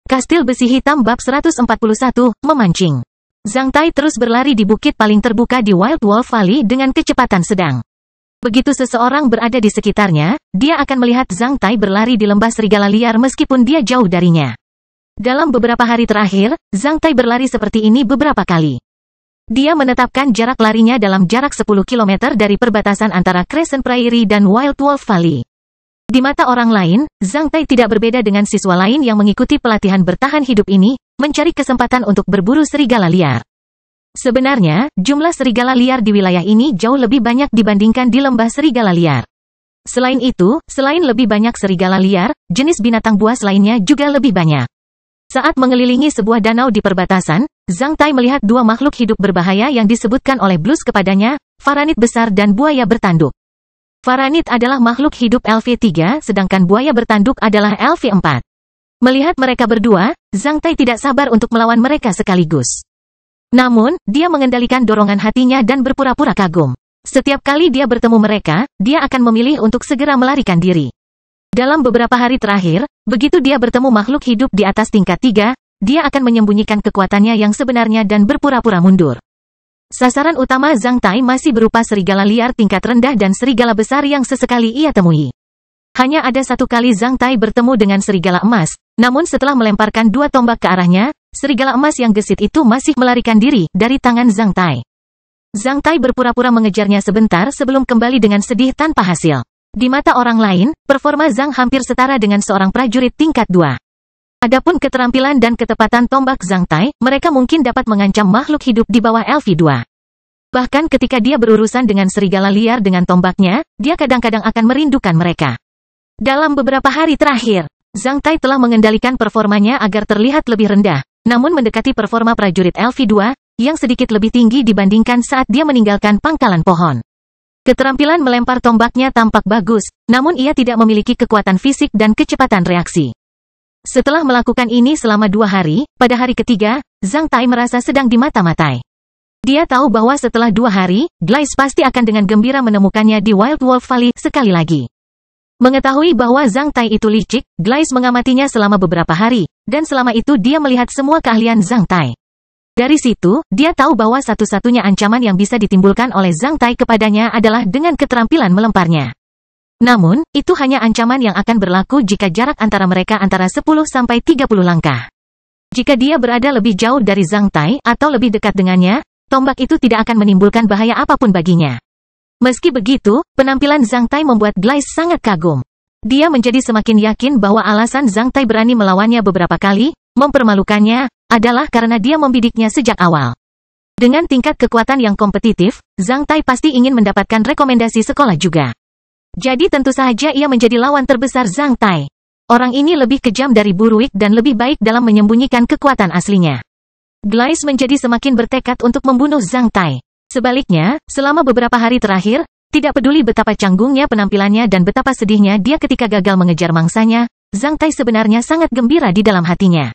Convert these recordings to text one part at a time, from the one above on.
Kastil Besi Hitam bab 141, memancing. Zhang Tai terus berlari di bukit paling terbuka di Wild Wolf Valley dengan kecepatan sedang. Begitu seseorang berada di sekitarnya, dia akan melihat Zhang Tai berlari di lembah serigala liar meskipun dia jauh darinya. Dalam beberapa hari terakhir, Zhang Tai berlari seperti ini beberapa kali. Dia menetapkan jarak larinya dalam jarak 10 km dari perbatasan antara Crescent Prairie dan Wild Wolf Valley. Di mata orang lain, Zhang Tai tidak berbeda dengan siswa lain yang mengikuti pelatihan bertahan hidup ini, mencari kesempatan untuk berburu serigala liar. Sebenarnya, jumlah serigala liar di wilayah ini jauh lebih banyak dibandingkan di lembah serigala liar. Selain itu, selain lebih banyak serigala liar, jenis binatang buas lainnya juga lebih banyak. Saat mengelilingi sebuah danau di perbatasan, Zhang Tai melihat dua makhluk hidup berbahaya yang disebutkan oleh Blues kepadanya, varanid besar dan buaya bertanduk. Varanid adalah makhluk hidup LV3, sedangkan buaya bertanduk adalah LV4. Melihat mereka berdua, Zhang Tai tidak sabar untuk melawan mereka sekaligus. Namun, dia mengendalikan dorongan hatinya dan berpura-pura kagum. Setiap kali dia bertemu mereka, dia akan memilih untuk segera melarikan diri. Dalam beberapa hari terakhir, begitu dia bertemu makhluk hidup di atas tingkat 3, dia akan menyembunyikan kekuatannya yang sebenarnya dan berpura-pura mundur. Sasaran utama Zhang Tai masih berupa serigala liar tingkat rendah dan serigala besar yang sesekali ia temui. Hanya ada satu kali Zhang Tai bertemu dengan serigala emas, namun setelah melemparkan dua tombak ke arahnya, serigala emas yang gesit itu masih melarikan diri dari tangan Zhang Tai. Zhang Tai berpura-pura mengejarnya sebentar sebelum kembali dengan sedih tanpa hasil. Di mata orang lain, performa Zhang hampir setara dengan seorang prajurit tingkat 2. Adapun keterampilan dan ketepatan tombak Zhang Tai, mereka mungkin dapat mengancam makhluk hidup di bawah LV2. Bahkan ketika dia berurusan dengan serigala liar dengan tombaknya, dia kadang-kadang akan merindukan mereka. Dalam beberapa hari terakhir, Zhang Tai telah mengendalikan performanya agar terlihat lebih rendah, namun mendekati performa prajurit LV2, yang sedikit lebih tinggi dibandingkan saat dia meninggalkan pangkalan pohon. Keterampilan melempar tombaknya tampak bagus, namun ia tidak memiliki kekuatan fisik dan kecepatan reaksi. Setelah melakukan ini selama 2 hari, pada hari ketiga, Zhang Tai merasa sedang dimata-matai. Dia tahu bahwa setelah 2 hari, Gleis pasti akan dengan gembira menemukannya di Wild Wolf Valley sekali lagi. Mengetahui bahwa Zhang Tai itu licik, Gleis mengamatinya selama beberapa hari, dan selama itu dia melihat semua keahlian Zhang Tai. Dari situ, dia tahu bahwa satu-satunya ancaman yang bisa ditimbulkan oleh Zhang Tai kepadanya adalah dengan keterampilan melemparnya. Namun, itu hanya ancaman yang akan berlaku jika jarak antara mereka antara 10-30 langkah. Jika dia berada lebih jauh dari Zhang Tai atau lebih dekat dengannya, tombak itu tidak akan menimbulkan bahaya apapun baginya. Meski begitu, penampilan Zhang Tai membuat Gleis sangat kagum. Dia menjadi semakin yakin bahwa alasan Zhang Tai berani melawannya beberapa kali, mempermalukannya, adalah karena dia membidiknya sejak awal. Dengan tingkat kekuatan yang kompetitif, Zhang Tai pasti ingin mendapatkan rekomendasi sekolah juga. Jadi tentu saja ia menjadi lawan terbesar Zhang Tai. Orang ini lebih kejam dari Buruik dan lebih baik dalam menyembunyikan kekuatan aslinya. Gleis menjadi semakin bertekad untuk membunuh Zhang Tai. Sebaliknya, selama beberapa hari terakhir, tidak peduli betapa canggungnya penampilannya dan betapa sedihnya dia ketika gagal mengejar mangsanya, Zhang Tai sebenarnya sangat gembira di dalam hatinya.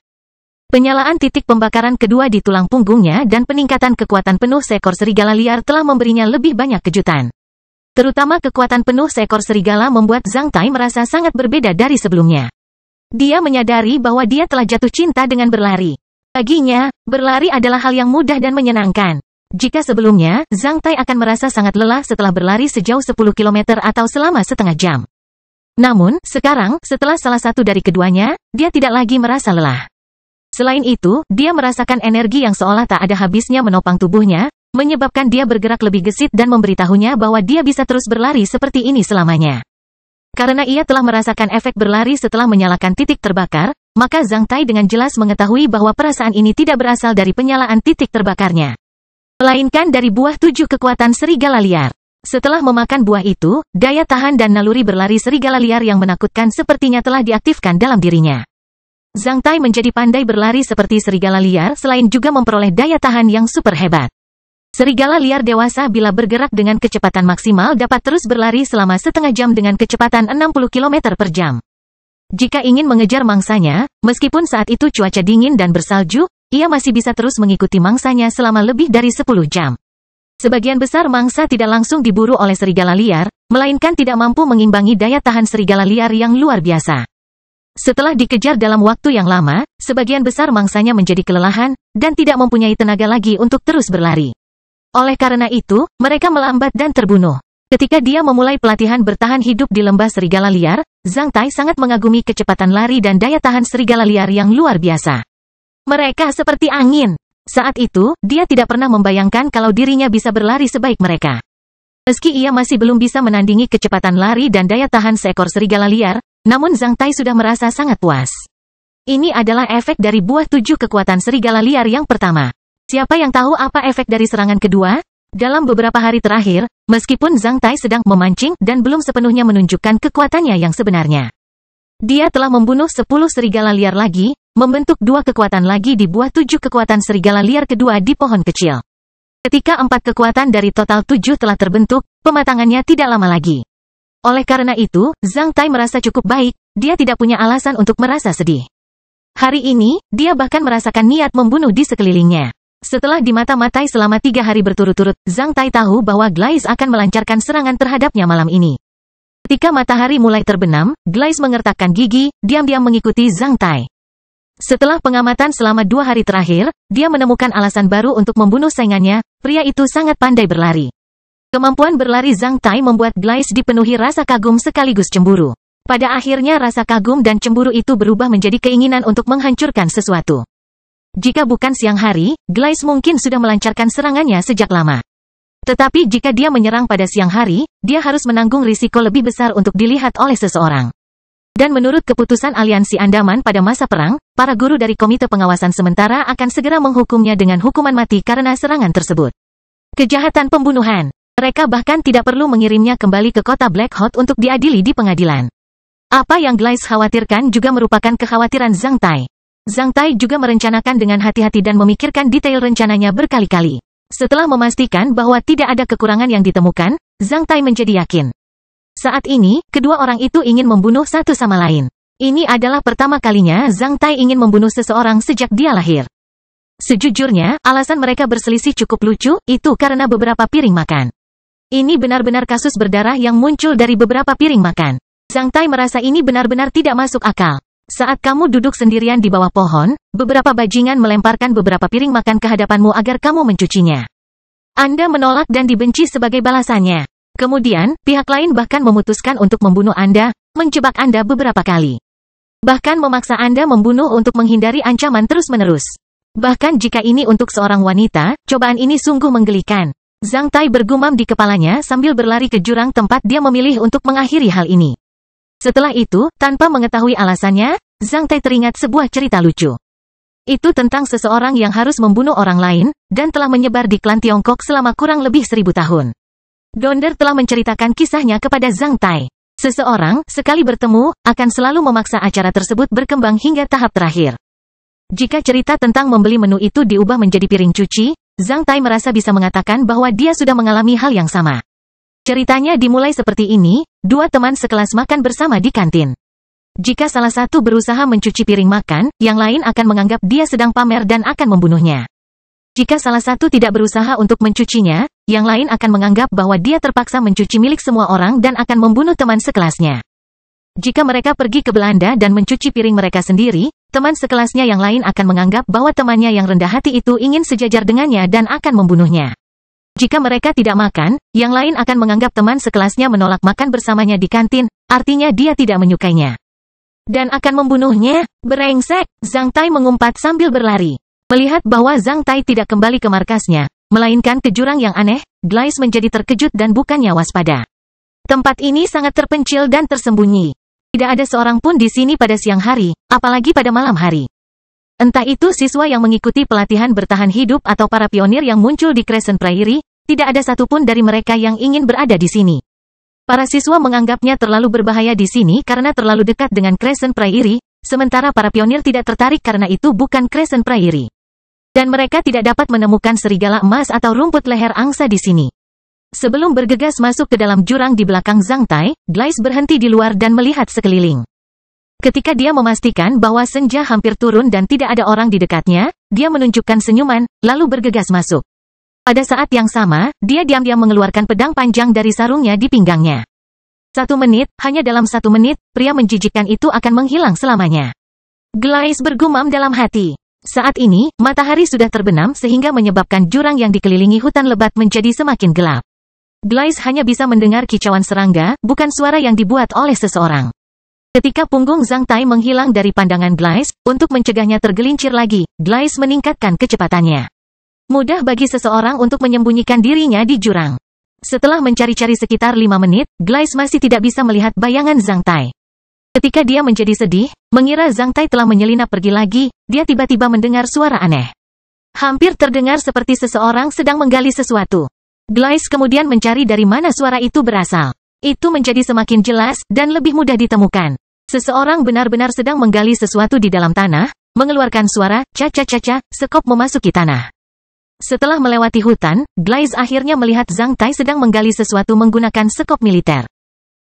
Penyalaan titik pembakaran kedua di tulang punggungnya dan peningkatan kekuatan penuh seekor serigala liar telah memberinya lebih banyak kejutan. Terutama kekuatan penuh seekor serigala membuat Zhang Tai merasa sangat berbeda dari sebelumnya. Dia menyadari bahwa dia telah jatuh cinta dengan berlari. Baginya, berlari adalah hal yang mudah dan menyenangkan. Jika sebelumnya, Zhang Tai akan merasa sangat lelah setelah berlari sejauh 10 km atau selama setengah jam. Namun, sekarang, setelah salah satu dari keduanya, dia tidak lagi merasa lelah. Selain itu, dia merasakan energi yang seolah tak ada habisnya menopang tubuhnya, menyebabkan dia bergerak lebih gesit dan memberitahunya bahwa dia bisa terus berlari seperti ini selamanya. Karena ia telah merasakan efek berlari setelah menyalakan titik terbakar, maka Zhang Tai dengan jelas mengetahui bahwa perasaan ini tidak berasal dari penyalaan titik terbakarnya, melainkan dari buah 7 kekuatan serigala liar. Setelah memakan buah itu, daya tahan dan naluri berlari serigala liar yang menakutkan sepertinya telah diaktifkan dalam dirinya. Zhang Tai menjadi pandai berlari seperti serigala liar selain juga memperoleh daya tahan yang super hebat. Serigala liar dewasa bila bergerak dengan kecepatan maksimal dapat terus berlari selama setengah jam dengan kecepatan 60 km per jam. Jika ingin mengejar mangsanya, meskipun saat itu cuaca dingin dan bersalju, ia masih bisa terus mengikuti mangsanya selama lebih dari 10 jam. Sebagian besar mangsa tidak langsung diburu oleh serigala liar, melainkan tidak mampu mengimbangi daya tahan serigala liar yang luar biasa. Setelah dikejar dalam waktu yang lama, sebagian besar mangsanya menjadi kelelahan, dan tidak mempunyai tenaga lagi untuk terus berlari. Oleh karena itu, mereka melambat dan terbunuh. Ketika dia memulai pelatihan bertahan hidup di lembah serigala liar, Zhang Tai sangat mengagumi kecepatan lari dan daya tahan serigala liar yang luar biasa. Mereka seperti angin. Saat itu, dia tidak pernah membayangkan kalau dirinya bisa berlari sebaik mereka. Meski ia masih belum bisa menandingi kecepatan lari dan daya tahan seekor serigala liar, namun Zhang Tai sudah merasa sangat puas. Ini adalah efek dari buah 7 kekuatan serigala liar yang pertama. Siapa yang tahu apa efek dari serangan kedua? Dalam beberapa hari terakhir, meskipun Zhang Tai sedang memancing dan belum sepenuhnya menunjukkan kekuatannya yang sebenarnya, dia telah membunuh 10 serigala liar lagi, membentuk 2 kekuatan lagi di buah 7 kekuatan serigala liar kedua di pohon kecil. Ketika 4 kekuatan dari total 7 telah terbentuk, pematangannya tidak lama lagi. Oleh karena itu, Zhang Tai merasa cukup baik, dia tidak punya alasan untuk merasa sedih. Hari ini, dia bahkan merasakan niat membunuh di sekelilingnya. Setelah dimata-matai selama 3 hari berturut-turut, Zhang Tai tahu bahwa Glaize akan melancarkan serangan terhadapnya malam ini. Ketika matahari mulai terbenam, Glaize mengertakkan gigi, diam-diam mengikuti Zhang Tai. Setelah pengamatan selama 2 hari terakhir, dia menemukan alasan baru untuk membunuh saingannya, pria itu sangat pandai berlari. Kemampuan berlari Zhang Tai membuat Glaize dipenuhi rasa kagum sekaligus cemburu. Pada akhirnya rasa kagum dan cemburu itu berubah menjadi keinginan untuk menghancurkan sesuatu. Jika bukan siang hari, Glaize mungkin sudah melancarkan serangannya sejak lama. Tetapi jika dia menyerang pada siang hari, dia harus menanggung risiko lebih besar untuk dilihat oleh seseorang. Dan menurut keputusan Aliansi Andaman pada masa perang, para guru dari Komite Pengawasan Sementara akan segera menghukumnya dengan hukuman mati karena serangan tersebut. Kejahatan pembunuhan. Mereka bahkan tidak perlu mengirimnya kembali ke kota Black Hot untuk diadili di pengadilan. Apa yang Glaize khawatirkan juga merupakan kekhawatiran Zhang Tai. Zhang Tai juga merencanakan dengan hati-hati dan memikirkan detail rencananya berkali-kali. Setelah memastikan bahwa tidak ada kekurangan yang ditemukan, Zhang Tai menjadi yakin. Saat ini, kedua orang itu ingin membunuh satu sama lain. Ini adalah pertama kalinya Zhang Tai ingin membunuh seseorang sejak dia lahir. Sejujurnya, alasan mereka berselisih cukup lucu, itu karena beberapa piring makan. Ini benar-benar kasus berdarah yang muncul dari beberapa piring makan. Zhang Tai merasa ini benar-benar tidak masuk akal. Saat kamu duduk sendirian di bawah pohon, beberapa bajingan melemparkan beberapa piring makan ke hadapanmu agar kamu mencucinya. Anda menolak dan dibenci sebagai balasannya. Kemudian, pihak lain bahkan memutuskan untuk membunuh Anda, menjebak Anda beberapa kali. Bahkan memaksa Anda membunuh untuk menghindari ancaman terus-menerus. Bahkan jika ini untuk seorang wanita, cobaan ini sungguh menggelikan. Zhang Tai bergumam di kepalanya sambil berlari ke jurang tempat dia memilih untuk mengakhiri hal ini. Setelah itu, tanpa mengetahui alasannya, Zhang Tai teringat sebuah cerita lucu. Itu tentang seseorang yang harus membunuh orang lain, dan telah menyebar di klan Tiongkok selama kurang lebih 1000 tahun. Donder telah menceritakan kisahnya kepada Zhang Tai. Seseorang, sekali bertemu, akan selalu memaksa acara tersebut berkembang hingga tahap terakhir. Jika cerita tentang membeli menu itu diubah menjadi piring cuci, Zhang Tai merasa bisa mengatakan bahwa dia sudah mengalami hal yang sama. Ceritanya dimulai seperti ini, 2 teman sekelas makan bersama di kantin. Jika salah satu berusaha mencuci piring makan, yang lain akan menganggap dia sedang pamer dan akan membunuhnya. Jika salah satu tidak berusaha untuk mencucinya, yang lain akan menganggap bahwa dia terpaksa mencuci milik semua orang dan akan membunuh teman sekelasnya. Jika mereka pergi ke Belanda dan mencuci piring mereka sendiri, teman sekelasnya yang lain akan menganggap bahwa temannya yang rendah hati itu ingin sejajar dengannya dan akan membunuhnya. Jika mereka tidak makan, yang lain akan menganggap teman sekelasnya menolak makan bersamanya di kantin, artinya dia tidak menyukainya. Dan akan membunuhnya. Brengsek, Zhang Tai mengumpat sambil berlari. Melihat bahwa Zhang Tai tidak kembali ke markasnya, melainkan ke jurang yang aneh, Glaize menjadi terkejut dan bukannya waspada. Tempat ini sangat terpencil dan tersembunyi. Tidak ada seorang pun di sini pada siang hari, apalagi pada malam hari. Entah itu siswa yang mengikuti pelatihan bertahan hidup atau para pionir yang muncul di Crescent Prairie, tidak ada satupun dari mereka yang ingin berada di sini. Para siswa menganggapnya terlalu berbahaya di sini karena terlalu dekat dengan Crescent Prairie, sementara para pionir tidak tertarik karena itu bukan Crescent Prairie. Dan mereka tidak dapat menemukan serigala emas atau rumput leher angsa di sini. Sebelum bergegas masuk ke dalam jurang di belakang Zhang Tai, Glaize berhenti di luar dan melihat sekeliling. Ketika dia memastikan bahwa senja hampir turun dan tidak ada orang di dekatnya, dia menunjukkan senyuman, lalu bergegas masuk. Pada saat yang sama, dia diam-diam mengeluarkan pedang panjang dari sarungnya di pinggangnya. 1 menit, hanya dalam 1 menit, pria menjijikkan itu akan menghilang selamanya. Glais bergumam dalam hati. Saat ini, matahari sudah terbenam sehingga menyebabkan jurang yang dikelilingi hutan lebat menjadi semakin gelap. Glais hanya bisa mendengar kicauan serangga, bukan suara yang dibuat oleh seseorang. Ketika punggung Zhang Tai menghilang dari pandangan Glais, untuk mencegahnya tergelincir lagi, Glais meningkatkan kecepatannya. Mudah bagi seseorang untuk menyembunyikan dirinya di jurang. Setelah mencari-cari sekitar 5 menit, Glais masih tidak bisa melihat bayangan Zhang Tai. Ketika dia menjadi sedih, mengira Zhang Tai telah menyelinap pergi lagi, dia tiba-tiba mendengar suara aneh. Hampir terdengar seperti seseorang sedang menggali sesuatu. Glais kemudian mencari dari mana suara itu berasal. Itu menjadi semakin jelas, dan lebih mudah ditemukan. Seseorang benar-benar sedang menggali sesuatu di dalam tanah, mengeluarkan suara, ca-ca-ca-ca, sekop memasuki tanah. Setelah melewati hutan, Glais akhirnya melihat Zhang Tai sedang menggali sesuatu menggunakan sekop militer.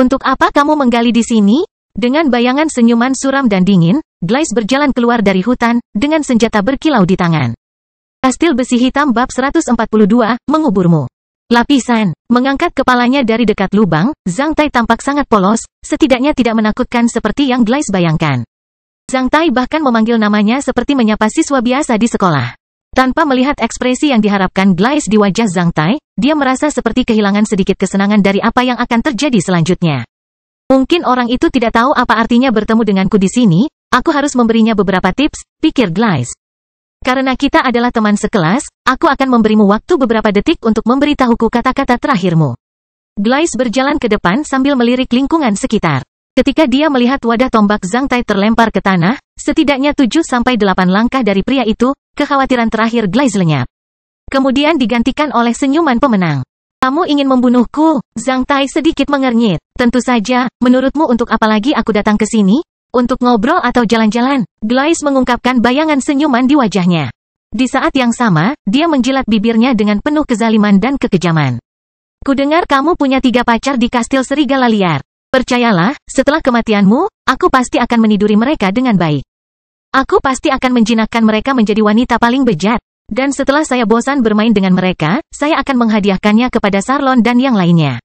Untuk apa kamu menggali di sini? Dengan bayangan senyuman suram dan dingin, Glais berjalan keluar dari hutan, dengan senjata berkilau di tangan. Kastil besi hitam bab 142, menguburmu. Lapisan, mengangkat kepalanya dari dekat lubang, Zhang Tai tampak sangat polos, setidaknya tidak menakutkan seperti yang Glais bayangkan. Zhang Tai bahkan memanggil namanya seperti menyapa siswa biasa di sekolah. Tanpa melihat ekspresi yang diharapkan Glais di wajah Zhang Tai, dia merasa seperti kehilangan sedikit kesenangan dari apa yang akan terjadi selanjutnya. Mungkin orang itu tidak tahu apa artinya bertemu denganku di sini, aku harus memberinya beberapa tips, pikir Glais. Karena kita adalah teman sekelas, aku akan memberimu waktu beberapa detik untuk memberitahuku kata-kata terakhirmu. Glais berjalan ke depan sambil melirik lingkungan sekitar. Ketika dia melihat wadah tombak Zhang Tai terlempar ke tanah, setidaknya 7-8 langkah dari pria itu, kekhawatiran terakhir Glais lenyap. Kemudian digantikan oleh senyuman pemenang. Kamu ingin membunuhku? Zhang Tai sedikit mengernyit. Tentu saja, menurutmu untuk apa lagi aku datang ke sini? Untuk ngobrol atau jalan-jalan? Glais mengungkapkan bayangan senyuman di wajahnya. Di saat yang sama, dia menjilat bibirnya dengan penuh kezaliman dan kekejaman. Kudengar kamu punya 3 pacar di kastil serigala liar. Percayalah, setelah kematianmu, aku pasti akan meniduri mereka dengan baik. Aku pasti akan menjinakkan mereka menjadi wanita paling bejat. Dan setelah saya bosan bermain dengan mereka, saya akan menghadiahkannya kepada Sarlon dan yang lainnya.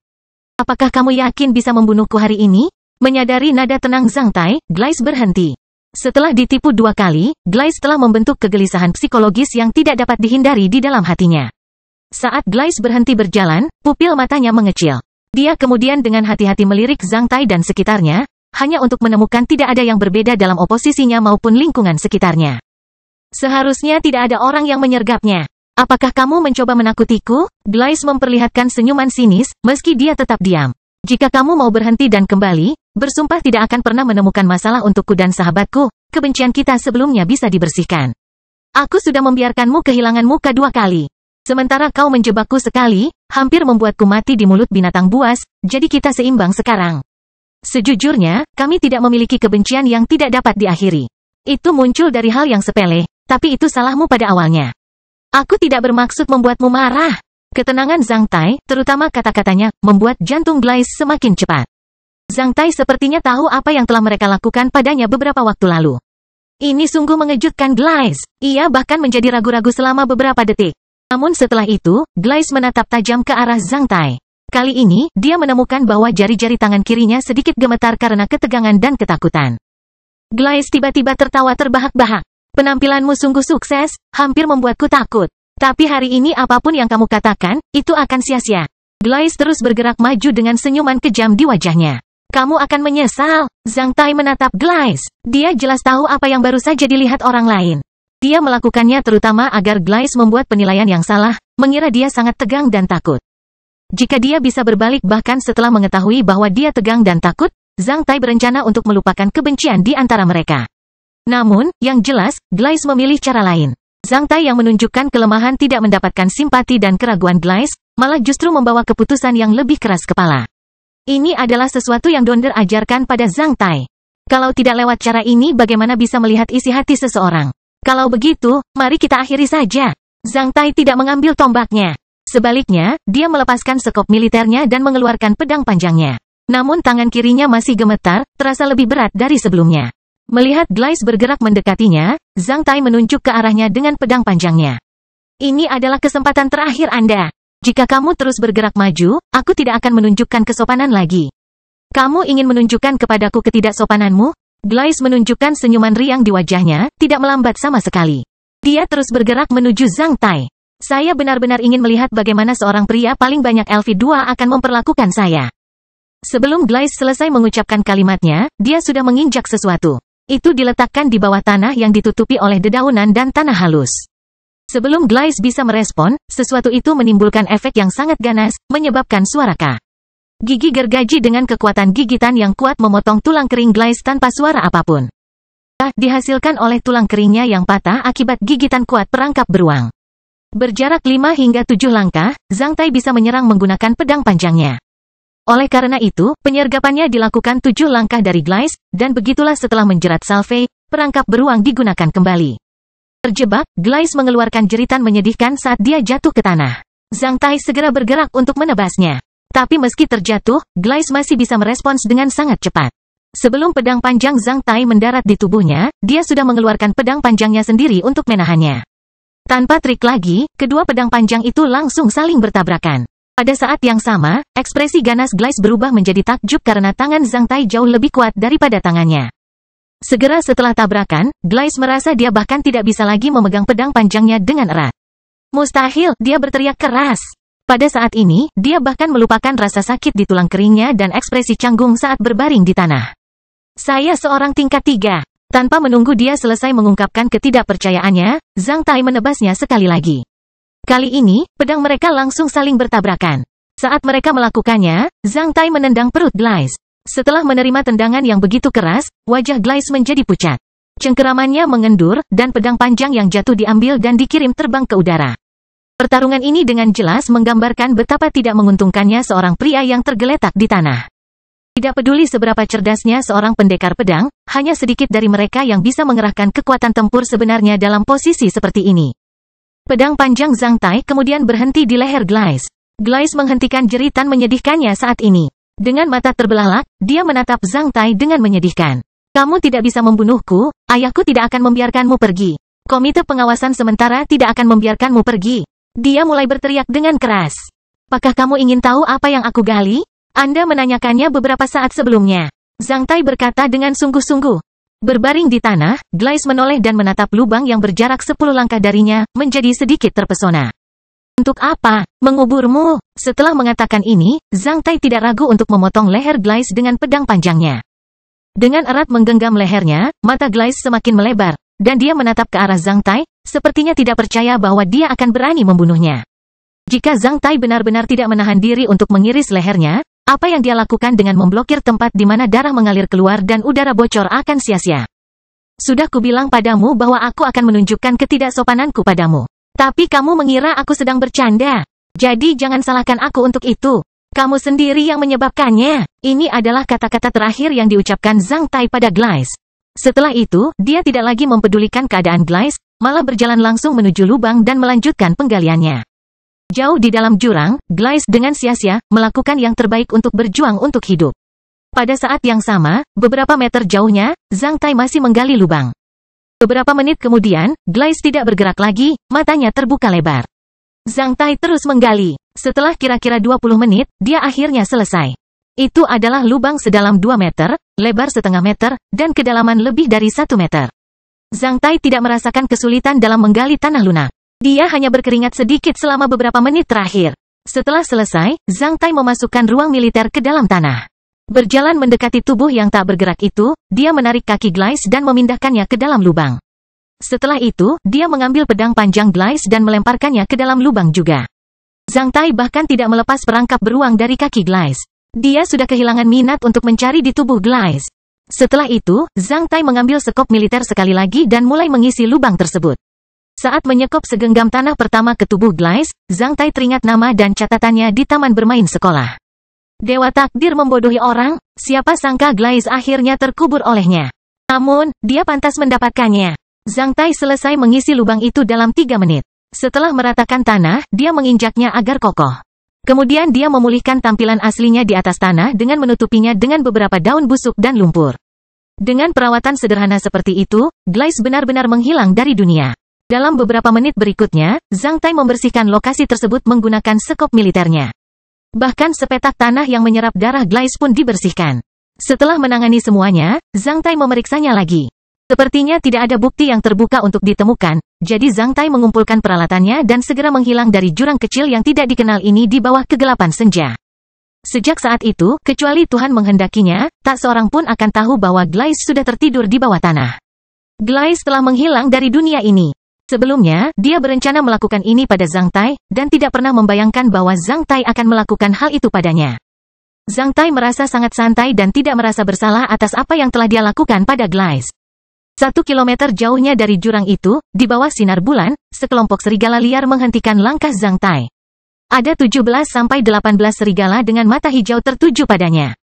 Apakah kamu yakin bisa membunuhku hari ini? Menyadari nada tenang Zhang Tai, Glais berhenti. Setelah ditipu 2 kali, Glais telah membentuk kegelisahan psikologis yang tidak dapat dihindari di dalam hatinya. Saat Glais berhenti berjalan, pupil matanya mengecil. Dia kemudian dengan hati-hati melirik Zhang Tai dan sekitarnya, hanya untuk menemukan tidak ada yang berbeda dalam oposisinya maupun lingkungan sekitarnya. Seharusnya tidak ada orang yang menyergapnya. Apakah kamu mencoba menakutiku? Glais memperlihatkan senyuman sinis, meski dia tetap diam. Jika kamu mau berhenti dan kembali, bersumpah tidak akan pernah menemukan masalah untukku dan sahabatku, kebencian kita sebelumnya bisa dibersihkan. Aku sudah membiarkanmu kehilangan muka 2 kali. Sementara kau menjebakku sekali, hampir membuatku mati di mulut binatang buas, jadi kita seimbang sekarang. Sejujurnya, kami tidak memiliki kebencian yang tidak dapat diakhiri. Itu muncul dari hal yang sepele, tapi itu salahmu pada awalnya. Aku tidak bermaksud membuatmu marah. Ketenangan Zhang Tai, terutama kata-katanya, membuat jantung Glais semakin cepat. Zhang Tai sepertinya tahu apa yang telah mereka lakukan padanya beberapa waktu lalu. Ini sungguh mengejutkan Glais. Ia bahkan menjadi ragu-ragu selama beberapa detik. Namun setelah itu, Glais menatap tajam ke arah Zhang Tai. Kali ini, dia menemukan bahwa jari-jari tangan kirinya sedikit gemetar karena ketegangan dan ketakutan. Glais tiba-tiba tertawa terbahak-bahak. Penampilanmu sungguh sukses, hampir membuatku takut. Tapi hari ini apapun yang kamu katakan, itu akan sia-sia. Glais terus bergerak maju dengan senyuman kejam di wajahnya. Kamu akan menyesal. Zhang Tai menatap Glais. Dia jelas tahu apa yang baru saja dilihat orang lain. Dia melakukannya terutama agar Glais membuat penilaian yang salah, mengira dia sangat tegang dan takut. Jika dia bisa berbalik bahkan setelah mengetahui bahwa dia tegang dan takut, Zhang Tai berencana untuk melupakan kebencian di antara mereka. Namun, yang jelas, Glais memilih cara lain. Zhang Tai yang menunjukkan kelemahan tidak mendapatkan simpati dan keraguan Glais, malah justru membawa keputusan yang lebih keras kepala. Ini adalah sesuatu yang Donder ajarkan pada Zhang Tai. Kalau tidak lewat cara ini bagaimana bisa melihat isi hati seseorang? Kalau begitu, mari kita akhiri saja. Zhang Tai tidak mengambil tombaknya. Sebaliknya, dia melepaskan sekop militernya dan mengeluarkan pedang panjangnya. Namun tangan kirinya masih gemetar, terasa lebih berat dari sebelumnya. Melihat Glais bergerak mendekatinya, Zhang Tai menunjuk ke arahnya dengan pedang panjangnya. Ini adalah kesempatan terakhir Anda. Jika kamu terus bergerak maju, aku tidak akan menunjukkan kesopanan lagi. Kamu ingin menunjukkan kepadaku ketidaksopananmu? Glais menunjukkan senyuman riang di wajahnya, tidak melambat sama sekali. Dia terus bergerak menuju Zhang Tai. Saya benar-benar ingin melihat bagaimana seorang pria paling banyak LV2 akan memperlakukan saya. Sebelum Glais selesai mengucapkan kalimatnya, dia sudah menginjak sesuatu. Itu diletakkan di bawah tanah yang ditutupi oleh dedaunan dan tanah halus. Sebelum Glais bisa merespon, sesuatu itu menimbulkan efek yang sangat ganas, menyebabkan suara K. Gigi gergaji dengan kekuatan gigitan yang kuat memotong tulang kering Glais tanpa suara apapun. Dihasilkan oleh tulang keringnya yang patah akibat gigitan kuat perangkap beruang. Berjarak 5 hingga 7 langkah, Zhang Tai bisa menyerang menggunakan pedang panjangnya. Oleh karena itu, penyergapannya dilakukan 7 langkah dari Glais, dan begitulah setelah menjerat salve, perangkap beruang digunakan kembali. Terjebak, Glais mengeluarkan jeritan menyedihkan saat dia jatuh ke tanah. Zhang Tai segera bergerak untuk menebasnya. Tapi meski terjatuh, Glais masih bisa merespons dengan sangat cepat. Sebelum pedang panjang Zhang Tai mendarat di tubuhnya, dia sudah mengeluarkan pedang panjangnya sendiri untuk menahannya. Tanpa trik lagi, kedua pedang panjang itu langsung saling bertabrakan. Pada saat yang sama, ekspresi ganas Glais berubah menjadi takjub karena tangan Zhang Tai jauh lebih kuat daripada tangannya. Segera setelah tabrakan, Glais merasa dia bahkan tidak bisa lagi memegang pedang panjangnya dengan erat. Mustahil, dia berteriak keras. Pada saat ini, dia bahkan melupakan rasa sakit di tulang keringnya dan ekspresi canggung saat berbaring di tanah. Saya seorang tingkat 3. Tanpa menunggu dia selesai mengungkapkan ketidakpercayaannya, Zhang Tai menebasnya sekali lagi. Kali ini, pedang mereka langsung saling bertabrakan. Saat mereka melakukannya, Zhang Tai menendang perut Glais. Setelah menerima tendangan yang begitu keras, wajah Glais menjadi pucat. Cengkeramannya mengendur, dan pedang panjang yang jatuh diambil dan dikirim terbang ke udara. Pertarungan ini dengan jelas menggambarkan betapa tidak menguntungkannya seorang pria yang tergeletak di tanah. Tidak peduli seberapa cerdasnya seorang pendekar pedang, hanya sedikit dari mereka yang bisa mengerahkan kekuatan tempur sebenarnya dalam posisi seperti ini. Pedang panjang Zhang Tai kemudian berhenti di leher Glais. Glais menghentikan jeritan menyedihkannya saat ini. Dengan mata terbelalak, dia menatap Zhang Tai dengan menyedihkan. Kamu tidak bisa membunuhku, ayahku tidak akan membiarkanmu pergi. Komite pengawasan sementara tidak akan membiarkanmu pergi. Dia mulai berteriak dengan keras. Apakah kamu ingin tahu apa yang aku gali? Anda menanyakannya beberapa saat sebelumnya. Zhang Tai berkata dengan sungguh-sungguh. Berbaring di tanah, Glais menoleh dan menatap lubang yang berjarak 10 langkah darinya, menjadi sedikit terpesona. Untuk apa? Menguburmu? Setelah mengatakan ini, Zhang Tai tidak ragu untuk memotong leher Glais dengan pedang panjangnya. Dengan erat menggenggam lehernya, mata Glais semakin melebar, dan dia menatap ke arah Zhang Tai, sepertinya tidak percaya bahwa dia akan berani membunuhnya. Jika Zhang Tai benar-benar tidak menahan diri untuk mengiris lehernya, apa yang dia lakukan dengan memblokir tempat di mana darah mengalir keluar dan udara bocor akan sia-sia. Sudah kubilang padamu bahwa aku akan menunjukkan ketidaksopananku padamu. Tapi kamu mengira aku sedang bercanda. Jadi jangan salahkan aku untuk itu. Kamu sendiri yang menyebabkannya. Ini adalah kata-kata terakhir yang diucapkan Zhang Tai pada Glais. Setelah itu, dia tidak lagi mempedulikan keadaan Glais, malah berjalan langsung menuju lubang dan melanjutkan penggaliannya. Jauh di dalam jurang, Glais dengan sia-sia melakukan yang terbaik untuk berjuang untuk hidup. Pada saat yang sama, beberapa meter jauhnya, Zhang Tai masih menggali lubang. Beberapa menit kemudian, Glais tidak bergerak lagi, matanya terbuka lebar. Zhang Tai terus menggali. Setelah kira-kira 20 menit, dia akhirnya selesai. Itu adalah lubang sedalam 2 meter, lebar setengah meter, dan kedalaman lebih dari 1 meter. Zhang Tai tidak merasakan kesulitan dalam menggali tanah lunak. Dia hanya berkeringat sedikit selama beberapa menit terakhir. Setelah selesai, Zhang Tai memasukkan ruang militer ke dalam tanah. Berjalan mendekati tubuh yang tak bergerak itu, dia menarik kaki Glais dan memindahkannya ke dalam lubang. Setelah itu, dia mengambil pedang panjang Glais dan melemparkannya ke dalam lubang juga. Zhang Tai bahkan tidak melepas perangkap beruang dari kaki Glais. Dia sudah kehilangan minat untuk mencari di tubuh Glais. Setelah itu, Zhang Tai mengambil sekop militer sekali lagi dan mulai mengisi lubang tersebut. Saat menyekop segenggam tanah pertama ke tubuh Glais, Zhang Tai teringat nama dan catatannya di taman bermain sekolah. Dewa takdir membodohi orang, siapa sangka Glais akhirnya terkubur olehnya. Namun, dia pantas mendapatkannya. Zhang Tai selesai mengisi lubang itu dalam 3 menit. Setelah meratakan tanah, dia menginjaknya agar kokoh. Kemudian dia memulihkan tampilan aslinya di atas tanah dengan menutupinya dengan beberapa daun busuk dan lumpur. Dengan perawatan sederhana seperti itu, Glais benar-benar menghilang dari dunia. Dalam beberapa menit berikutnya, Zhang Tai membersihkan lokasi tersebut menggunakan sekop militernya. Bahkan sepetak tanah yang menyerap darah Glais pun dibersihkan. Setelah menangani semuanya, Zhang Tai memeriksanya lagi. Sepertinya tidak ada bukti yang terbuka untuk ditemukan, jadi Zhang Tai mengumpulkan peralatannya dan segera menghilang dari jurang kecil yang tidak dikenal ini di bawah kegelapan senja. Sejak saat itu, kecuali Tuhan menghendakinya, tak seorang pun akan tahu bahwa Glais sudah tertidur di bawah tanah. Glais telah menghilang dari dunia ini. Sebelumnya, dia berencana melakukan ini pada Zhang Tai, dan tidak pernah membayangkan bahwa Zhang Tai akan melakukan hal itu padanya. Zhang Tai merasa sangat santai dan tidak merasa bersalah atas apa yang telah dia lakukan pada Glais. 1 kilometer jauhnya dari jurang itu, di bawah sinar bulan, sekelompok serigala liar menghentikan langkah Zhang Tai. Ada 17-18 serigala dengan mata hijau tertuju padanya.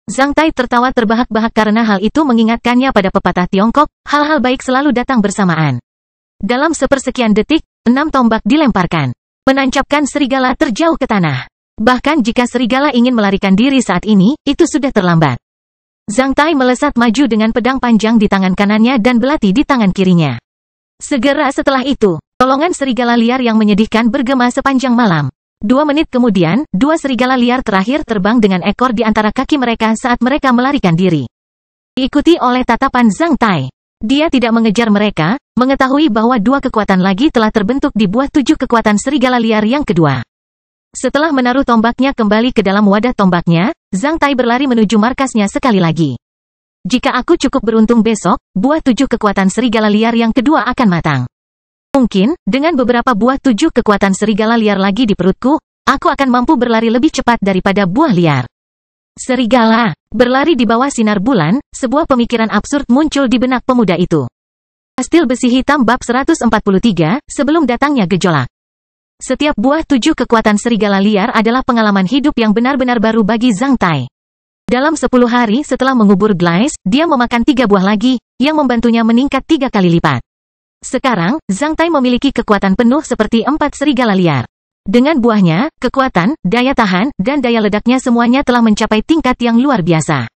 Zhang Tai tertawa terbahak-bahak karena hal itu mengingatkannya pada pepatah Tiongkok, hal-hal baik selalu datang bersamaan. Dalam sepersekian detik, 6 tombak dilemparkan, menancapkan serigala terjauh ke tanah. Bahkan jika serigala ingin melarikan diri saat ini, itu sudah terlambat. Zhang Tai melesat maju dengan pedang panjang di tangan kanannya dan belati di tangan kirinya. Segera setelah itu, tolongan serigala liar yang menyedihkan bergema sepanjang malam. 2 menit kemudian, 2 serigala liar terakhir terbang dengan ekor di antara kaki mereka saat mereka melarikan diri. Diikuti oleh tatapan Zhang Tai. Dia tidak mengejar mereka, mengetahui bahwa 2 kekuatan lagi telah terbentuk di buah 7 kekuatan serigala liar yang kedua. Setelah menaruh tombaknya kembali ke dalam wadah tombaknya, Zhang Tai berlari menuju markasnya sekali lagi. Jika aku cukup beruntung besok, buah 7 kekuatan serigala liar yang kedua akan matang. Mungkin, dengan beberapa buah 7 kekuatan serigala liar lagi di perutku, aku akan mampu berlari lebih cepat daripada buah liar. Serigala berlari di bawah sinar bulan, sebuah pemikiran absurd muncul di benak pemuda itu. Kastil Besi Hitam bab 143, sebelum datangnya gejolak. Setiap buah 7 kekuatan serigala liar adalah pengalaman hidup yang benar-benar baru bagi Zhang Tai. Dalam 10 hari setelah mengubur Glais, dia memakan 3 buah lagi, yang membantunya meningkat 3 kali lipat. Sekarang, Zhang Tai memiliki kekuatan penuh seperti 4 serigala liar. Dengan buahnya, kekuatan, daya tahan, dan daya ledaknya semuanya telah mencapai tingkat yang luar biasa.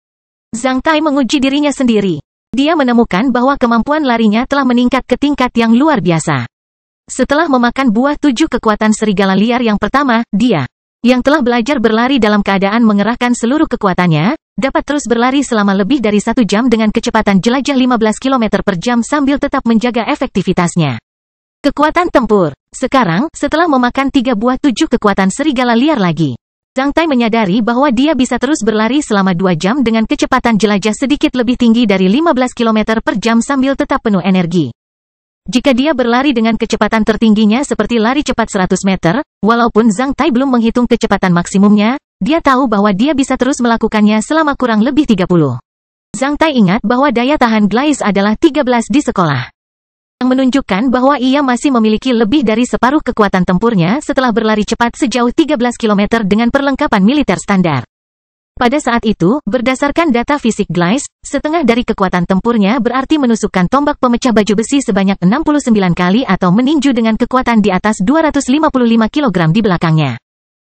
Zhang Tai menguji dirinya sendiri. Dia menemukan bahwa kemampuan larinya telah meningkat ke tingkat yang luar biasa. Setelah memakan buah 7 kekuatan serigala liar yang pertama, dia, yang telah belajar berlari dalam keadaan mengerahkan seluruh kekuatannya, dapat terus berlari selama lebih dari 1 jam dengan kecepatan jelajah 15 km per jam sambil tetap menjaga efektivitasnya. Kekuatan tempur. Sekarang, setelah memakan 3 buah 7 kekuatan serigala liar lagi, Zhang Tai menyadari bahwa dia bisa terus berlari selama 2 jam dengan kecepatan jelajah sedikit lebih tinggi dari 15 km per jam sambil tetap penuh energi. Jika dia berlari dengan kecepatan tertingginya seperti lari cepat 100 meter, walaupun Zhang Tai belum menghitung kecepatan maksimumnya, dia tahu bahwa dia bisa terus melakukannya selama kurang lebih 30. Zhang Tai ingat bahwa daya tahan Glais adalah 13 di sekolah. Yang menunjukkan bahwa ia masih memiliki lebih dari separuh kekuatan tempurnya setelah berlari cepat sejauh 13 km dengan perlengkapan militer standar. Pada saat itu, berdasarkan data fisik Glais, setengah dari kekuatan tempurnya berarti menusukkan tombak pemecah baju besi sebanyak 69 kali atau meninju dengan kekuatan di atas 255 kg di belakangnya.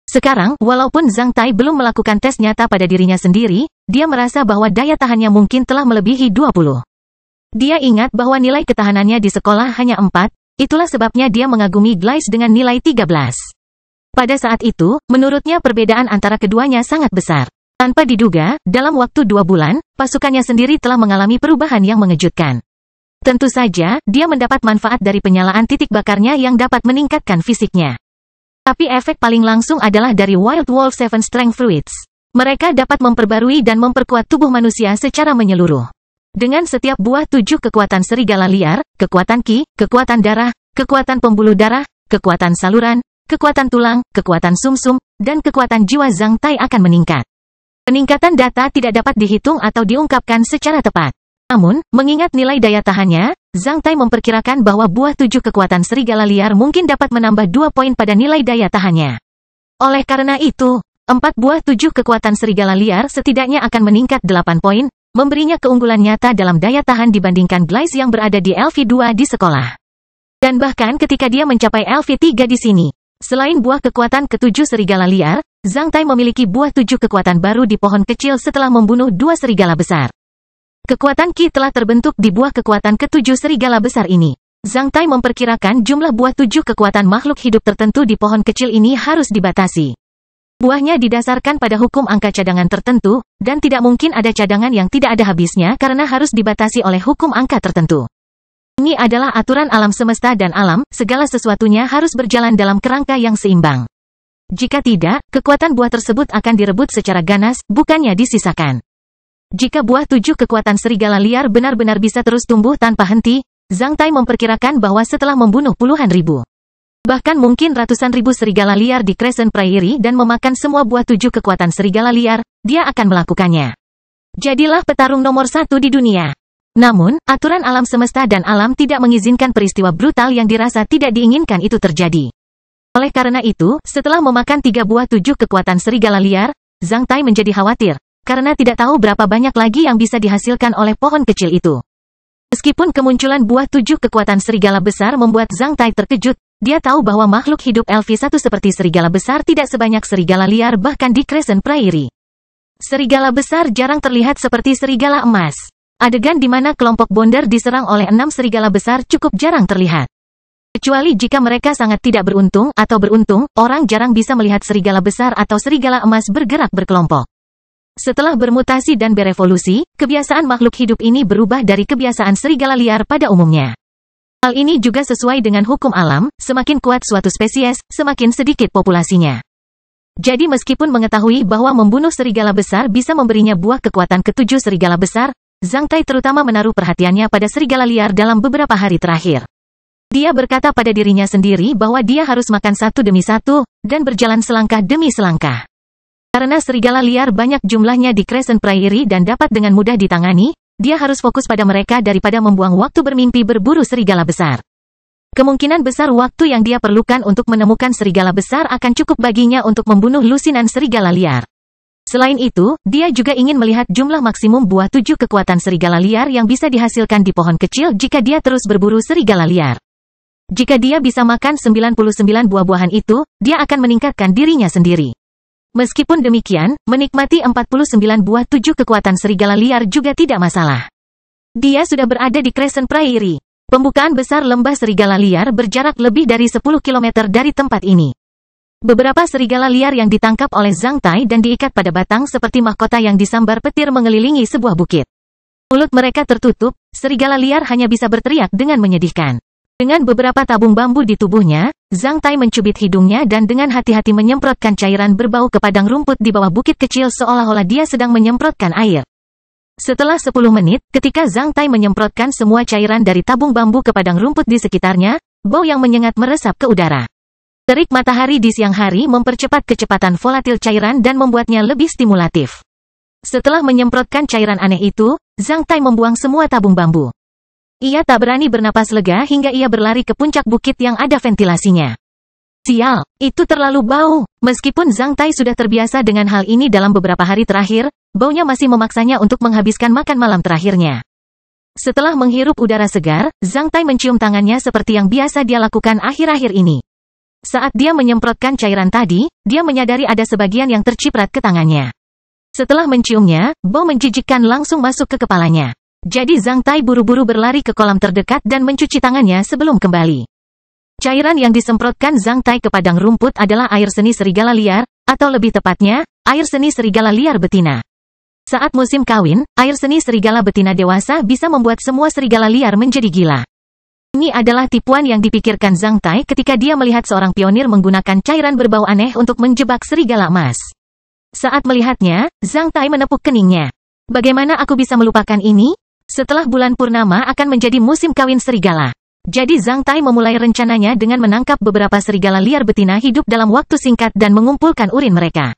Sekarang, walaupun Zhang Tai belum melakukan tes nyata pada dirinya sendiri, dia merasa bahwa daya tahannya mungkin telah melebihi 20. Dia ingat bahwa nilai ketahanannya di sekolah hanya 4, itulah sebabnya dia mengagumi Glais dengan nilai 13. Pada saat itu, menurutnya perbedaan antara keduanya sangat besar. Tanpa diduga, dalam waktu 2 bulan, pasukannya sendiri telah mengalami perubahan yang mengejutkan. Tentu saja, dia mendapat manfaat dari penyalaan titik bakarnya yang dapat meningkatkan fisiknya. Tapi efek paling langsung adalah dari Wild Wolf 7 Strength Fruits. Mereka dapat memperbarui dan memperkuat tubuh manusia secara menyeluruh. Dengan setiap buah 7 kekuatan serigala liar, kekuatan Qi, kekuatan darah, kekuatan pembuluh darah, kekuatan saluran, kekuatan tulang, kekuatan sumsum, dan kekuatan jiwa Zhang Tai akan meningkat. Peningkatan data tidak dapat dihitung atau diungkapkan secara tepat. Namun, mengingat nilai daya tahannya, Zhang Tai memperkirakan bahwa buah 7 kekuatan serigala liar mungkin dapat menambah 2 poin pada nilai daya tahannya. Oleh karena itu, 4 buah 7 kekuatan serigala liar setidaknya akan meningkat 8 poin, memberinya keunggulan nyata dalam daya tahan dibandingkan Glais yang berada di LV2 di sekolah. Dan bahkan ketika dia mencapai LV3 di sini, selain buah kekuatan ke-7 serigala liar, Zhang Tai memiliki buah 7 kekuatan baru di pohon kecil setelah membunuh 2 serigala besar. Kekuatan Qi telah terbentuk di buah kekuatan ke-7 serigala besar ini. Zhang Tai memperkirakan jumlah buah 7 kekuatan makhluk hidup tertentu di pohon kecil ini harus dibatasi. Buahnya didasarkan pada hukum angka cadangan tertentu, dan tidak mungkin ada cadangan yang tidak ada habisnya karena harus dibatasi oleh hukum angka tertentu. Ini adalah aturan alam semesta dan alam, segala sesuatunya harus berjalan dalam kerangka yang seimbang. Jika tidak, kekuatan buah tersebut akan direbut secara ganas, bukannya disisakan. Jika buah 7 kekuatan serigala liar benar-benar bisa terus tumbuh tanpa henti, Zhang Tai memperkirakan bahwa setelah membunuh puluhan ribu, bahkan mungkin ratusan ribu serigala liar di Crescent Prairie dan memakan semua buah 7 kekuatan serigala liar, dia akan melakukannya. Jadilah petarung nomor 1 di dunia. Namun, aturan alam semesta dan alam tidak mengizinkan peristiwa brutal yang dirasa tidak diinginkan itu terjadi. Oleh karena itu, setelah memakan 3 buah 7 kekuatan serigala liar, Zhang Tai menjadi khawatir, karena tidak tahu berapa banyak lagi yang bisa dihasilkan oleh pohon kecil itu. Meskipun kemunculan buah 7 kekuatan serigala besar membuat Zhang Tai terkejut, dia tahu bahwa makhluk hidup LV1 seperti serigala besar tidak sebanyak serigala liar bahkan di Crescent Prairie. Serigala besar jarang terlihat seperti serigala emas. Adegan di mana kelompok Bonder diserang oleh 6 serigala besar cukup jarang terlihat. Kecuali jika mereka sangat tidak beruntung atau beruntung, orang jarang bisa melihat serigala besar atau serigala emas bergerak berkelompok. Setelah bermutasi dan berevolusi, kebiasaan makhluk hidup ini berubah dari kebiasaan serigala liar pada umumnya. Hal ini juga sesuai dengan hukum alam, semakin kuat suatu spesies, semakin sedikit populasinya. Jadi meskipun mengetahui bahwa membunuh serigala besar bisa memberinya buah kekuatan ke-7 serigala besar, Zhang Tai terutama menaruh perhatiannya pada serigala liar dalam beberapa hari terakhir. Dia berkata pada dirinya sendiri bahwa dia harus makan satu demi satu, dan berjalan selangkah demi selangkah. Karena serigala liar banyak jumlahnya di Crescent Prairie dan dapat dengan mudah ditangani, dia harus fokus pada mereka daripada membuang waktu bermimpi berburu serigala besar. Kemungkinan besar waktu yang dia perlukan untuk menemukan serigala besar akan cukup baginya untuk membunuh lusinan serigala liar. Selain itu, dia juga ingin melihat jumlah maksimum buah 7 kekuatan serigala liar yang bisa dihasilkan di pohon kecil jika dia terus berburu serigala liar. Jika dia bisa makan 99 buah-buahan itu, dia akan meningkatkan dirinya sendiri. Meskipun demikian, menikmati 49 buah 7 kekuatan serigala liar juga tidak masalah. Dia sudah berada di Crescent Prairie. Pembukaan besar lembah serigala liar berjarak lebih dari 10 km dari tempat ini. Beberapa serigala liar yang ditangkap oleh Zhang Tai dan diikat pada batang seperti mahkota yang disambar petir mengelilingi sebuah bukit. Mulut mereka tertutup, serigala liar hanya bisa berteriak dengan menyedihkan. Dengan beberapa tabung bambu di tubuhnya, Zhang Tai mencubit hidungnya dan dengan hati-hati menyemprotkan cairan berbau ke padang rumput di bawah bukit kecil seolah-olah dia sedang menyemprotkan air. Setelah 10 menit, ketika Zhang Tai menyemprotkan semua cairan dari tabung bambu ke padang rumput di sekitarnya, bau yang menyengat meresap ke udara. Terik matahari di siang hari mempercepat kecepatan volatil cairan dan membuatnya lebih stimulatif. Setelah menyemprotkan cairan aneh itu, Zhang Tai membuang semua tabung bambu. Ia tak berani bernapas lega hingga ia berlari ke puncak bukit yang ada ventilasinya. Sial, itu terlalu bau. Meskipun Zhang Tai sudah terbiasa dengan hal ini dalam beberapa hari terakhir, baunya masih memaksanya untuk menghabiskan makan malam terakhirnya. Setelah menghirup udara segar, Zhang Tai mencium tangannya seperti yang biasa dia lakukan akhir-akhir ini. Saat dia menyemprotkan cairan tadi, dia menyadari ada sebagian yang terciprat ke tangannya. Setelah menciumnya, bau menjijikkan langsung masuk ke kepalanya. Jadi Zhang Tai buru-buru berlari ke kolam terdekat dan mencuci tangannya sebelum kembali. Cairan yang disemprotkan Zhang Tai ke padang rumput adalah air seni serigala liar, atau lebih tepatnya, air seni serigala liar betina. Saat musim kawin, air seni serigala betina dewasa bisa membuat semua serigala liar menjadi gila. Ini adalah tipuan yang dipikirkan Zhang Tai ketika dia melihat seorang pionir menggunakan cairan berbau aneh untuk menjebak serigala emas. Saat melihatnya, Zhang Tai menepuk keningnya. Bagaimana aku bisa melupakan ini? Setelah bulan purnama akan menjadi musim kawin serigala. Jadi Zhang Tai memulai rencananya dengan menangkap beberapa serigala liar betina hidup dalam waktu singkat dan mengumpulkan urin mereka.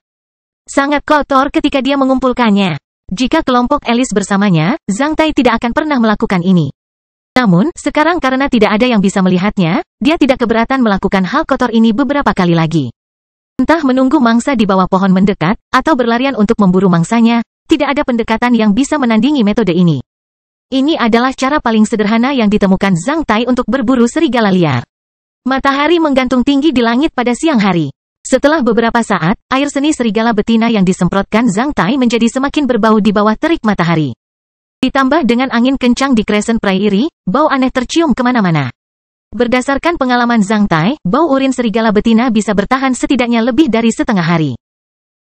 Sangat kotor ketika dia mengumpulkannya. Jika kelompok elis bersamanya, Zhang Tai tidak akan pernah melakukan ini. Namun, sekarang karena tidak ada yang bisa melihatnya, dia tidak keberatan melakukan hal kotor ini beberapa kali lagi. Entah menunggu mangsa di bawah pohon mendekat, atau berlarian untuk memburu mangsanya, tidak ada pendekatan yang bisa menandingi metode ini. Ini adalah cara paling sederhana yang ditemukan Zhang Tai untuk berburu serigala liar. Matahari menggantung tinggi di langit pada siang hari. Setelah beberapa saat, air seni serigala betina yang disemprotkan Zhang Tai menjadi semakin berbau di bawah terik matahari. Ditambah dengan angin kencang di Crescent Prairie, bau aneh tercium kemana-mana. Berdasarkan pengalaman Zhang Tai, bau urin serigala betina bisa bertahan setidaknya lebih dari setengah hari.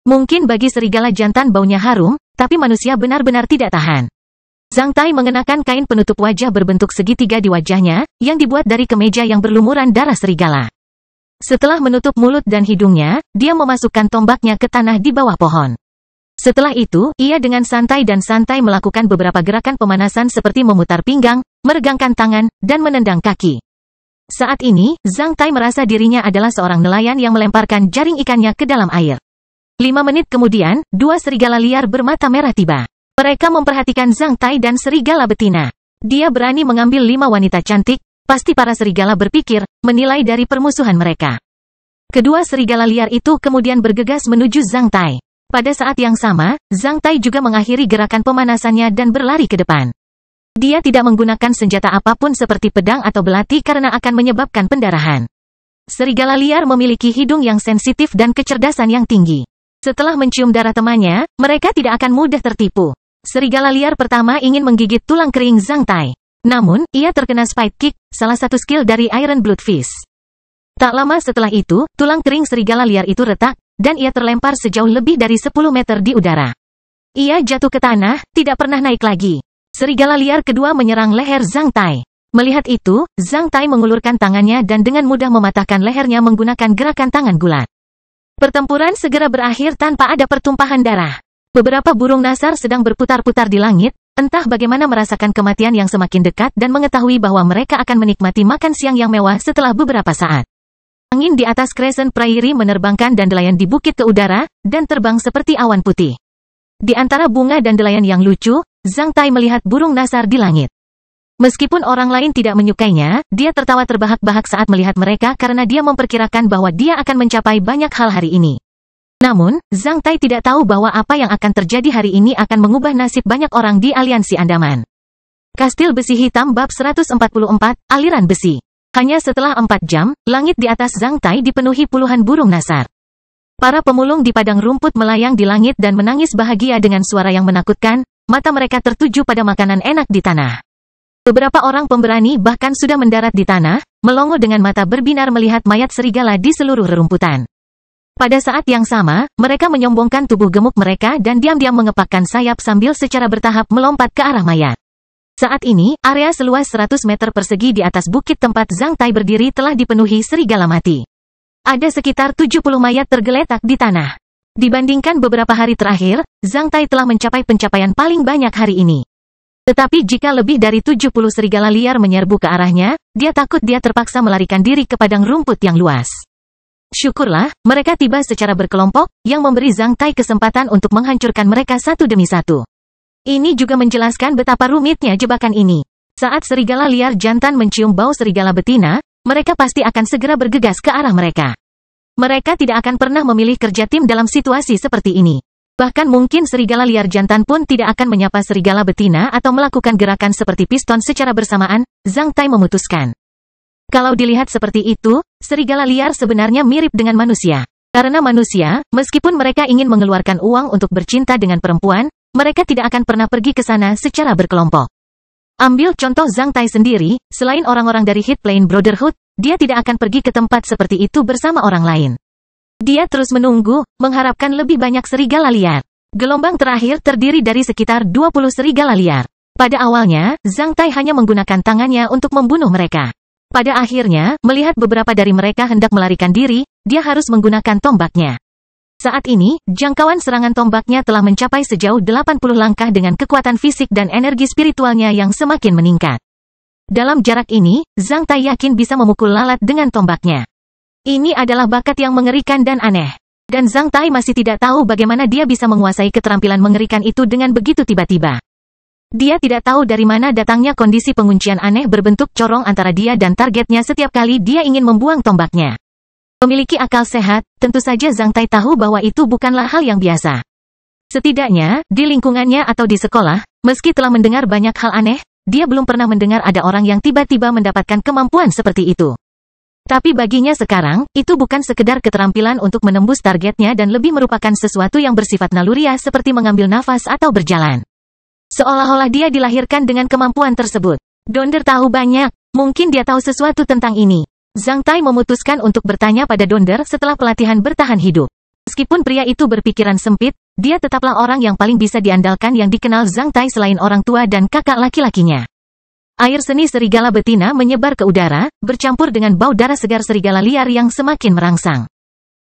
Mungkin bagi serigala jantan baunya harum, tapi manusia benar-benar tidak tahan. Zhang Tai mengenakan kain penutup wajah berbentuk segitiga di wajahnya, yang dibuat dari kemeja yang berlumuran darah serigala. Setelah menutup mulut dan hidungnya, dia memasukkan tombaknya ke tanah di bawah pohon. Setelah itu, ia dengan santai melakukan beberapa gerakan pemanasan seperti memutar pinggang, meregangkan tangan, dan menendang kaki. Saat ini, Zhang Tai merasa dirinya adalah seorang nelayan yang melemparkan jaring ikannya ke dalam air. 5 menit kemudian, 2 serigala liar bermata merah tiba. Mereka memperhatikan Zhang Tai dan serigala betina. Dia berani mengambil 5 wanita cantik, pasti para serigala berpikir, menilai dari permusuhan mereka. Kedua serigala liar itu kemudian bergegas menuju Zhang Tai. Pada saat yang sama, Zhang Tai juga mengakhiri gerakan pemanasannya dan berlari ke depan. Dia tidak menggunakan senjata apapun seperti pedang atau belati karena akan menyebabkan pendarahan. Serigala liar memiliki hidung yang sensitif dan kecerdasan yang tinggi. Setelah mencium darah temannya, mereka tidak akan mudah tertipu. Serigala liar pertama ingin menggigit tulang kering Zhang Tai. Namun, ia terkena spike kick, salah satu skill dari Iron Blood Fist. Tak lama setelah itu, tulang kering serigala liar itu retak, dan ia terlempar sejauh lebih dari 10 meter di udara. Ia jatuh ke tanah, tidak pernah naik lagi. Serigala liar kedua menyerang leher Zhang Tai. Melihat itu, Zhang Tai mengulurkan tangannya dan dengan mudah mematahkan lehernya menggunakan gerakan tangan gulat. Pertempuran segera berakhir tanpa ada pertumpahan darah. Beberapa burung nasar sedang berputar-putar di langit, entah bagaimana merasakan kematian yang semakin dekat dan mengetahui bahwa mereka akan menikmati makan siang yang mewah setelah beberapa saat. Angin di atas Crescent Prairie menerbangkan dandelion di bukit ke udara, dan terbang seperti awan putih. Di antara bunga dandelion yang lucu, Zhang Tai melihat burung nasar di langit. Meskipun orang lain tidak menyukainya, dia tertawa terbahak-bahak saat melihat mereka karena dia memperkirakan bahwa dia akan mencapai banyak hal hari ini. Namun, Zhang Tai tidak tahu bahwa apa yang akan terjadi hari ini akan mengubah nasib banyak orang di Aliansi Andaman. Kastil Besi Hitam Bab 144, Aliran Besi. Hanya setelah 4 jam, langit di atas Zhang Tai dipenuhi puluhan burung nasar. Para pemulung di padang rumput melayang di langit dan menangis bahagia dengan suara yang menakutkan, mata mereka tertuju pada makanan enak di tanah. Beberapa orang pemberani bahkan sudah mendarat di tanah, melongo dengan mata berbinar melihat mayat serigala di seluruh rerumputan. Pada saat yang sama, mereka menyombongkan tubuh gemuk mereka dan diam-diam mengepakkan sayap sambil secara bertahap melompat ke arah mayat. Saat ini, area seluas 100 meter persegi di atas bukit tempat Zhang Tai berdiri telah dipenuhi serigala mati. Ada sekitar 70 mayat tergeletak di tanah. Dibandingkan beberapa hari terakhir, Zhang Tai telah mencapai pencapaian paling banyak hari ini. Tetapi jika lebih dari 70 serigala liar menyerbu ke arahnya, dia takut dia terpaksa melarikan diri ke padang rumput yang luas. Syukurlah, mereka tiba secara berkelompok, yang memberi Zhang Tai kesempatan untuk menghancurkan mereka satu demi satu. Ini juga menjelaskan betapa rumitnya jebakan ini. Saat serigala liar jantan mencium bau serigala betina, mereka pasti akan segera bergegas ke arah mereka. Mereka tidak akan pernah memilih kerja tim dalam situasi seperti ini. Bahkan mungkin serigala liar jantan pun tidak akan menyapa serigala betina atau melakukan gerakan seperti piston secara bersamaan, Zhang Tai memutuskan. Kalau dilihat seperti itu, serigala liar sebenarnya mirip dengan manusia. Karena manusia, meskipun mereka ingin mengeluarkan uang untuk bercinta dengan perempuan, mereka tidak akan pernah pergi ke sana secara berkelompok. Ambil contoh Zhang Tai sendiri, selain orang-orang dari Hit Plain Brotherhood, dia tidak akan pergi ke tempat seperti itu bersama orang lain. Dia terus menunggu, mengharapkan lebih banyak serigala liar. Gelombang terakhir terdiri dari sekitar 20 serigala liar. Pada awalnya, Zhang Tai hanya menggunakan tangannya untuk membunuh mereka. Pada akhirnya, melihat beberapa dari mereka hendak melarikan diri, dia harus menggunakan tombaknya. Saat ini, jangkauan serangan tombaknya telah mencapai sejauh 80 langkah dengan kekuatan fisik dan energi spiritualnya yang semakin meningkat. Dalam jarak ini, Zhang Tai yakin bisa memukul lalat dengan tombaknya. Ini adalah bakat yang mengerikan dan aneh. Dan Zhang Tai masih tidak tahu bagaimana dia bisa menguasai keterampilan mengerikan itu dengan begitu tiba-tiba. Dia tidak tahu dari mana datangnya kondisi penguncian aneh berbentuk corong antara dia dan targetnya setiap kali dia ingin membuang tombaknya. Memiliki akal sehat, tentu saja Zhang Tai tahu bahwa itu bukanlah hal yang biasa. Setidaknya, di lingkungannya atau di sekolah, meski telah mendengar banyak hal aneh, dia belum pernah mendengar ada orang yang tiba-tiba mendapatkan kemampuan seperti itu. Tapi baginya sekarang, itu bukan sekedar keterampilan untuk menembus targetnya dan lebih merupakan sesuatu yang bersifat naluriah seperti mengambil nafas atau berjalan. Seolah-olah dia dilahirkan dengan kemampuan tersebut. Donder tahu banyak, mungkin dia tahu sesuatu tentang ini. Zhang Tai memutuskan untuk bertanya pada Donder setelah pelatihan bertahan hidup. Meskipun pria itu berpikiran sempit, dia tetaplah orang yang paling bisa diandalkan yang dikenal Zhang Tai selain orang tua dan kakak laki-lakinya. Air seni serigala betina menyebar ke udara, bercampur dengan bau darah segar serigala liar yang semakin merangsang.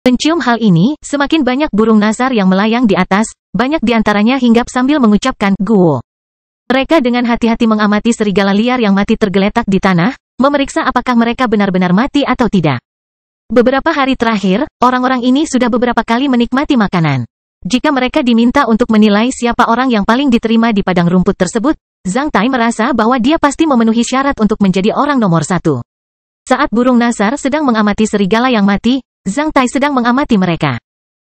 Mencium hal ini, semakin banyak burung nasar yang melayang di atas, banyak di antaranya hinggap sambil mengucapkan guo. Mereka dengan hati-hati mengamati serigala liar yang mati tergeletak di tanah, memeriksa apakah mereka benar-benar mati atau tidak. Beberapa hari terakhir, orang-orang ini sudah beberapa kali menikmati makanan. Jika mereka diminta untuk menilai siapa orang yang paling diterima di padang rumput tersebut, Zhang Tai merasa bahwa dia pasti memenuhi syarat untuk menjadi orang nomor 1. Saat burung nasar sedang mengamati serigala yang mati, Zhang Tai sedang mengamati mereka.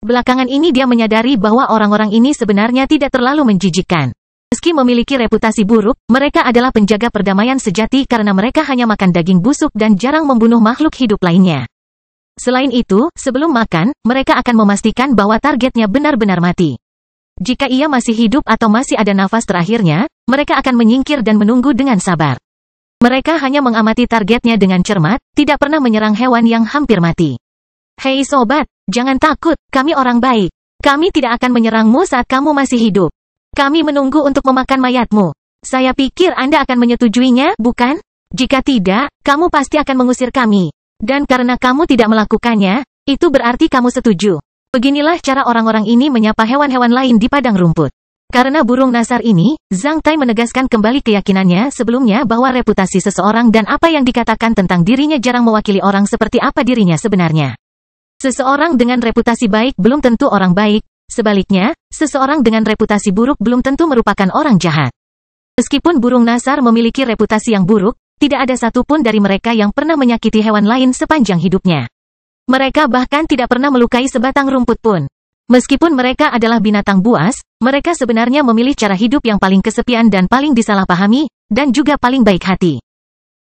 Belakangan ini dia menyadari bahwa orang-orang ini sebenarnya tidak terlalu menjijikkan. Meski memiliki reputasi buruk, mereka adalah penjaga perdamaian sejati karena mereka hanya makan daging busuk dan jarang membunuh makhluk hidup lainnya. Selain itu, sebelum makan, mereka akan memastikan bahwa targetnya benar-benar mati. Jika ia masih hidup atau masih ada nafas terakhirnya, mereka akan menyingkir dan menunggu dengan sabar. Mereka hanya mengamati targetnya dengan cermat, tidak pernah menyerang hewan yang hampir mati. Hei sobat, jangan takut, kami orang baik. Kami tidak akan menyerangmu saat kamu masih hidup. Kami menunggu untuk memakan mayatmu. Saya pikir Anda akan menyetujuinya, bukan? Jika tidak, kamu pasti akan mengusir kami. Dan karena kamu tidak melakukannya, itu berarti kamu setuju. Beginilah cara orang-orang ini menyapa hewan-hewan lain di padang rumput. Karena burung nasar ini, Zhang Tai menegaskan kembali keyakinannya sebelumnya bahwa reputasi seseorang dan apa yang dikatakan tentang dirinya jarang mewakili orang seperti apa dirinya sebenarnya. Seseorang dengan reputasi baik belum tentu orang baik, sebaliknya, seseorang dengan reputasi buruk belum tentu merupakan orang jahat. Meskipun burung nasar memiliki reputasi yang buruk, tidak ada satupun dari mereka yang pernah menyakiti hewan lain sepanjang hidupnya. Mereka bahkan tidak pernah melukai sebatang rumput pun. Meskipun mereka adalah binatang buas, mereka sebenarnya memilih cara hidup yang paling kesepian dan paling disalahpahami, dan juga paling baik hati.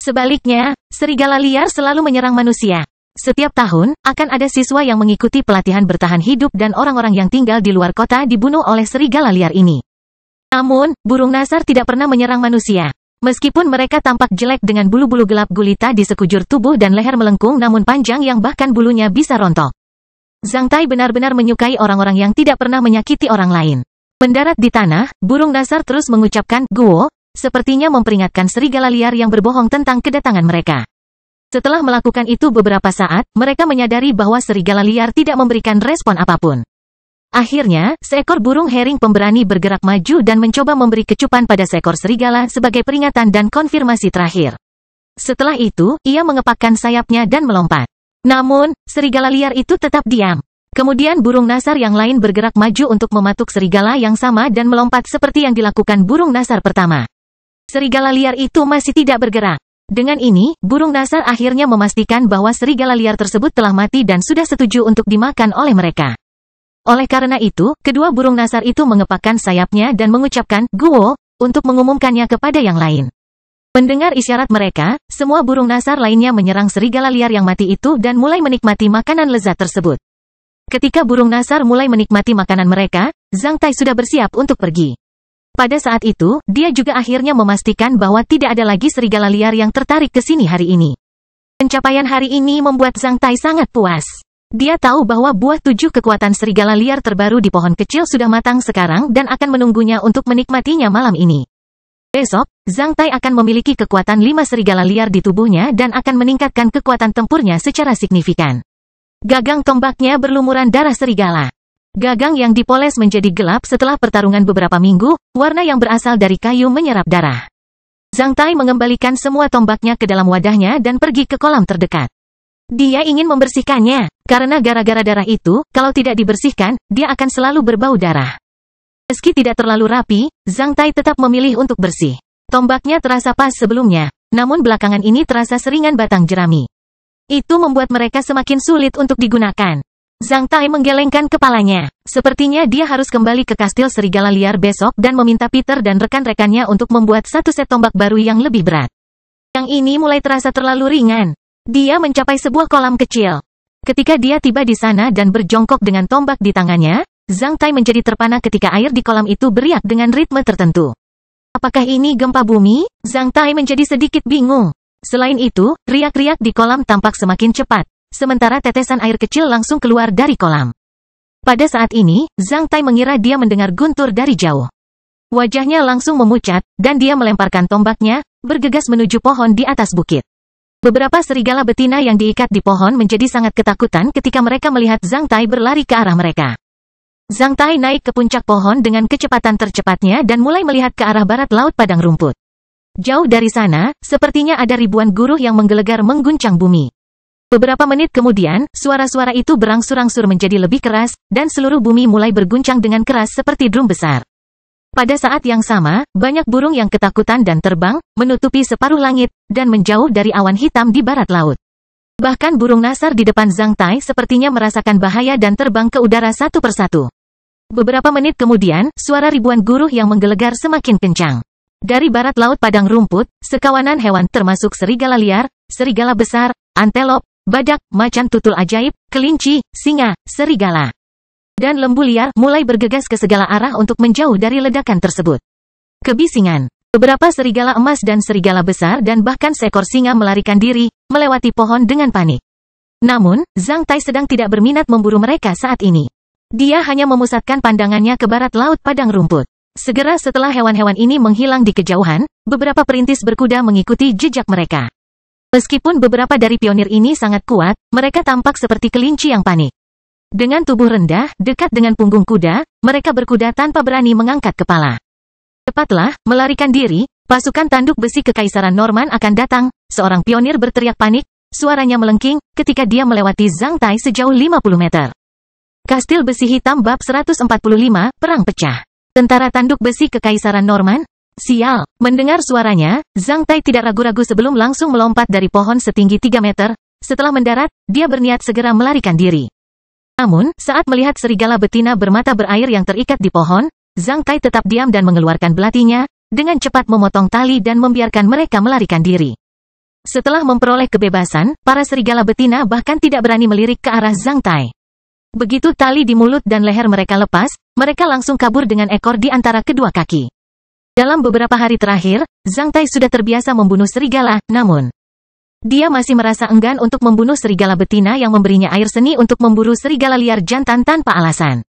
Sebaliknya, serigala liar selalu menyerang manusia. Setiap tahun, akan ada siswa yang mengikuti pelatihan bertahan hidup dan orang-orang yang tinggal di luar kota dibunuh oleh serigala liar ini. Namun, burung nasar tidak pernah menyerang manusia. Meskipun mereka tampak jelek dengan bulu-bulu gelap gulita di sekujur tubuh dan leher melengkung namun panjang yang bahkan bulunya bisa rontok. Zhang Tai benar-benar menyukai orang-orang yang tidak pernah menyakiti orang lain. Mendarat di tanah, burung nasar terus mengucapkan guo, sepertinya memperingatkan serigala liar yang berbohong tentang kedatangan mereka. Setelah melakukan itu beberapa saat, mereka menyadari bahwa serigala liar tidak memberikan respon apapun. Akhirnya, seekor burung hering pemberani bergerak maju dan mencoba memberi kecupan pada seekor serigala sebagai peringatan dan konfirmasi terakhir. Setelah itu, ia mengepakkan sayapnya dan melompat. Namun, serigala liar itu tetap diam. Kemudian burung nasar yang lain bergerak maju untuk mematuk serigala yang sama dan melompat seperti yang dilakukan burung nasar pertama. Serigala liar itu masih tidak bergerak. Dengan ini, burung nasar akhirnya memastikan bahwa serigala liar tersebut telah mati dan sudah setuju untuk dimakan oleh mereka. Oleh karena itu, kedua burung nasar itu mengepakkan sayapnya dan mengucapkan guo untuk mengumumkannya kepada yang lain. Mendengar isyarat mereka, semua burung nasar lainnya menyerang serigala liar yang mati itu dan mulai menikmati makanan lezat tersebut. Ketika burung nasar mulai menikmati makanan mereka, Zhang Tai sudah bersiap untuk pergi. Pada saat itu, dia juga akhirnya memastikan bahwa tidak ada lagi serigala liar yang tertarik ke sini hari ini. Pencapaian hari ini membuat Zhang Tai sangat puas. Dia tahu bahwa buah 7 kekuatan serigala liar terbaru di pohon kecil sudah matang sekarang dan akan menunggunya untuk menikmatinya malam ini. Besok, Zhang Tai akan memiliki kekuatan 5 serigala liar di tubuhnya dan akan meningkatkan kekuatan tempurnya secara signifikan. Gagang tombaknya berlumuran darah serigala. Gagang yang dipoles menjadi gelap setelah pertarungan beberapa minggu, warna yang berasal dari kayu menyerap darah. Zhang Tai mengembalikan semua tombaknya ke dalam wadahnya dan pergi ke kolam terdekat. Dia ingin membersihkannya, karena gara-gara darah itu, kalau tidak dibersihkan, dia akan selalu berbau darah. Meski tidak terlalu rapi, Zhang Tai tetap memilih untuk bersih. Tombaknya terasa pas sebelumnya, namun belakangan ini terasa seringan batang jerami. Itu membuat mereka semakin sulit untuk digunakan. Zhang Tai menggelengkan kepalanya. Sepertinya dia harus kembali ke kastil serigala liar besok dan meminta Peter dan rekan-rekannya untuk membuat satu set tombak baru yang lebih berat. Yang ini mulai terasa terlalu ringan. Dia mencapai sebuah kolam kecil. Ketika dia tiba di sana dan berjongkok dengan tombak di tangannya, Zhang Tai menjadi terpana ketika air di kolam itu beriak dengan ritme tertentu. Apakah ini gempa bumi? Zhang Tai menjadi sedikit bingung. Selain itu, riak-riak di kolam tampak semakin cepat, sementara tetesan air kecil langsung keluar dari kolam. Pada saat ini, Zhang Tai mengira dia mendengar guntur dari jauh. Wajahnya langsung memucat, dan dia melemparkan tombaknya, bergegas menuju pohon di atas bukit. Beberapa serigala betina yang diikat di pohon menjadi sangat ketakutan ketika mereka melihat Zhang Tai berlari ke arah mereka. Zhang Tai naik ke puncak pohon dengan kecepatan tercepatnya dan mulai melihat ke arah barat laut padang rumput. Jauh dari sana, sepertinya ada ribuan guruh yang menggelegar mengguncang bumi. Beberapa menit kemudian, suara-suara itu berangsur-angsur menjadi lebih keras, dan seluruh bumi mulai berguncang dengan keras seperti drum besar. Pada saat yang sama, banyak burung yang ketakutan dan terbang, menutupi separuh langit, dan menjauh dari awan hitam di barat laut. Bahkan burung nasar di depan Zhang Tai sepertinya merasakan bahaya dan terbang ke udara satu persatu. Beberapa menit kemudian, suara ribuan guruh yang menggelegar semakin kencang. Dari barat laut padang rumput, sekawanan hewan termasuk serigala liar, serigala besar, antelop, badak, macan tutul ajaib, kelinci, singa, serigala, dan lembu liar mulai bergegas ke segala arah untuk menjauh dari ledakan tersebut. Kebisingan. Beberapa serigala emas dan serigala besar dan bahkan seekor singa melarikan diri, melewati pohon dengan panik. Namun, Zhang Tai sedang tidak berminat memburu mereka saat ini. Dia hanya memusatkan pandangannya ke barat laut padang rumput. Segera setelah hewan-hewan ini menghilang di kejauhan, beberapa perintis berkuda mengikuti jejak mereka. Meskipun beberapa dari pionir ini sangat kuat, mereka tampak seperti kelinci yang panik. Dengan tubuh rendah, dekat dengan punggung kuda, mereka berkuda tanpa berani mengangkat kepala. Cepatlah, melarikan diri, pasukan tanduk besi Kekaisaran Norman akan datang, seorang pionir berteriak panik, suaranya melengking, ketika dia melewati Zhang Tai sejauh 50 meter. Kastil Besi Hitam Bab 145, Perang Pecah. Tentara tanduk besi Kekaisaran Norman? Sial, mendengar suaranya, Zhang Tai tidak ragu-ragu sebelum langsung melompat dari pohon setinggi 3 meter, setelah mendarat, dia berniat segera melarikan diri. Namun, saat melihat serigala betina bermata berair yang terikat di pohon, Zhang Tai tetap diam dan mengeluarkan belatinya, dengan cepat memotong tali dan membiarkan mereka melarikan diri. Setelah memperoleh kebebasan, para serigala betina bahkan tidak berani melirik ke arah Zhang Tai. Begitu tali di mulut dan leher mereka lepas, mereka langsung kabur dengan ekor di antara kedua kaki. Dalam beberapa hari terakhir, Zhang Tai sudah terbiasa membunuh serigala, namun dia masih merasa enggan untuk membunuh serigala betina yang memberinya air seni untuk memburu serigala liar jantan tanpa alasan.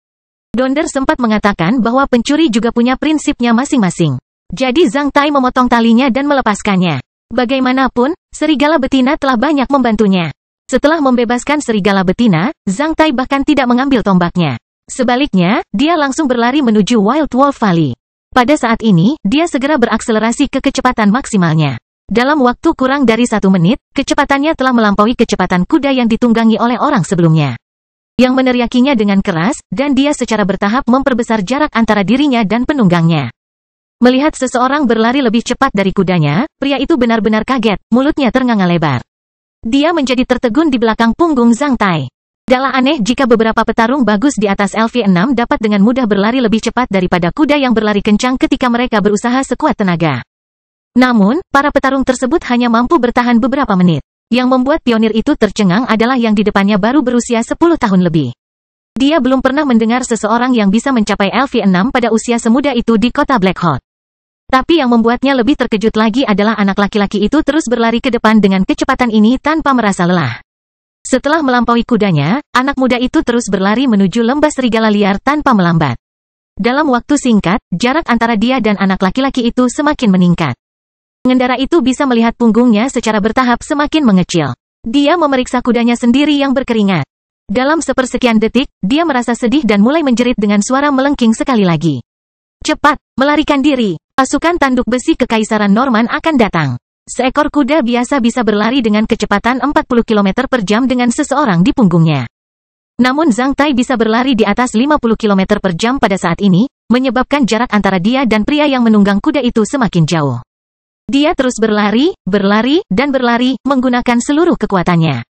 Donder sempat mengatakan bahwa pencuri juga punya prinsipnya masing-masing. Jadi Zhang Tai memotong talinya dan melepaskannya. Bagaimanapun, serigala betina telah banyak membantunya. Setelah membebaskan serigala betina, Zhang Tai bahkan tidak mengambil tombaknya. Sebaliknya, dia langsung berlari menuju Wild Wolf Valley. Pada saat ini, dia segera berakselerasi ke kecepatan maksimalnya. Dalam waktu kurang dari 1 menit, kecepatannya telah melampaui kecepatan kuda yang ditunggangi oleh orang sebelumnya. Yang meneriakinya dengan keras, dan dia secara bertahap memperbesar jarak antara dirinya dan penunggangnya. Melihat seseorang berlari lebih cepat dari kudanya, pria itu benar-benar kaget, mulutnya ternganga lebar. Dia menjadi tertegun di belakang punggung Zhang Tai. Tidaklah aneh jika beberapa petarung bagus di atas LV6 dapat dengan mudah berlari lebih cepat daripada kuda yang berlari kencang ketika mereka berusaha sekuat tenaga. Namun, para petarung tersebut hanya mampu bertahan beberapa menit. Yang membuat pionir itu tercengang adalah yang di depannya baru berusia 10 tahun lebih. Dia belum pernah mendengar seseorang yang bisa mencapai LV6 pada usia semuda itu di kota Black Hawk. Tapi yang membuatnya lebih terkejut lagi adalah anak laki-laki itu terus berlari ke depan dengan kecepatan ini tanpa merasa lelah. Setelah melampaui kudanya, anak muda itu terus berlari menuju lembah serigala liar tanpa melambat. Dalam waktu singkat, jarak antara dia dan anak laki-laki itu semakin meningkat. Pengendara itu bisa melihat punggungnya secara bertahap semakin mengecil. Dia memeriksa kudanya sendiri yang berkeringat. Dalam sepersekian detik, dia merasa sedih dan mulai menjerit dengan suara melengking sekali lagi. Cepat, melarikan diri. Pasukan tanduk besi Kekaisaran Norman akan datang. Seekor kuda biasa bisa berlari dengan kecepatan 40 km per jam dengan seseorang di punggungnya. Namun Zhang Tai bisa berlari di atas 50 km per jam pada saat ini, menyebabkan jarak antara dia dan pria yang menunggang kuda itu semakin jauh. Dia terus berlari, dan berlari, menggunakan seluruh kekuatannya.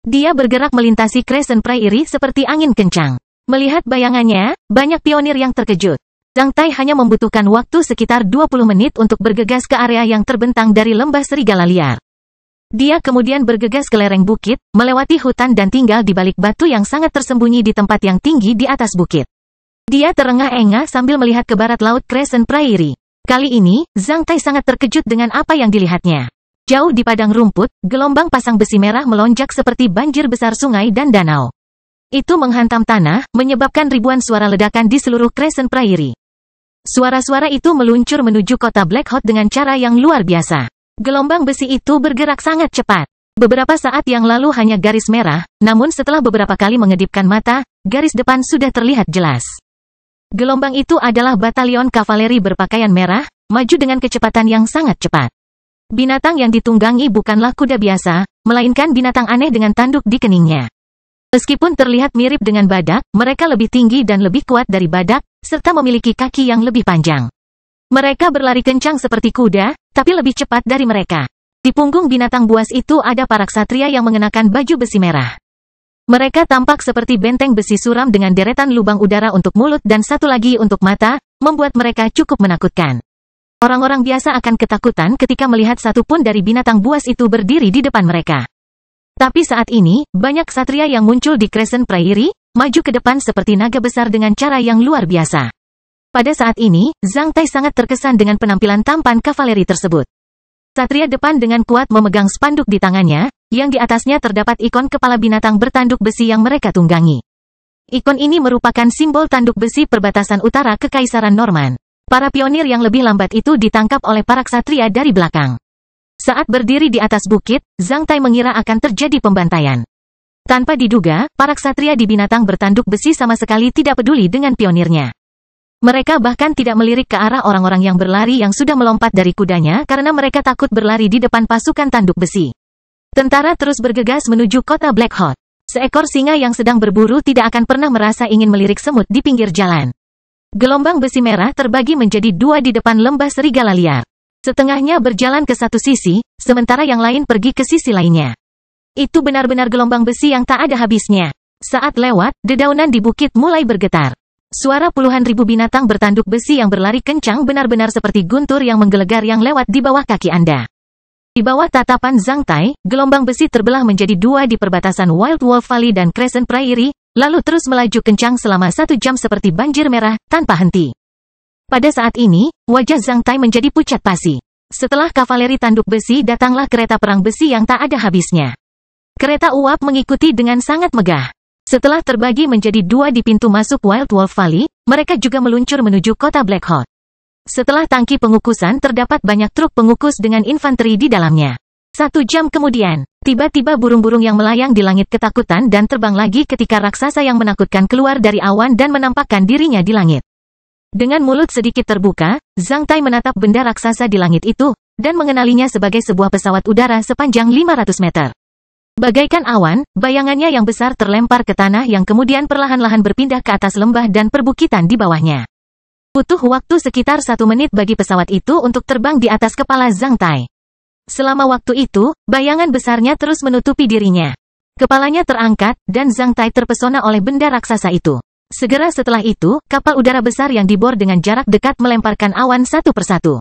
Dia bergerak melintasi Crescent Prairie seperti angin kencang. Melihat bayangannya, banyak pionir yang terkejut. Zhang Tai hanya membutuhkan waktu sekitar 20 menit untuk bergegas ke area yang terbentang dari lembah serigala liar. Dia kemudian bergegas ke lereng bukit, melewati hutan dan tinggal di balik batu yang sangat tersembunyi di tempat yang tinggi di atas bukit. Dia terengah-engah sambil melihat ke barat laut Crescent Prairie. Kali ini, Zhang Tai sangat terkejut dengan apa yang dilihatnya. Jauh di padang rumput, gelombang pasang besi merah melonjak seperti banjir besar sungai dan danau. Itu menghantam tanah, menyebabkan ribuan suara ledakan di seluruh Crescent Prairie. Suara-suara itu meluncur menuju kota Black Hawk dengan cara yang luar biasa. Gelombang besi itu bergerak sangat cepat. Beberapa saat yang lalu hanya garis merah, namun setelah beberapa kali mengedipkan mata, garis depan sudah terlihat jelas. Gelombang itu adalah batalion kavaleri berpakaian merah, maju dengan kecepatan yang sangat cepat. Binatang yang ditunggangi bukanlah kuda biasa, melainkan binatang aneh dengan tanduk di keningnya. Meskipun terlihat mirip dengan badak, mereka lebih tinggi dan lebih kuat dari badak, serta memiliki kaki yang lebih panjang. Mereka berlari kencang seperti kuda, tapi lebih cepat dari mereka. Di punggung binatang buas itu ada para ksatria yang mengenakan baju besi merah. Mereka tampak seperti benteng besi suram dengan deretan lubang udara untuk mulut dan satu lagi untuk mata, membuat mereka cukup menakutkan. Orang-orang biasa akan ketakutan ketika melihat satu pun dari binatang buas itu berdiri di depan mereka. Tapi saat ini, banyak ksatria yang muncul di Crescent Prairie, maju ke depan seperti naga besar dengan cara yang luar biasa. Pada saat ini, Zhang Tai sangat terkesan dengan penampilan tampan kavaleri tersebut. Ksatria depan dengan kuat memegang spanduk di tangannya, yang di atasnya terdapat ikon kepala binatang bertanduk besi yang mereka tunggangi. Ikon ini merupakan simbol tanduk besi perbatasan utara Kekaisaran Norman. Para pionir yang lebih lambat itu ditangkap oleh para ksatria dari belakang. Saat berdiri di atas bukit, Zhang Tai mengira akan terjadi pembantaian. Tanpa diduga, para ksatria di binatang bertanduk besi sama sekali tidak peduli dengan pionirnya. Mereka bahkan tidak melirik ke arah orang-orang yang berlari yang sudah melompat dari kudanya karena mereka takut berlari di depan pasukan tanduk besi. Tentara terus bergegas menuju kota Black Hawk. Seekor singa yang sedang berburu tidak akan pernah merasa ingin melirik semut di pinggir jalan. Gelombang besi merah terbagi menjadi dua di depan lembah serigala liar. Setengahnya berjalan ke satu sisi, sementara yang lain pergi ke sisi lainnya. Itu benar-benar gelombang besi yang tak ada habisnya. Saat lewat, dedaunan di bukit mulai bergetar. Suara puluhan ribu binatang bertanduk besi yang berlari kencang benar-benar seperti guntur yang menggelegar yang lewat di bawah kaki Anda. Di bawah tatapan Zhang Tai, gelombang besi terbelah menjadi dua di perbatasan Wild Wolf Valley dan Crescent Prairie, lalu terus melaju kencang selama 1 jam seperti banjir merah, tanpa henti. Pada saat ini, wajah Zhang Tai menjadi pucat pasi. Setelah kavaleri tanduk besi datanglah kereta perang besi yang tak ada habisnya. Kereta uap mengikuti dengan sangat megah. Setelah terbagi menjadi dua di pintu masuk Wild Wolf Valley, mereka juga meluncur menuju kota Black Hawk. Setelah tangki pengukusan terdapat banyak truk pengukus dengan infanteri di dalamnya. 1 jam kemudian, tiba-tiba burung-burung yang melayang di langit ketakutan dan terbang lagi ketika raksasa yang menakutkan keluar dari awan dan menampakkan dirinya di langit. Dengan mulut sedikit terbuka, Zhang Tai menatap benda raksasa di langit itu, dan mengenalinya sebagai sebuah pesawat udara sepanjang 500 meter. Bagaikan awan, bayangannya yang besar terlempar ke tanah yang kemudian perlahan-lahan berpindah ke atas lembah dan perbukitan di bawahnya. Butuh waktu sekitar 1 menit bagi pesawat itu untuk terbang di atas kepala Zhang Tai. Selama waktu itu, bayangan besarnya terus menutupi dirinya. Kepalanya terangkat, dan Zhang Tai terpesona oleh benda raksasa itu. Segera setelah itu, kapal udara besar yang dibor dengan jarak dekat melemparkan awan satu persatu.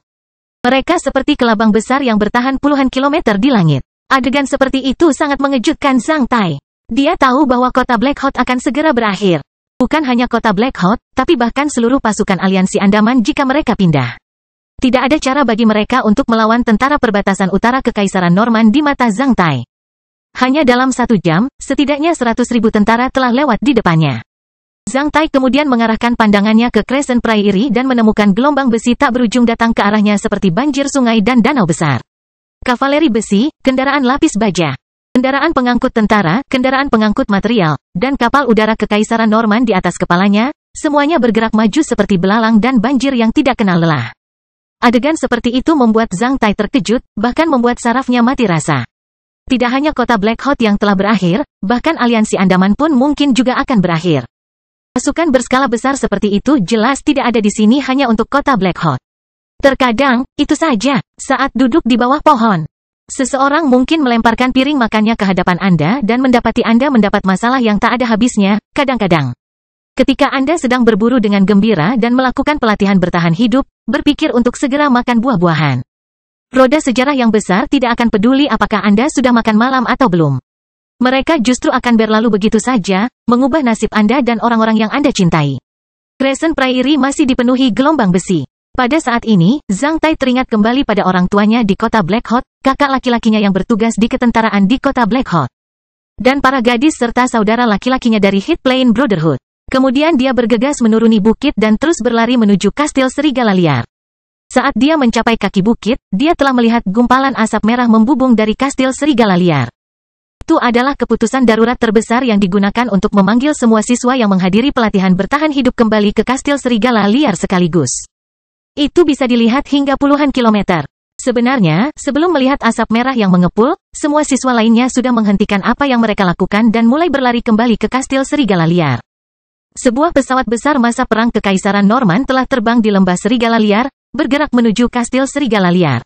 Mereka seperti kelabang besar yang bertahan puluhan kilometer di langit. Adegan seperti itu sangat mengejutkan Zhang Tai. Dia tahu bahwa kota Black Hawk akan segera berakhir. Bukan hanya kota Black Hawk, tapi bahkan seluruh pasukan aliansi Andaman jika mereka pindah. Tidak ada cara bagi mereka untuk melawan tentara perbatasan utara Kekaisaran Norman di mata Zhang Tai. Hanya dalam 1 jam, setidaknya 100.000 tentara telah lewat di depannya. Zhang Tai kemudian mengarahkan pandangannya ke Crescent Prairie dan menemukan gelombang besi tak berujung datang ke arahnya seperti banjir sungai dan danau besar. Kavaleri besi, kendaraan lapis baja, kendaraan pengangkut tentara, kendaraan pengangkut material, dan kapal udara Kekaisaran Norman di atas kepalanya, semuanya bergerak maju seperti belalang dan banjir yang tidak kenal lelah. Adegan seperti itu membuat Zhang Tai terkejut, bahkan membuat sarafnya mati rasa. Tidak hanya kota Black Hawk yang telah berakhir, bahkan aliansi Andaman pun mungkin juga akan berakhir. Pasukan berskala besar seperti itu jelas tidak ada di sini hanya untuk kota Black Hawk. Terkadang, itu saja, saat duduk di bawah pohon. Seseorang mungkin melemparkan piring makannya ke hadapan Anda dan mendapati Anda mendapat masalah yang tak ada habisnya, kadang-kadang. Ketika Anda sedang berburu dengan gembira dan melakukan pelatihan bertahan hidup, berpikir untuk segera makan buah-buahan. Roda sejarah yang besar tidak akan peduli apakah Anda sudah makan malam atau belum. Mereka justru akan berlalu begitu saja, mengubah nasib Anda dan orang-orang yang Anda cintai. Crescent Prairie masih dipenuhi gelombang besi. Pada saat ini, Zhang Tai teringat kembali pada orang tuanya di kota Black Hawk, kakak laki-lakinya yang bertugas di ketentaraan di kota Black Hawk. dan para gadis serta saudara laki-lakinya dari Hit Plain Brotherhood. Kemudian dia bergegas menuruni bukit dan terus berlari menuju kastil serigala liar. Saat dia mencapai kaki bukit, dia telah melihat gumpalan asap merah membubung dari kastil serigala liar. Itu adalah keputusan darurat terbesar yang digunakan untuk memanggil semua siswa yang menghadiri pelatihan bertahan hidup kembali ke kastil serigala liar sekaligus. Itu bisa dilihat hingga puluhan kilometer. Sebenarnya, sebelum melihat asap merah yang mengepul, semua siswa lainnya sudah menghentikan apa yang mereka lakukan dan mulai berlari kembali ke kastil serigala liar. Sebuah pesawat besar masa perang Kekaisaran Norman telah terbang di lembah serigala liar, bergerak menuju kastil serigala liar.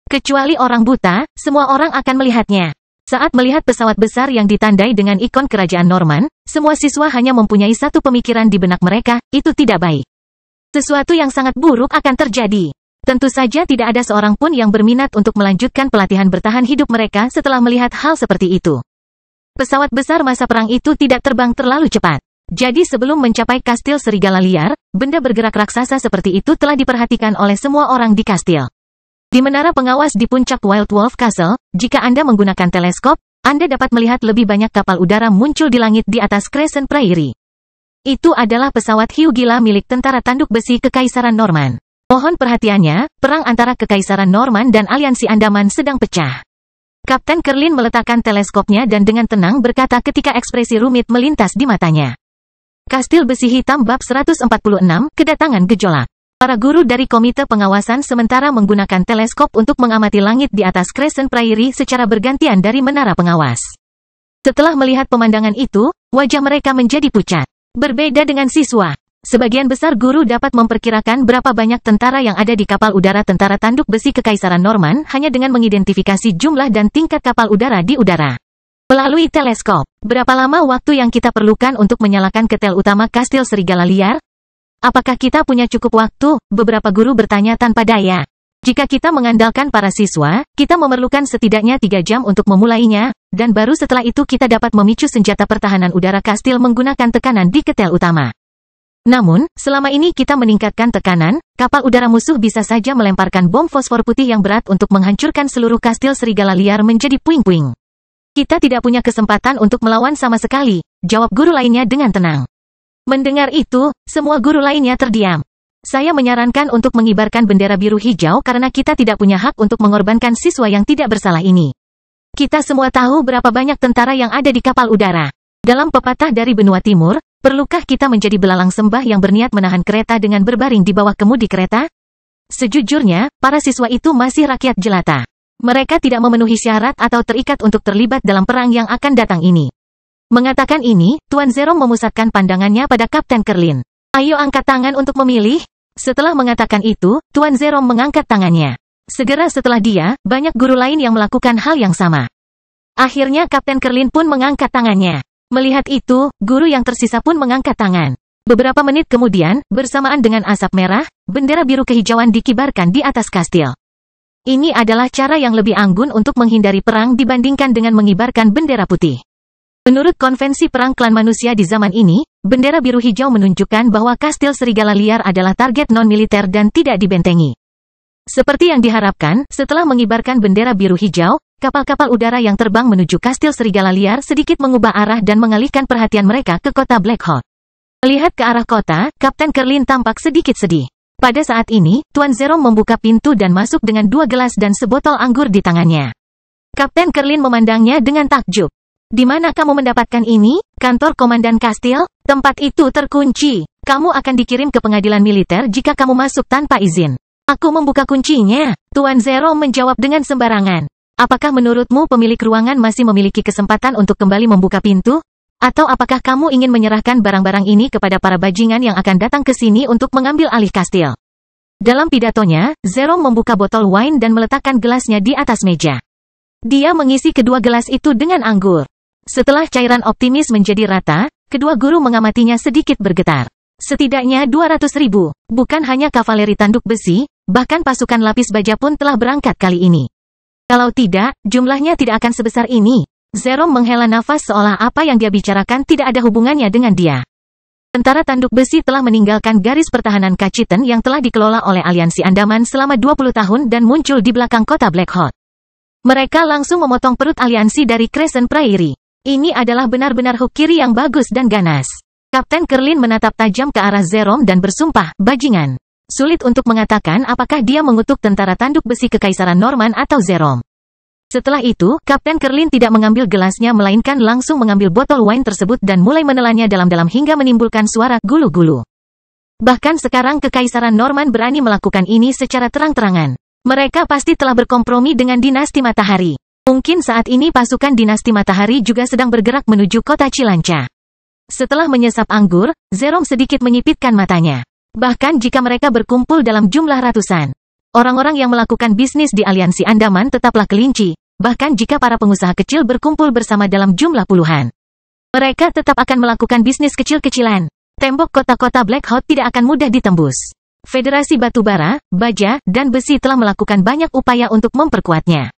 Kecuali orang buta, semua orang akan melihatnya. Saat melihat pesawat besar yang ditandai dengan ikon kerajaan Norman, semua siswa hanya mempunyai satu pemikiran di benak mereka, itu tidak baik. Sesuatu yang sangat buruk akan terjadi. Tentu saja tidak ada seorang pun yang berminat untuk melanjutkan pelatihan bertahan hidup mereka setelah melihat hal seperti itu. Pesawat besar masa perang itu tidak terbang terlalu cepat. Jadi sebelum mencapai kastil serigala liar, benda bergerak raksasa seperti itu telah diperhatikan oleh semua orang di kastil. Di menara pengawas di puncak Wild Wolf Castle, jika Anda menggunakan teleskop, Anda dapat melihat lebih banyak kapal udara muncul di langit di atas Crescent Prairie. Itu adalah pesawat hiu gila milik tentara tanduk besi Kekaisaran Norman. Mohon perhatiannya, perang antara Kekaisaran Norman dan Aliansi Andaman sedang pecah. Kapten Kerlin meletakkan teleskopnya dan dengan tenang berkata ketika ekspresi rumit melintas di matanya. Kastil Besi Hitam Bab 146, Kedatangan Gejolak. Para guru dari Komite Pengawasan sementara menggunakan teleskop untuk mengamati langit di atas Crescent Prairie secara bergantian dari menara pengawas. Setelah melihat pemandangan itu, wajah mereka menjadi pucat. Berbeda dengan siswa, sebagian besar guru dapat memperkirakan berapa banyak tentara yang ada di kapal udara tentara tanduk besi Kekaisaran Norman hanya dengan mengidentifikasi jumlah dan tingkat kapal udara di udara. Melalui teleskop, berapa lama waktu yang kita perlukan untuk menyalakan ketel utama kastil serigala liar? Apakah kita punya cukup waktu? Beberapa guru bertanya tanpa daya. Jika kita mengandalkan para siswa, kita memerlukan setidaknya 3 jam untuk memulainya, dan baru setelah itu kita dapat memicu senjata pertahanan udara kastil menggunakan tekanan di ketel utama. Namun, selama ini kita meningkatkan tekanan, kapal udara musuh bisa saja melemparkan bom fosfor putih yang berat untuk menghancurkan seluruh kastil serigala liar menjadi puing-puing. Kita tidak punya kesempatan untuk melawan sama sekali, jawab guru lainnya dengan tenang. Mendengar itu, semua guru lainnya terdiam. Saya menyarankan untuk mengibarkan bendera biru hijau karena kita tidak punya hak untuk mengorbankan siswa yang tidak bersalah ini. Kita semua tahu berapa banyak tentara yang ada di kapal udara. Dalam pepatah dari benua timur, perlukah kita menjadi belalang sembah yang berniat menahan kereta dengan berbaring di bawah kemudi kereta? Sejujurnya, para siswa itu masih rakyat jelata. Mereka tidak memenuhi syarat atau terikat untuk terlibat dalam perang yang akan datang ini. Mengatakan ini, Tuan Zero memusatkan pandangannya pada Kapten Kerlin. Ayo angkat tangan untuk memilih. Setelah mengatakan itu, Tuan Zero mengangkat tangannya. Segera setelah dia, banyak guru lain yang melakukan hal yang sama. Akhirnya Kapten Kerlin pun mengangkat tangannya. Melihat itu, guru yang tersisa pun mengangkat tangan. Beberapa menit kemudian, bersamaan dengan asap merah, bendera biru kehijauan dikibarkan di atas kastil. Ini adalah cara yang lebih anggun untuk menghindari perang dibandingkan dengan mengibarkan bendera putih. Menurut konvensi perang klan manusia di zaman ini, bendera biru hijau menunjukkan bahwa kastil serigala liar adalah target non-militer dan tidak dibentengi. Seperti yang diharapkan, setelah mengibarkan bendera biru hijau, kapal-kapal udara yang terbang menuju kastil serigala liar sedikit mengubah arah dan mengalihkan perhatian mereka ke kota Black Hawk. Melihat ke arah kota, Kapten Kerlin tampak sedikit sedih. Pada saat ini, Tuan Zero membuka pintu dan masuk dengan 2 gelas dan sebotol anggur di tangannya. Kapten Kerlin memandangnya dengan takjub. Di mana kamu mendapatkan ini? Kantor Komandan Kastil? Tempat itu terkunci. Kamu akan dikirim ke pengadilan militer jika kamu masuk tanpa izin. Aku membuka kuncinya. Tuan Zero menjawab dengan sembarangan. Apakah menurutmu pemilik ruangan masih memiliki kesempatan untuk kembali membuka pintu? Atau apakah kamu ingin menyerahkan barang-barang ini kepada para bajingan yang akan datang ke sini untuk mengambil alih kastil? Dalam pidatonya, Zero membuka botol wine dan meletakkan gelasnya di atas meja. Dia mengisi kedua gelas itu dengan anggur. Setelah cairan optimis menjadi rata, kedua guru mengamatinya sedikit bergetar. Setidaknya 200.000, bukan hanya kavaleri tanduk besi, bahkan pasukan lapis baja pun telah berangkat kali ini. Kalau tidak, jumlahnya tidak akan sebesar ini. Zero menghela nafas seolah apa yang dia bicarakan tidak ada hubungannya dengan dia. Tentara tanduk besi telah meninggalkan garis pertahanan Kaciten yang telah dikelola oleh Aliansi Andaman selama 20 tahun dan muncul di belakang kota Black Hawk. Mereka langsung memotong perut aliansi dari Crescent Prairie. Ini adalah benar-benar hook kiri yang bagus dan ganas. Kapten Kerlin menatap tajam ke arah Zerom dan bersumpah, bajingan. Sulit untuk mengatakan apakah dia mengutuk tentara tanduk besi Kekaisaran Norman atau Zerom. Setelah itu, Kapten Kerlin tidak mengambil gelasnya melainkan langsung mengambil botol wine tersebut dan mulai menelannya dalam-dalam hingga menimbulkan suara gulu-gulu. Bahkan sekarang Kekaisaran Norman berani melakukan ini secara terang-terangan. Mereka pasti telah berkompromi dengan dinasti Matahari. Mungkin saat ini pasukan dinasti Matahari juga sedang bergerak menuju kota Cilanca. Setelah menyesap anggur, Zerom sedikit menyipitkan matanya. Bahkan jika mereka berkumpul dalam jumlah ratusan, orang-orang yang melakukan bisnis di Aliansi Andaman tetaplah kelinci. Bahkan jika para pengusaha kecil berkumpul bersama dalam jumlah puluhan, mereka tetap akan melakukan bisnis kecil-kecilan. Tembok kota-kota Black Hawk tidak akan mudah ditembus. Federasi Batubara, Baja, dan Besi telah melakukan banyak upaya untuk memperkuatnya.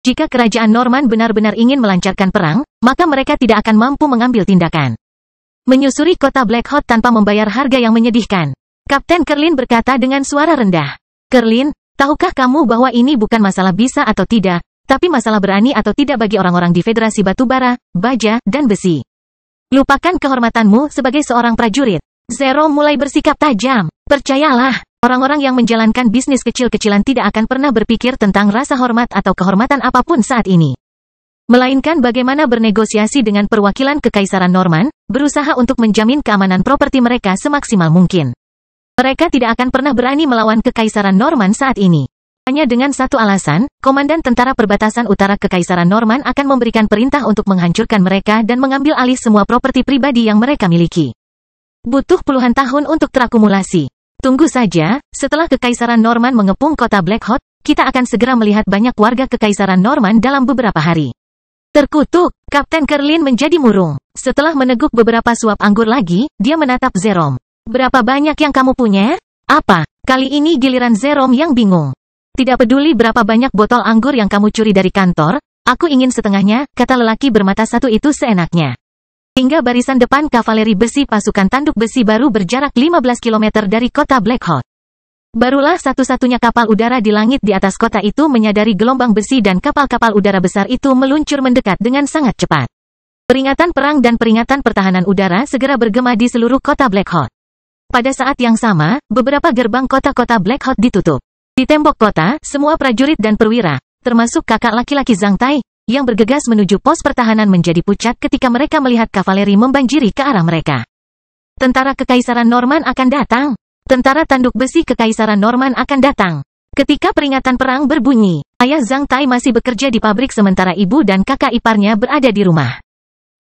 Jika kerajaan Norman benar-benar ingin melancarkan perang, maka mereka tidak akan mampu mengambil tindakan. Menyusuri kota Black Hawk tanpa membayar harga yang menyedihkan. Kapten Kerlin berkata dengan suara rendah. Kerlin, tahukah kamu bahwa ini bukan masalah bisa atau tidak, tapi masalah berani atau tidak bagi orang-orang di Federasi Batubara, Baja, dan Besi. Lupakan kehormatanmu sebagai seorang prajurit. Zero mulai bersikap tajam. Percayalah. Orang-orang yang menjalankan bisnis kecil-kecilan tidak akan pernah berpikir tentang rasa hormat atau kehormatan apapun saat ini. Melainkan bagaimana bernegosiasi dengan perwakilan Kekaisaran Norman, berusaha untuk menjamin keamanan properti mereka semaksimal mungkin. Mereka tidak akan pernah berani melawan Kekaisaran Norman saat ini. Hanya dengan satu alasan, Komandan Tentara Perbatasan Utara Kekaisaran Norman akan memberikan perintah untuk menghancurkan mereka dan mengambil alih semua properti pribadi yang mereka miliki. Butuh puluhan tahun untuk terakumulasi. Tunggu saja, setelah Kekaisaran Norman mengepung kota Black Hawk, kita akan segera melihat banyak warga Kekaisaran Norman dalam beberapa hari. Terkutuk, Kapten Kerlin menjadi murung. Setelah meneguk beberapa suap anggur lagi, dia menatap Zerom. Berapa banyak yang kamu punya? Apa? Kali ini giliran Zerom yang bingung. Tidak peduli berapa banyak botol anggur yang kamu curi dari kantor, aku ingin setengahnya, kata lelaki bermata satu itu seenaknya. Hingga barisan depan kavaleri besi pasukan tanduk besi baru berjarak 15 km dari kota Black Hawk. Barulah satu-satunya kapal udara di langit di atas kota itu menyadari gelombang besi dan kapal-kapal udara besar itu meluncur mendekat dengan sangat cepat. Peringatan perang dan peringatan pertahanan udara segera bergema di seluruh kota Black Hawk. Pada saat yang sama, beberapa gerbang kota-kota Black Hawk ditutup. Di tembok kota, semua prajurit dan perwira, termasuk kakak laki-laki Zhang Tai, yang bergegas menuju pos pertahanan menjadi pucat ketika mereka melihat kavaleri membanjiri ke arah mereka. Tentara Kekaisaran Norman akan datang. Tentara tanduk besi Kekaisaran Norman akan datang. Ketika peringatan perang berbunyi, ayah Zhang Tai masih bekerja di pabrik sementara ibu dan kakak iparnya berada di rumah.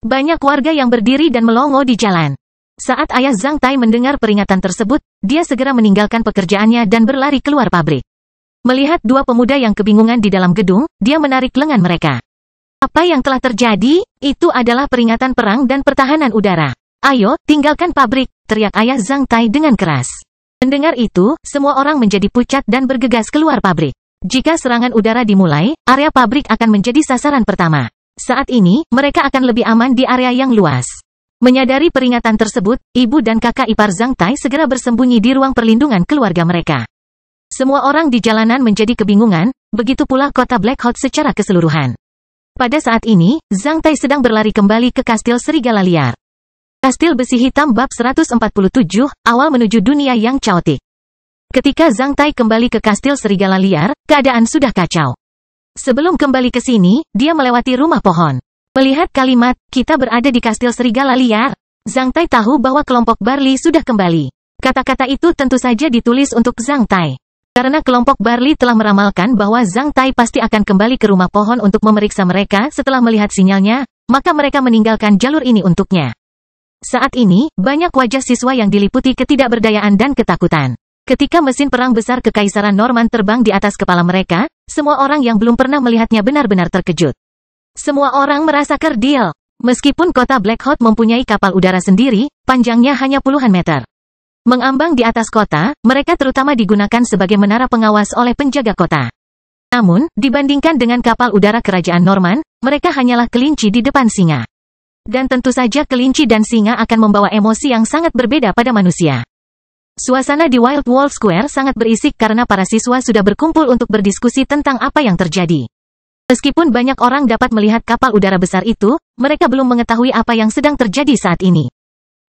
Banyak warga yang berdiri dan melongo di jalan. Saat ayah Zhang Tai mendengar peringatan tersebut, dia segera meninggalkan pekerjaannya dan berlari keluar pabrik. Melihat dua pemuda yang kebingungan di dalam gedung, dia menarik lengan mereka. Apa yang telah terjadi? Itu adalah peringatan perang dan pertahanan udara. Ayo, tinggalkan pabrik, teriak ayah Zhang Tai dengan keras. Mendengar itu, semua orang menjadi pucat dan bergegas keluar pabrik. Jika serangan udara dimulai, area pabrik akan menjadi sasaran pertama. Saat ini, mereka akan lebih aman di area yang luas. Menyadari peringatan tersebut, ibu dan kakak ipar Zhang Tai segera bersembunyi di ruang perlindungan keluarga mereka. Semua orang di jalanan menjadi kebingungan, begitu pula kota Black Hawk secara keseluruhan. Pada saat ini, Zhang Tai sedang berlari kembali ke Kastil Serigala Liar. Kastil Besi Hitam bab 147, awal menuju dunia yang chaotic. Ketika Zhang Tai kembali ke Kastil Serigala Liar, keadaan sudah kacau. Sebelum kembali ke sini, dia melewati rumah pohon. Melihat kalimat, kita berada di Kastil Serigala Liar, Zhang Tai tahu bahwa kelompok Barley sudah kembali. Kata-kata itu tentu saja ditulis untuk Zhang Tai. Karena kelompok Barley telah meramalkan bahwa Zhang Tai pasti akan kembali ke rumah pohon untuk memeriksa mereka setelah melihat sinyalnya, maka mereka meninggalkan jalur ini untuknya. Saat ini, banyak wajah siswa yang diliputi ketidakberdayaan dan ketakutan. Ketika mesin perang besar Kekaisaran Norman terbang di atas kepala mereka, semua orang yang belum pernah melihatnya benar-benar terkejut. Semua orang merasa kerdil. Meskipun kota Black Hawk mempunyai kapal udara sendiri, panjangnya hanya puluhan meter. Mengambang di atas kota, mereka terutama digunakan sebagai menara pengawas oleh penjaga kota. Namun, dibandingkan dengan kapal udara kerajaan Norman, mereka hanyalah kelinci di depan singa. Dan tentu saja kelinci dan singa akan membawa emosi yang sangat berbeda pada manusia. Suasana di Wild Wolf Square sangat berisik karena para siswa sudah berkumpul untuk berdiskusi tentang apa yang terjadi. Meskipun banyak orang dapat melihat kapal udara besar itu, mereka belum mengetahui apa yang sedang terjadi saat ini.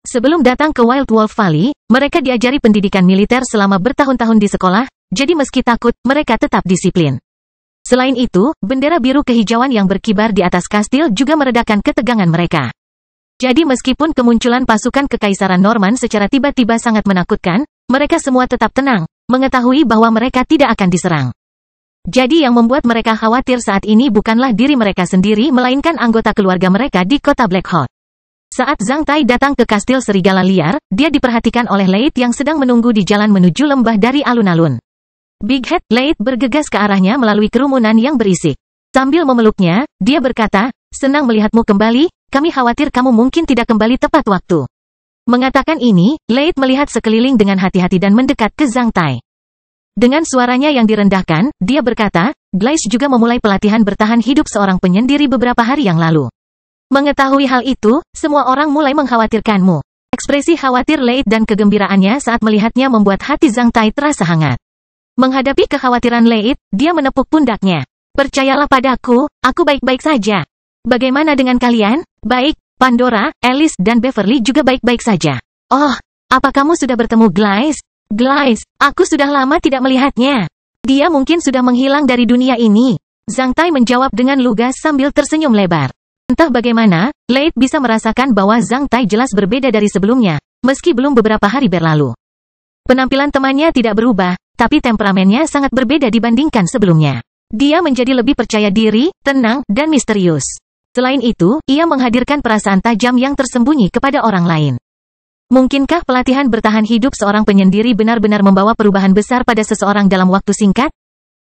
Sebelum datang ke Wild Wolf Valley, mereka diajari pendidikan militer selama bertahun-tahun di sekolah, jadi meski takut, mereka tetap disiplin. Selain itu, bendera biru kehijauan yang berkibar di atas kastil juga meredakan ketegangan mereka. Jadi meskipun kemunculan pasukan Kekaisaran Norman secara tiba-tiba sangat menakutkan, mereka semua tetap tenang, mengetahui bahwa mereka tidak akan diserang. Jadi yang membuat mereka khawatir saat ini bukanlah diri mereka sendiri melainkan anggota keluarga mereka di kota Blackhawk. Saat Zhang Tai datang ke kastil serigala liar, dia diperhatikan oleh Leit yang sedang menunggu di jalan menuju lembah dari alun-alun. Big Head Leit bergegas ke arahnya melalui kerumunan yang berisik. Sambil memeluknya, dia berkata, "Senang melihatmu kembali, kami khawatir kamu mungkin tidak kembali tepat waktu." Mengatakan ini, Leit melihat sekeliling dengan hati-hati dan mendekat ke Zhang Tai. Dengan suaranya yang direndahkan, dia berkata, "Glace juga memulai pelatihan bertahan hidup seorang penyendiri beberapa hari yang lalu. Mengetahui hal itu, semua orang mulai mengkhawatirkanmu." Ekspresi khawatir Leit dan kegembiraannya saat melihatnya membuat hati Zhang Tai terasa hangat. Menghadapi kekhawatiran Leit, dia menepuk pundaknya. "Percayalah padaku, aku baik-baik saja. Bagaimana dengan kalian?" "Baik, Pandora, Alice dan Beverly juga baik-baik saja." "Oh, apa kamu sudah bertemu Glace?" "Glace, aku sudah lama tidak melihatnya. Dia mungkin sudah menghilang dari dunia ini." Zhang Tai menjawab dengan lugas sambil tersenyum lebar. Entah bagaimana, Leit bisa merasakan bahwa Zhang Tai jelas berbeda dari sebelumnya, meski belum beberapa hari berlalu. Penampilan temannya tidak berubah, tapi temperamennya sangat berbeda dibandingkan sebelumnya. Dia menjadi lebih percaya diri, tenang, dan misterius. Selain itu, ia menghadirkan perasaan tajam yang tersembunyi kepada orang lain. Mungkinkah pelatihan bertahan hidup seorang penyendiri benar-benar membawa perubahan besar pada seseorang dalam waktu singkat?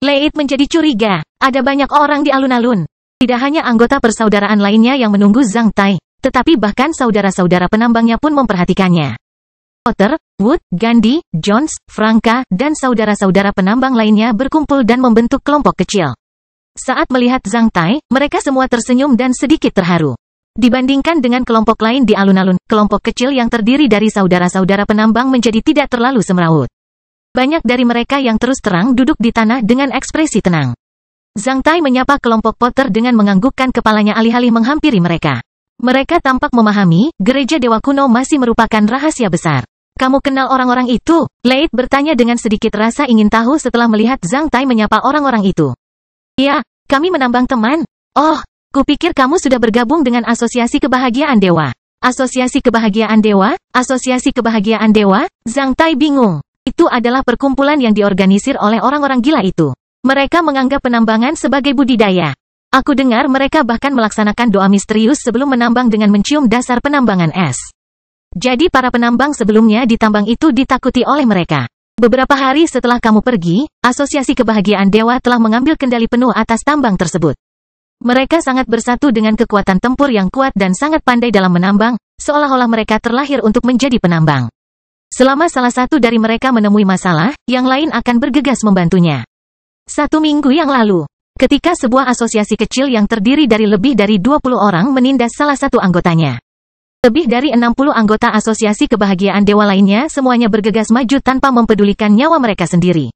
Leit menjadi curiga. Ada banyak orang di alun-alun. Tidak hanya anggota persaudaraan lainnya yang menunggu Zhang Tai, tetapi bahkan saudara-saudara penambangnya pun memperhatikannya. Potter, Wood, Gandhi, Jones, Franka, dan saudara-saudara penambang lainnya berkumpul dan membentuk kelompok kecil. Saat melihat Zhang Tai, mereka semua tersenyum dan sedikit terharu. Dibandingkan dengan kelompok lain di alun-alun, kelompok kecil yang terdiri dari saudara-saudara penambang menjadi tidak terlalu semrawut. Banyak dari mereka yang terus terang duduk di tanah dengan ekspresi tenang. Zhang Tai menyapa kelompok Potter dengan menganggukkan kepalanya alih-alih menghampiri mereka. Mereka tampak memahami, gereja dewa kuno masih merupakan rahasia besar. "Kamu kenal orang-orang itu?" Leit bertanya dengan sedikit rasa ingin tahu setelah melihat Zhang Tai menyapa orang-orang itu. "Ya, kami menambang teman." "Oh, kupikir kamu sudah bergabung dengan Asosiasi Kebahagiaan Dewa." "Asosiasi Kebahagiaan Dewa? Asosiasi Kebahagiaan Dewa?" Zhang Tai bingung. Itu adalah perkumpulan yang diorganisir oleh orang-orang gila itu. Mereka menganggap penambangan sebagai budidaya. Aku dengar mereka bahkan melaksanakan doa misterius sebelum menambang dengan mencium dasar penambangan es. Jadi para penambang sebelumnya di tambang itu ditakuti oleh mereka. Beberapa hari setelah kamu pergi, Asosiasi Kebahagiaan Dewa telah mengambil kendali penuh atas tambang tersebut. Mereka sangat bersatu dengan kekuatan tempur yang kuat dan sangat pandai dalam menambang, seolah-olah mereka terlahir untuk menjadi penambang. Selama salah satu dari mereka menemui masalah, yang lain akan bergegas membantunya. 1 minggu yang lalu, ketika sebuah asosiasi kecil yang terdiri dari lebih dari 20 orang menindas salah satu anggotanya. Lebih dari 60 anggota Asosiasi Kebahagiaan Dewa lainnya semuanya bergegas maju tanpa mempedulikan nyawa mereka sendiri.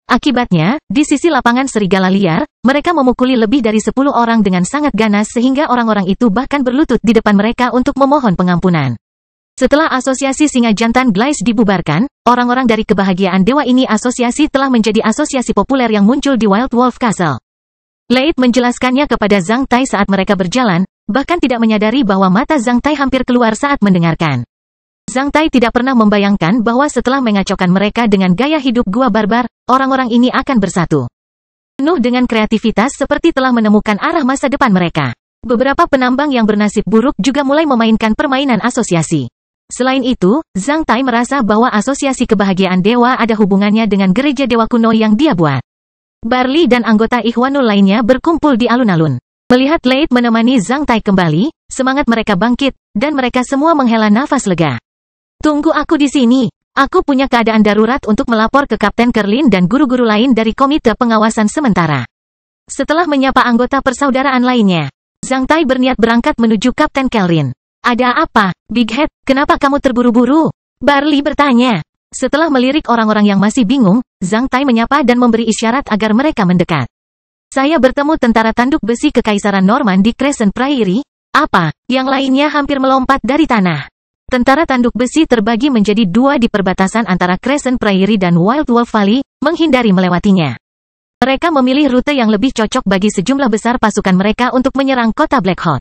Akibatnya, di sisi lapangan serigala liar, mereka memukuli lebih dari 10 orang dengan sangat ganas sehingga orang-orang itu bahkan berlutut di depan mereka untuk memohon pengampunan. Setelah Asosiasi Singa Jantan Glace dibubarkan, orang-orang dari Kebahagiaan Dewa ini asosiasi telah menjadi asosiasi populer yang muncul di Wild Wolf Castle. Leit menjelaskannya kepada Zhang Tai saat mereka berjalan, bahkan tidak menyadari bahwa mata Zhang Tai hampir keluar saat mendengarkan. Zhang Tai tidak pernah membayangkan bahwa setelah mengacaukan mereka dengan gaya hidup gua barbar, orang-orang ini akan bersatu. Penuh dengan kreativitas seperti telah menemukan arah masa depan mereka. Beberapa penambang yang bernasib buruk juga mulai memainkan permainan asosiasi. Selain itu, Zhang Tai merasa bahwa Asosiasi Kebahagiaan Dewa ada hubungannya dengan gereja dewa kuno yang dia buat. Barley dan anggota Ikhwanul lainnya berkumpul di alun-alun. Melihat Leit menemani Zhang Tai kembali, semangat mereka bangkit, dan mereka semua menghela nafas lega. "Tunggu aku di sini. Aku punya keadaan darurat untuk melapor ke Kapten Kerlin dan guru-guru lain dari Komite Pengawasan Sementara." Setelah menyapa anggota persaudaraan lainnya, Zhang Tai berniat berangkat menuju Kapten Kerlin. "Ada apa, Big Head? Kenapa kamu terburu-buru?" Barley bertanya. Setelah melirik orang-orang yang masih bingung, Zhang Tai menyapa dan memberi isyarat agar mereka mendekat. Saya bertemu tentara tanduk besi Kekaisaran Norman di Crescent Prairie. Apa? Yang lainnya hampir melompat dari tanah. Tentara tanduk besi terbagi menjadi dua di perbatasan antara Crescent Prairie dan Wild Wolf Valley, menghindari melewatinya. Mereka memilih rute yang lebih cocok bagi sejumlah besar pasukan mereka untuk menyerang kota Blackhawk.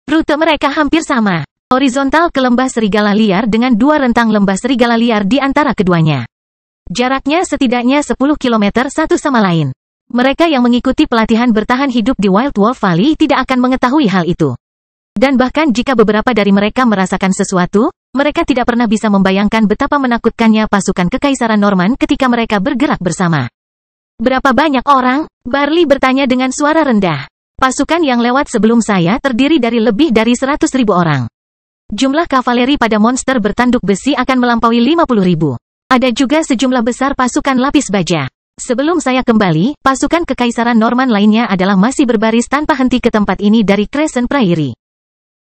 Rute mereka hampir sama, horizontal ke lembah serigala liar dengan dua rentang lembah serigala liar di antara keduanya. Jaraknya setidaknya 10 km satu sama lain. Mereka yang mengikuti pelatihan bertahan hidup di Wild Wolf Valley tidak akan mengetahui hal itu. Dan bahkan jika beberapa dari mereka merasakan sesuatu, mereka tidak pernah bisa membayangkan betapa menakutkannya pasukan Kekaisaran Norman ketika mereka bergerak bersama. Berapa banyak orang? Barley bertanya dengan suara rendah. Pasukan yang lewat sebelum saya terdiri dari lebih dari 100.000 orang. Jumlah kavaleri pada monster bertanduk besi akan melampaui 50.000. Ada juga sejumlah besar pasukan lapis baja. Sebelum saya kembali, pasukan Kekaisaran Norman lainnya adalah masih berbaris tanpa henti ke tempat ini dari Crescent Prairie.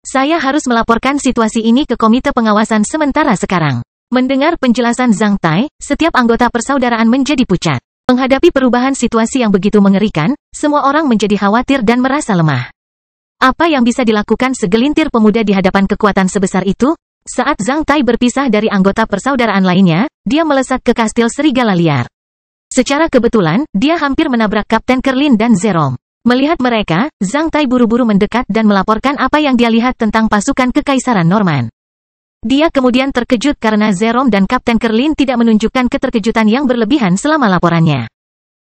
Saya harus melaporkan situasi ini ke Komite Pengawasan sementara sekarang. Mendengar penjelasan Zhang Tai, setiap anggota persaudaraan menjadi pucat. Menghadapi perubahan situasi yang begitu mengerikan, semua orang menjadi khawatir dan merasa lemah. Apa yang bisa dilakukan segelintir pemuda di hadapan kekuatan sebesar itu? Saat Zhang Tai berpisah dari anggota persaudaraan lainnya, dia melesat ke kastil serigala liar. Secara kebetulan, dia hampir menabrak Kapten Kerlin dan Zerom. Melihat mereka, Zhang Tai buru-buru mendekat dan melaporkan apa yang dia lihat tentang pasukan Kekaisaran Norman. Dia kemudian terkejut karena Zerom dan Kapten Kerlin tidak menunjukkan keterkejutan yang berlebihan selama laporannya.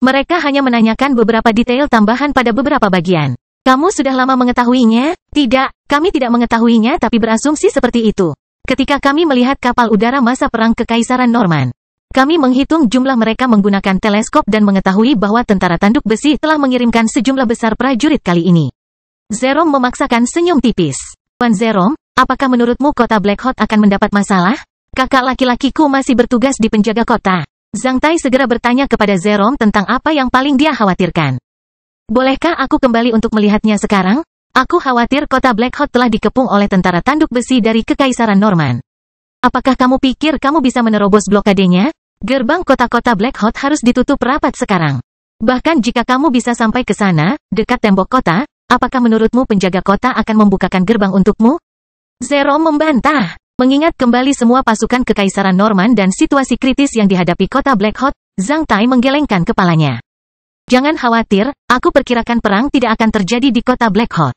Mereka hanya menanyakan beberapa detail tambahan pada beberapa bagian. Kamu sudah lama mengetahuinya? Tidak, kami tidak mengetahuinya tapi berasumsi seperti itu. Ketika kami melihat kapal udara masa perang Kekaisaran Norman. Kami menghitung jumlah mereka menggunakan teleskop dan mengetahui bahwa tentara tanduk besi telah mengirimkan sejumlah besar prajurit kali ini. Zerom memaksakan senyum tipis. Tuan Zerom, apakah menurutmu kota Blackhawk akan mendapat masalah? Kakak laki-lakiku masih bertugas di penjaga kota. Zhang Tai segera bertanya kepada Zerom tentang apa yang paling dia khawatirkan. Bolehkah aku kembali untuk melihatnya sekarang? Aku khawatir kota Blackhawk telah dikepung oleh tentara tanduk besi dari Kekaisaran Norman. Apakah kamu pikir kamu bisa menerobos blokadenya? Gerbang kota-kota Blackhawk harus ditutup rapat sekarang. Bahkan jika kamu bisa sampai ke sana, dekat tembok kota, apakah menurutmu penjaga kota akan membukakan gerbang untukmu? Zerom membantah. Mengingat kembali semua pasukan Kekaisaran Norman dan situasi kritis yang dihadapi kota Blackhawk, Zhang Tai menggelengkan kepalanya. Jangan khawatir, aku perkirakan perang tidak akan terjadi di kota Blackhawk.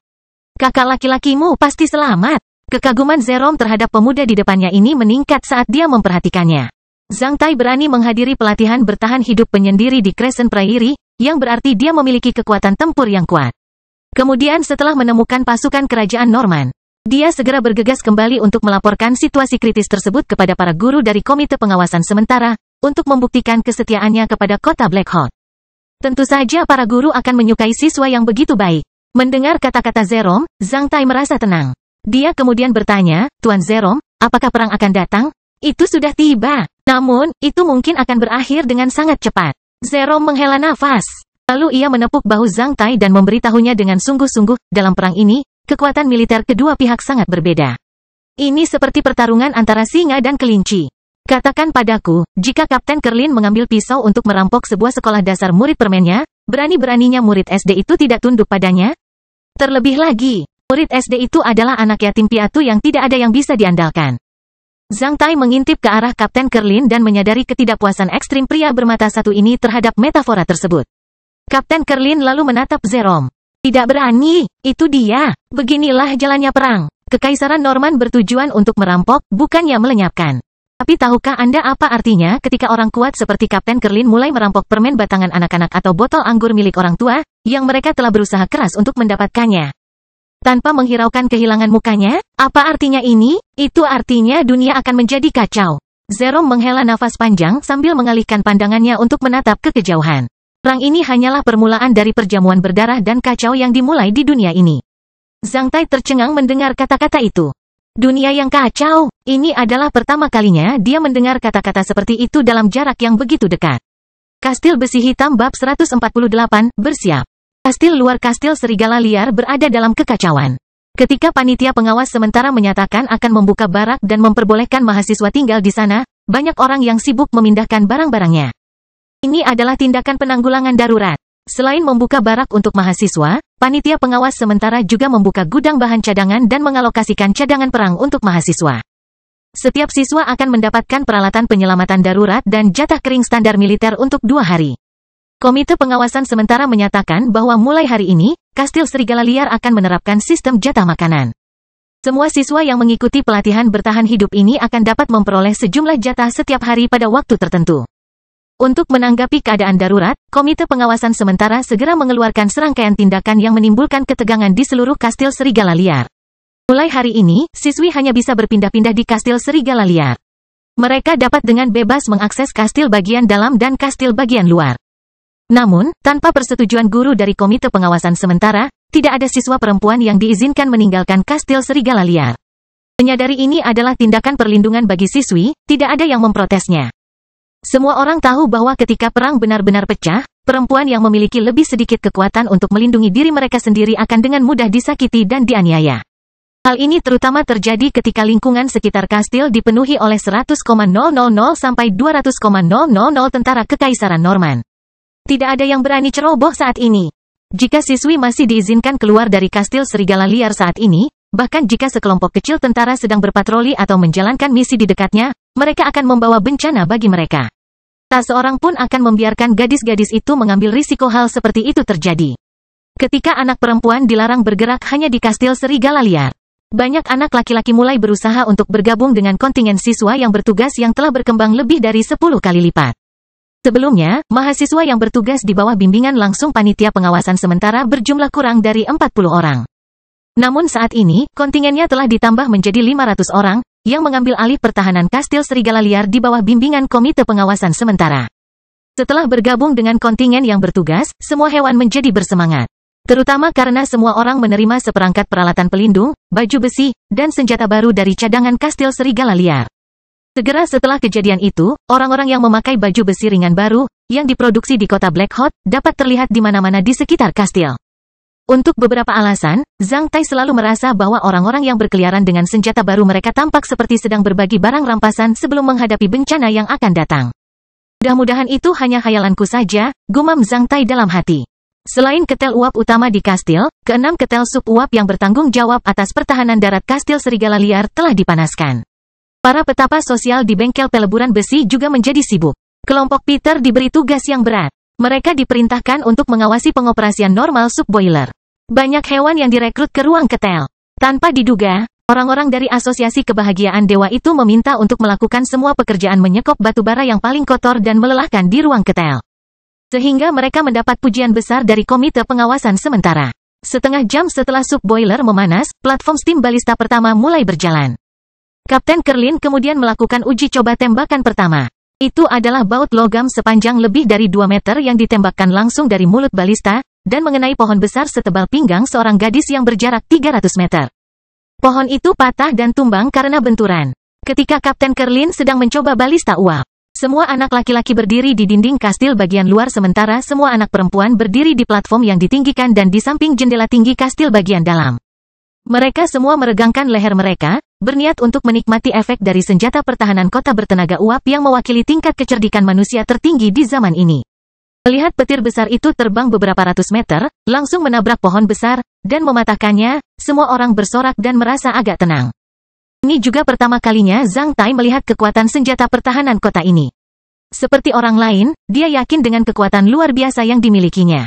Kakak laki-lakimu pasti selamat. Kekaguman Zerom terhadap pemuda di depannya ini meningkat saat dia memperhatikannya. Zhang Tai berani menghadiri pelatihan bertahan hidup penyendiri di Crescent Prairie, yang berarti dia memiliki kekuatan tempur yang kuat. Kemudian setelah menemukan pasukan kerajaan Norman, dia segera bergegas kembali untuk melaporkan situasi kritis tersebut kepada para guru dari Komite Pengawasan Sementara, untuk membuktikan kesetiaannya kepada kota Blackhawk. Tentu saja para guru akan menyukai siswa yang begitu baik. Mendengar kata-kata Zerom, Zhang Tai merasa tenang. Dia kemudian bertanya, Tuan Zerom, apakah perang akan datang? Itu sudah tiba. Namun, itu mungkin akan berakhir dengan sangat cepat. Zerom menghela nafas. Lalu ia menepuk bahu Zhang Tai dan memberitahunya dengan sungguh-sungguh, dalam perang ini, kekuatan militer kedua pihak sangat berbeda. Ini seperti pertarungan antara singa dan kelinci. Katakan padaku, jika Kapten Kerlin mengambil pisau untuk merampok sebuah sekolah dasar murid permennya, berani-beraninya murid SD itu tidak tunduk padanya? Terlebih lagi, murid SD itu adalah anak yatim piatu yang tidak ada yang bisa diandalkan. Zhang Tai mengintip ke arah Kapten Kerlin dan menyadari ketidakpuasan ekstrim pria bermata satu ini terhadap metafora tersebut. Kapten Kerlin lalu menatap Zerom. Tidak berani, itu dia. Beginilah jalannya perang. Kekaisaran Norman bertujuan untuk merampok, bukannya melenyapkan. Tapi tahukah Anda apa artinya ketika orang kuat seperti Kapten Kerlin mulai merampok permen batangan anak-anak atau botol anggur milik orang tua, yang mereka telah berusaha keras untuk mendapatkannya? Tanpa menghiraukan kehilangan mukanya, apa artinya ini? Itu artinya dunia akan menjadi kacau. Zerom menghela nafas panjang sambil mengalihkan pandangannya untuk menatap ke kejauhan. Perang ini hanyalah permulaan dari perjamuan berdarah dan kacau yang dimulai di dunia ini. Zhang Tai tercengang mendengar kata-kata itu. Dunia yang kacau, ini adalah pertama kalinya dia mendengar kata-kata seperti itu dalam jarak yang begitu dekat. Kastil Besi Hitam bab 148, bersiap. Kastil luar kastil serigala liar berada dalam kekacauan. Ketika panitia pengawas sementara menyatakan akan membuka barak dan memperbolehkan mahasiswa tinggal di sana, banyak orang yang sibuk memindahkan barang-barangnya. Ini adalah tindakan penanggulangan darurat. Selain membuka barak untuk mahasiswa, panitia pengawas sementara juga membuka gudang bahan cadangan dan mengalokasikan cadangan perang untuk mahasiswa. Setiap siswa akan mendapatkan peralatan penyelamatan darurat dan jatah kering standar militer untuk 2 hari. Komite Pengawasan Sementara menyatakan bahwa mulai hari ini, Kastil Serigala Liar akan menerapkan sistem jatah makanan. Semua siswa yang mengikuti pelatihan bertahan hidup ini akan dapat memperoleh sejumlah jatah setiap hari pada waktu tertentu. Untuk menanggapi keadaan darurat, Komite Pengawasan Sementara segera mengeluarkan serangkaian tindakan yang menimbulkan ketegangan di seluruh Kastil Serigala Liar. Mulai hari ini, siswi hanya bisa berpindah-pindah di Kastil Serigala Liar. Mereka dapat dengan bebas mengakses kastil bagian dalam dan kastil bagian luar. Namun, tanpa persetujuan guru dari Komite Pengawasan Sementara, tidak ada siswa perempuan yang diizinkan meninggalkan Kastil Serigala Liar. Menyadari ini adalah tindakan perlindungan bagi siswi, tidak ada yang memprotesnya. Semua orang tahu bahwa ketika perang benar-benar pecah, perempuan yang memiliki lebih sedikit kekuatan untuk melindungi diri mereka sendiri akan dengan mudah disakiti dan dianiaya. Hal ini terutama terjadi ketika lingkungan sekitar kastil dipenuhi oleh 100,000 sampai 200,000 tentara Kekaisaran Norman. Tidak ada yang berani ceroboh saat ini. Jika siswi masih diizinkan keluar dari Kastil Serigala Liar saat ini, bahkan jika sekelompok kecil tentara sedang berpatroli atau menjalankan misi di dekatnya, mereka akan membawa bencana bagi mereka. Tak seorang pun akan membiarkan gadis-gadis itu mengambil risiko hal seperti itu terjadi. Ketika anak perempuan dilarang bergerak hanya di Kastil Serigala Liar, banyak anak laki-laki mulai berusaha untuk bergabung dengan kontingen siswa yang bertugas yang telah berkembang lebih dari 10 kali lipat. Sebelumnya, mahasiswa yang bertugas di bawah bimbingan langsung panitia pengawasan sementara berjumlah kurang dari 40 orang. Namun saat ini, kontingennya telah ditambah menjadi 500 orang, yang mengambil alih pertahanan Kastil Serigala Liar di bawah bimbingan Komite Pengawasan Sementara. Setelah bergabung dengan kontingen yang bertugas, semua hewan menjadi bersemangat. Terutama karena semua orang menerima seperangkat peralatan pelindung, baju besi, dan senjata baru dari cadangan Kastil Serigala Liar. Segera setelah kejadian itu, orang-orang yang memakai baju besi ringan baru, yang diproduksi di kota Black Hawk, dapat terlihat di mana-mana di sekitar kastil. Untuk beberapa alasan, Zhang Tai selalu merasa bahwa orang-orang yang berkeliaran dengan senjata baru mereka tampak seperti sedang berbagi barang rampasan sebelum menghadapi bencana yang akan datang. Mudah-mudahan itu hanya khayalanku saja, gumam Zhang Tai dalam hati. Selain ketel uap utama di kastil, keenam ketel sup uap yang bertanggung jawab atas pertahanan darat Kastil Serigala Liar telah dipanaskan. Para petapa sosial di bengkel peleburan besi juga menjadi sibuk. Kelompok Peter diberi tugas yang berat. Mereka diperintahkan untuk mengawasi pengoperasian normal sub boiler. Banyak hewan yang direkrut ke ruang ketel. Tanpa diduga, orang-orang dari Asosiasi Kebahagiaan Dewa itu meminta untuk melakukan semua pekerjaan menyekop batubara yang paling kotor dan melelahkan di ruang ketel. Sehingga mereka mendapat pujian besar dari Komite Pengawasan Sementara. Setengah jam setelah sub boiler memanas, platform steam balista pertama mulai berjalan. Kapten Kerlin kemudian melakukan uji coba tembakan pertama. Itu adalah baut logam sepanjang lebih dari 2 meter yang ditembakkan langsung dari mulut balista, dan mengenai pohon besar setebal pinggang seorang gadis yang berjarak 300 meter. Pohon itu patah dan tumbang karena benturan. Ketika Kapten Kerlin sedang mencoba balista uap, semua anak laki-laki berdiri di dinding kastil bagian luar sementara semua anak perempuan berdiri di platform yang ditinggikan dan di samping jendela tinggi kastil bagian dalam. Mereka semua meregangkan leher mereka, berniat untuk menikmati efek dari senjata pertahanan kota bertenaga uap yang mewakili tingkat kecerdikan manusia tertinggi di zaman ini. Melihat petir besar itu terbang beberapa ratus meter, langsung menabrak pohon besar, dan mematahkannya, semua orang bersorak dan merasa agak tenang. Ini juga pertama kalinya Zhang Tai melihat kekuatan senjata pertahanan kota ini. Seperti orang lain, dia yakin dengan kekuatan luar biasa yang dimilikinya.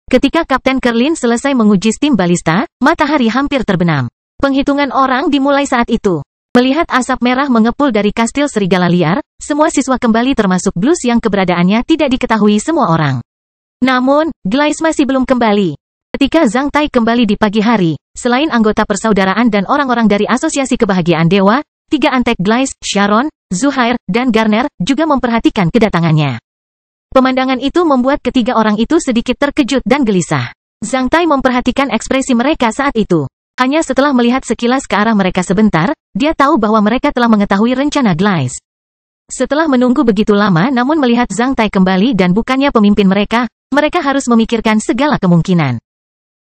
Ketika Kapten Kerlin selesai menguji steam balista, matahari hampir terbenam. Penghitungan orang dimulai saat itu. Melihat asap merah mengepul dari Kastil Serigala Liar, semua siswa kembali termasuk Blues yang keberadaannya tidak diketahui semua orang. Namun, Glice masih belum kembali. Ketika Zhang Tai kembali di pagi hari, selain anggota persaudaraan dan orang-orang dari Asosiasi Kebahagiaan Dewa, 3 antek Glice, Sharon, Zuhair, dan Garner, juga memperhatikan kedatangannya. Pemandangan itu membuat ketiga orang itu sedikit terkejut dan gelisah. Zhang Tai memperhatikan ekspresi mereka saat itu. Hanya setelah melihat sekilas ke arah mereka sebentar, dia tahu bahwa mereka telah mengetahui rencana Glice. Setelah menunggu begitu lama namun melihat Zhang Tai kembali dan bukannya pemimpin mereka, mereka harus memikirkan segala kemungkinan.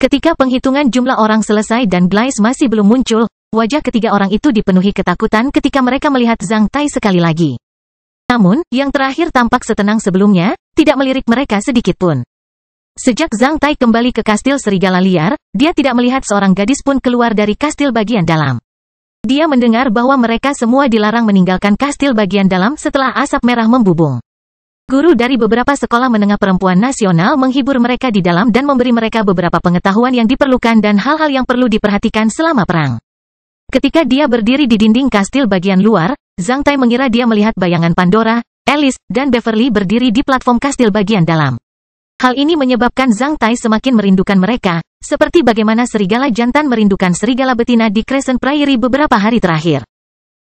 Ketika penghitungan jumlah orang selesai dan Glice masih belum muncul, wajah ketiga orang itu dipenuhi ketakutan ketika mereka melihat Zhang Tai sekali lagi. Namun, yang terakhir tampak setenang sebelumnya, tidak melirik mereka sedikit pun. Sejak Zhang Tai kembali ke kastil serigala liar, dia tidak melihat seorang gadis pun keluar dari kastil bagian dalam. Dia mendengar bahwa mereka semua dilarang meninggalkan kastil bagian dalam setelah asap merah membubung. Guru dari beberapa sekolah menengah perempuan nasional menghibur mereka di dalam dan memberi mereka beberapa pengetahuan yang diperlukan dan hal-hal yang perlu diperhatikan selama perang. Ketika dia berdiri di dinding kastil bagian luar, Zhang Tai mengira dia melihat bayangan Pandora, Alice, dan Beverly berdiri di platform kastil bagian dalam. Hal ini menyebabkan Zhang Tai semakin merindukan mereka, seperti bagaimana serigala jantan merindukan serigala betina di Crescent Prairie beberapa hari terakhir.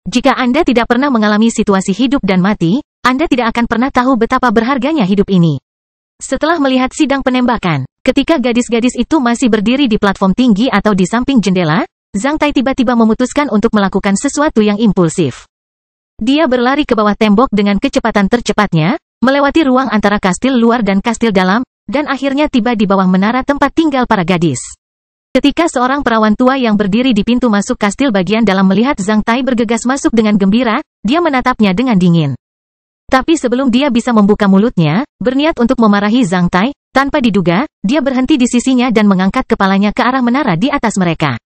Jika Anda tidak pernah mengalami situasi hidup dan mati, Anda tidak akan pernah tahu betapa berharganya hidup ini. Setelah melihat sidang penembakan, ketika gadis-gadis itu masih berdiri di platform tinggi atau di samping jendela, Zhang Tai tiba-tiba memutuskan untuk melakukan sesuatu yang impulsif. Dia berlari ke bawah tembok dengan kecepatan tercepatnya, melewati ruang antara kastil luar dan kastil dalam, dan akhirnya tiba di bawah menara tempat tinggal para gadis. Ketika seorang perawan tua yang berdiri di pintu masuk kastil bagian dalam melihat Zhang Tai bergegas masuk dengan gembira, dia menatapnya dengan dingin. Tapi sebelum dia bisa membuka mulutnya, berniat untuk memarahi Zhang Tai, tanpa diduga, dia berhenti di sisinya dan mengangkat kepalanya ke arah menara di atas mereka.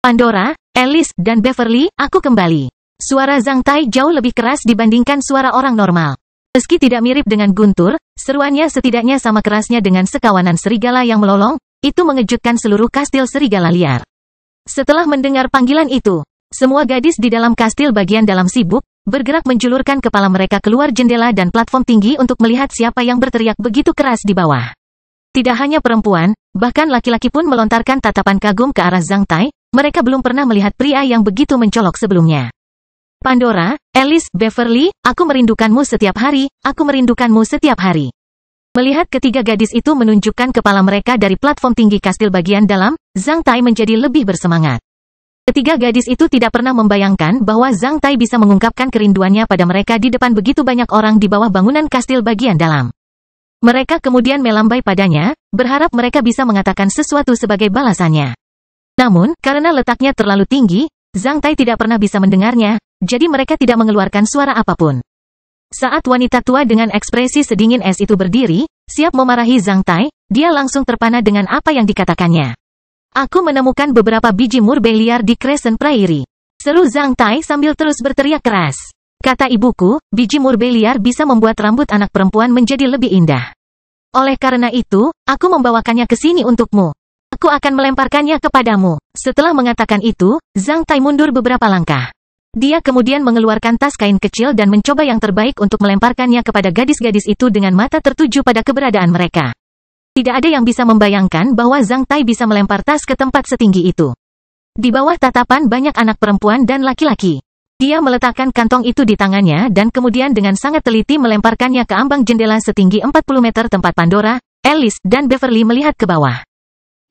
Pandora, Alice, dan Beverly, aku kembali. Suara Zhang Tai jauh lebih keras dibandingkan suara orang normal. Meski tidak mirip dengan guntur, seruannya setidaknya sama kerasnya dengan sekawanan serigala yang melolong, itu mengejutkan seluruh kastil serigala liar. Setelah mendengar panggilan itu, semua gadis di dalam kastil bagian dalam sibuk, bergerak menjulurkan kepala mereka keluar jendela dan platform tinggi untuk melihat siapa yang berteriak begitu keras di bawah. Tidak hanya perempuan, bahkan laki-laki pun melontarkan tatapan kagum ke arah Zhang Tai, mereka belum pernah melihat pria yang begitu mencolok sebelumnya. Pandora, Alice, Beverly, aku merindukanmu setiap hari, aku merindukanmu setiap hari. Melihat ketiga gadis itu menunjukkan kepala mereka dari platform tinggi kastil bagian dalam, Zhang Tai menjadi lebih bersemangat. Ketiga gadis itu tidak pernah membayangkan bahwa Zhang Tai bisa mengungkapkan kerinduannya pada mereka di depan begitu banyak orang di bawah bangunan kastil bagian dalam. Mereka kemudian melambai padanya, berharap mereka bisa mengatakan sesuatu sebagai balasannya. Namun, karena letaknya terlalu tinggi, Zhang Tai tidak pernah bisa mendengarnya, jadi mereka tidak mengeluarkan suara apapun. Saat wanita tua dengan ekspresi sedingin es itu berdiri, siap memarahi Zhang Tai, dia langsung terpana dengan apa yang dikatakannya. Aku menemukan beberapa biji murbei liar di Crescent Prairie. Seru Zhang Tai sambil terus berteriak keras. Kata ibuku, biji murbei liar bisa membuat rambut anak perempuan menjadi lebih indah. Oleh karena itu, aku membawakannya ke sini untukmu. Aku akan melemparkannya kepadamu. Setelah mengatakan itu, Zhang Tai mundur beberapa langkah. Dia kemudian mengeluarkan tas kain kecil dan mencoba yang terbaik untuk melemparkannya kepada gadis-gadis itu dengan mata tertuju pada keberadaan mereka. Tidak ada yang bisa membayangkan bahwa Zhang Tai bisa melempar tas ke tempat setinggi itu. Di bawah tatapan banyak anak perempuan dan laki-laki. Dia meletakkan kantong itu di tangannya dan kemudian dengan sangat teliti melemparkannya ke ambang jendela setinggi 40 meter tempat Pandora, Alice, dan Beverly melihat ke bawah.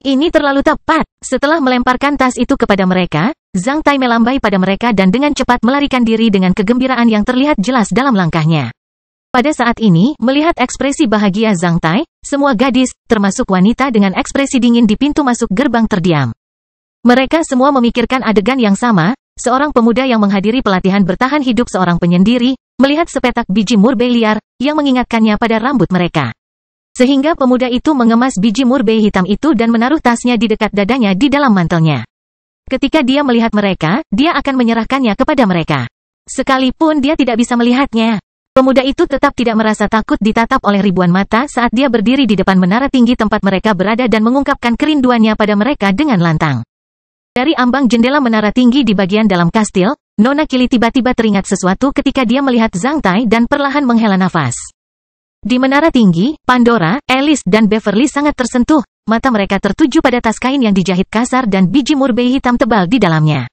Ini terlalu tepat. Setelah melemparkan tas itu kepada mereka, Zhang Tai melambai pada mereka dan dengan cepat melarikan diri dengan kegembiraan yang terlihat jelas dalam langkahnya. Pada saat ini, melihat ekspresi bahagia Zhang Tai, semua gadis, termasuk wanita dengan ekspresi dingin di pintu masuk gerbang terdiam. Mereka semua memikirkan adegan yang sama, seorang pemuda yang menghadiri pelatihan bertahan hidup seorang penyendiri, melihat sepetak biji murbei liar, yang mengingatkannya pada rambut mereka. Sehingga pemuda itu mengemas biji murbei hitam itu dan menaruh tasnya di dekat dadanya di dalam mantelnya. Ketika dia melihat mereka, dia akan menyerahkannya kepada mereka. Sekalipun dia tidak bisa melihatnya, pemuda itu tetap tidak merasa takut ditatap oleh ribuan mata saat dia berdiri di depan menara tinggi tempat mereka berada dan mengungkapkan kerinduannya pada mereka dengan lantang. Dari ambang jendela menara tinggi di bagian dalam kastil, Nona Kili tiba-tiba teringat sesuatu ketika dia melihat Zhang Tai dan perlahan menghela nafas. Di menara tinggi, Pandora, Alice, dan Beverly sangat tersentuh, mata mereka tertuju pada tas kain yang dijahit kasar dan biji murbei hitam tebal di dalamnya.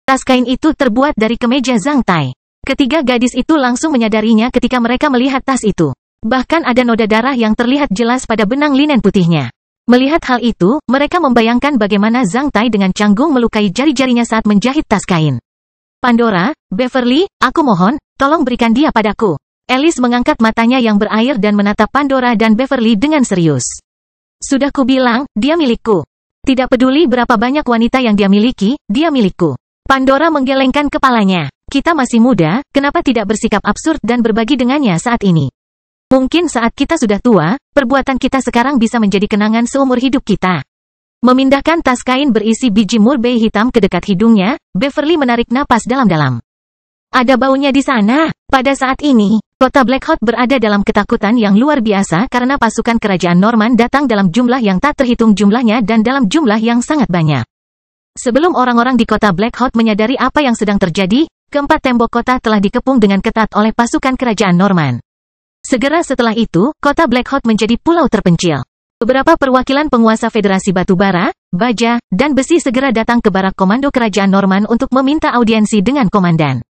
Tas kain itu terbuat dari kemeja Zhang Tai. Ketiga gadis itu langsung menyadarinya ketika mereka melihat tas itu. Bahkan ada noda darah yang terlihat jelas pada benang linen putihnya. Melihat hal itu, mereka membayangkan bagaimana Zhang Tai dengan canggung melukai jari-jarinya saat menjahit tas kain. Pandora, Beverly, aku mohon, tolong berikan dia padaku. Alice mengangkat matanya yang berair dan menatap Pandora dan Beverly dengan serius. Sudah kubilang, dia milikku. Tidak peduli berapa banyak wanita yang dia miliki, dia milikku. Pandora menggelengkan kepalanya. Kita masih muda, kenapa tidak bersikap absurd dan berbagi dengannya saat ini? Mungkin saat kita sudah tua, perbuatan kita sekarang bisa menjadi kenangan seumur hidup kita. Memindahkan tas kain berisi biji murbei hitam ke dekat hidungnya, Beverly menarik napas dalam-dalam. Ada baunya di sana. Pada saat ini, kota Blackhawk berada dalam ketakutan yang luar biasa karena pasukan kerajaan Norman datang dalam jumlah yang tak terhitung jumlahnya dan dalam jumlah yang sangat banyak. Sebelum orang-orang di kota Blackhawk menyadari apa yang sedang terjadi, keempat tembok kota telah dikepung dengan ketat oleh pasukan kerajaan Norman. Segera setelah itu, kota Blackhawk menjadi pulau terpencil. Beberapa perwakilan penguasa Federasi Batubara, Baja, dan Besi segera datang ke barak komando kerajaan Norman untuk meminta audiensi dengan komandan.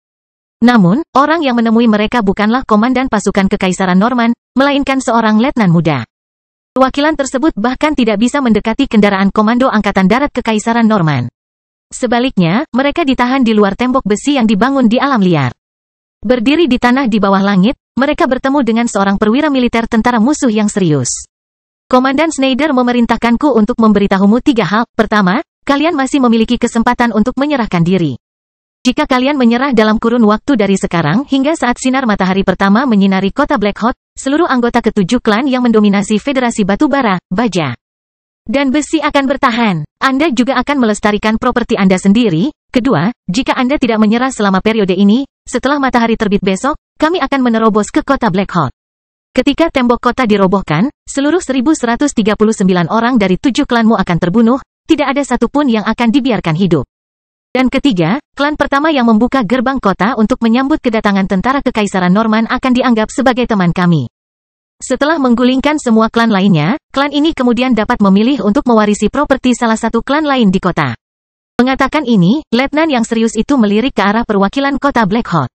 Namun, orang yang menemui mereka bukanlah komandan pasukan Kekaisaran Norman, melainkan seorang letnan muda. Perwakilan tersebut bahkan tidak bisa mendekati kendaraan komando Angkatan Darat Kekaisaran Norman. Sebaliknya, mereka ditahan di luar tembok besi yang dibangun di alam liar. Berdiri di tanah di bawah langit, mereka bertemu dengan seorang perwira militer tentara musuh yang serius. Komandan Schneider memerintahkanku untuk memberitahumu 3 hal. Pertama, kalian masih memiliki kesempatan untuk menyerahkan diri. Jika kalian menyerah dalam kurun waktu dari sekarang hingga saat sinar matahari pertama menyinari kota Blackhawk, seluruh anggota ke-7 klan yang mendominasi Federasi Batubara, Baja, dan Besi akan bertahan. Anda juga akan melestarikan properti Anda sendiri. Kedua, jika Anda tidak menyerah selama periode ini, setelah matahari terbit besok, kami akan menerobos ke kota Blackhawk. Ketika tembok kota dirobohkan, seluruh 1139 orang dari 7 klanmu akan terbunuh, tidak ada satupun yang akan dibiarkan hidup. Dan ketiga, klan pertama yang membuka gerbang kota untuk menyambut kedatangan tentara Kekaisaran Norman akan dianggap sebagai teman kami. Setelah menggulingkan semua klan lainnya, klan ini kemudian dapat memilih untuk mewarisi properti salah satu klan lain di kota. Mengatakan ini, letnan yang serius itu melirik ke arah perwakilan kota Blackhawk.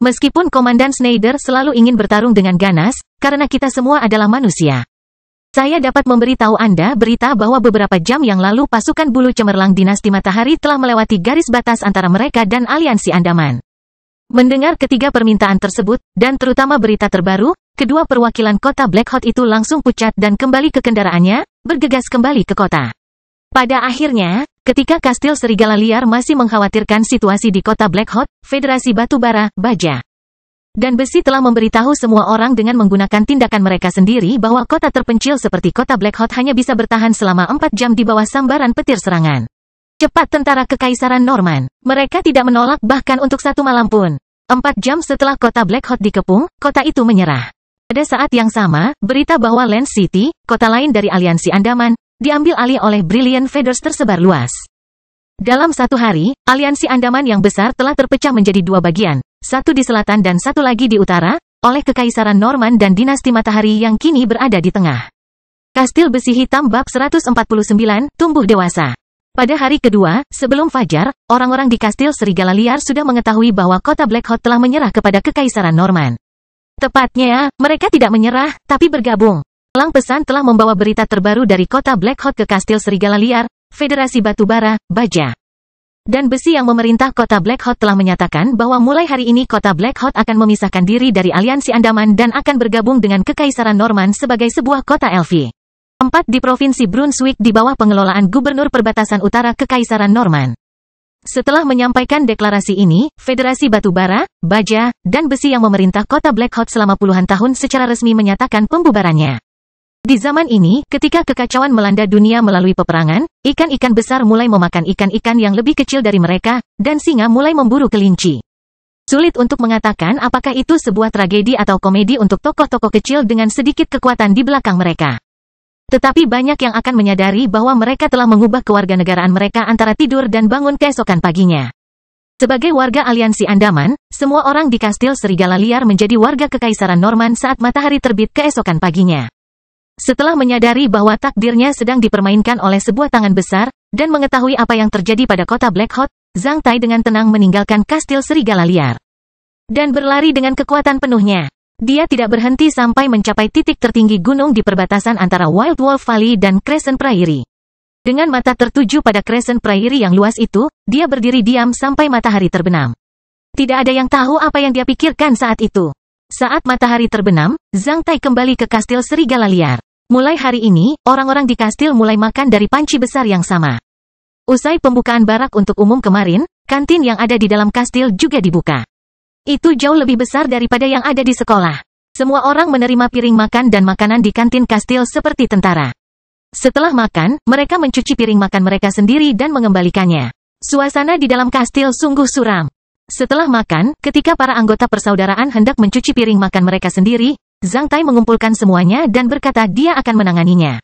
Meskipun Komandan Schneider selalu ingin bertarung dengan ganas, karena kita semua adalah manusia. Saya dapat memberitahu Anda berita bahwa beberapa jam yang lalu pasukan bulu cemerlang dinasti matahari telah melewati garis batas antara mereka dan aliansi Andaman. Mendengar ketiga permintaan tersebut, dan terutama berita terbaru, kedua perwakilan kota Blackhawk itu langsung pucat dan kembali ke kendaraannya, bergegas kembali ke kota. Pada akhirnya, ketika Kastil Serigala Liar masih mengkhawatirkan situasi di kota Blackhawk, Federasi Batubara, Baja, dan Besi telah memberitahu semua orang dengan menggunakan tindakan mereka sendiri bahwa kota terpencil seperti kota Blackhawk hanya bisa bertahan selama 4 jam di bawah sambaran petir serangan cepat tentara Kekaisaran Norman. Mereka tidak menolak bahkan untuk 1 malam pun. 4 jam setelah kota Blackhawk dikepung, kota itu menyerah. Pada saat yang sama, berita bahwa Land City, kota lain dari aliansi Andaman, diambil alih oleh Brilliant Feathers tersebar luas. Dalam 1 hari, aliansi Andaman yang besar telah terpecah menjadi 2 bagian, satu di selatan dan satu lagi di utara, oleh Kekaisaran Norman dan dinasti matahari yang kini berada di tengah. Kastil Besi Hitam bab 149, tumbuh dewasa. Pada hari kedua, sebelum fajar, orang-orang di Kastil Serigala Liar sudah mengetahui bahwa kota Blackhawk telah menyerah kepada Kekaisaran Norman. Tepatnya, mereka tidak menyerah, tapi bergabung. Elang Pesan telah membawa berita terbaru dari kota Blackhawk ke Kastil Serigala Liar, Federasi Batubara, Baja, dan Besi yang memerintah kota Blackhawk telah menyatakan bahwa mulai hari ini kota Blackhawk akan memisahkan diri dari aliansi Andaman dan akan bergabung dengan Kekaisaran Norman sebagai sebuah kota Elfi. 4 di Provinsi Brunswick di bawah pengelolaan Gubernur Perbatasan Utara Kekaisaran Norman. Setelah menyampaikan deklarasi ini, Federasi Batubara, Baja, dan Besi yang memerintah kota Blackhawk selama puluhan tahun secara resmi menyatakan pembubarannya. Di zaman ini, ketika kekacauan melanda dunia melalui peperangan, ikan-ikan besar mulai memakan ikan-ikan yang lebih kecil dari mereka, dan singa mulai memburu kelinci. Sulit untuk mengatakan apakah itu sebuah tragedi atau komedi untuk tokoh-tokoh kecil dengan sedikit kekuatan di belakang mereka. Tetapi banyak yang akan menyadari bahwa mereka telah mengubah kewarganegaraan mereka antara tidur dan bangun keesokan paginya. Sebagai warga aliansi Andaman, semua orang di Kastil Serigala Liar menjadi warga Kekaisaran Norman saat matahari terbit keesokan paginya. Setelah menyadari bahwa takdirnya sedang dipermainkan oleh sebuah tangan besar, dan mengetahui apa yang terjadi pada kota Blackhawk, Zhang Tai dengan tenang meninggalkan Kastil Serigala Liar dan berlari dengan kekuatan penuhnya. Dia tidak berhenti sampai mencapai titik tertinggi gunung di perbatasan antara Wild Wolf Valley dan Crescent Prairie. Dengan mata tertuju pada Crescent Prairie yang luas itu, dia berdiri diam sampai matahari terbenam. Tidak ada yang tahu apa yang dia pikirkan saat itu. Saat matahari terbenam, Zhang Tai kembali ke Kastil Serigala Liar. Mulai hari ini, orang-orang di kastil mulai makan dari panci besar yang sama. Usai pembukaan barak untuk umum kemarin, kantin yang ada di dalam kastil juga dibuka. Itu jauh lebih besar daripada yang ada di sekolah. Semua orang menerima piring makan dan makanan di kantin kastil seperti tentara. Setelah makan, mereka mencuci piring makan mereka sendiri dan mengembalikannya. Suasana di dalam kastil sungguh suram. Setelah makan, ketika para anggota persaudaraan hendak mencuci piring makan mereka sendiri, Zhang Tai mengumpulkan semuanya dan berkata dia akan menanganinya.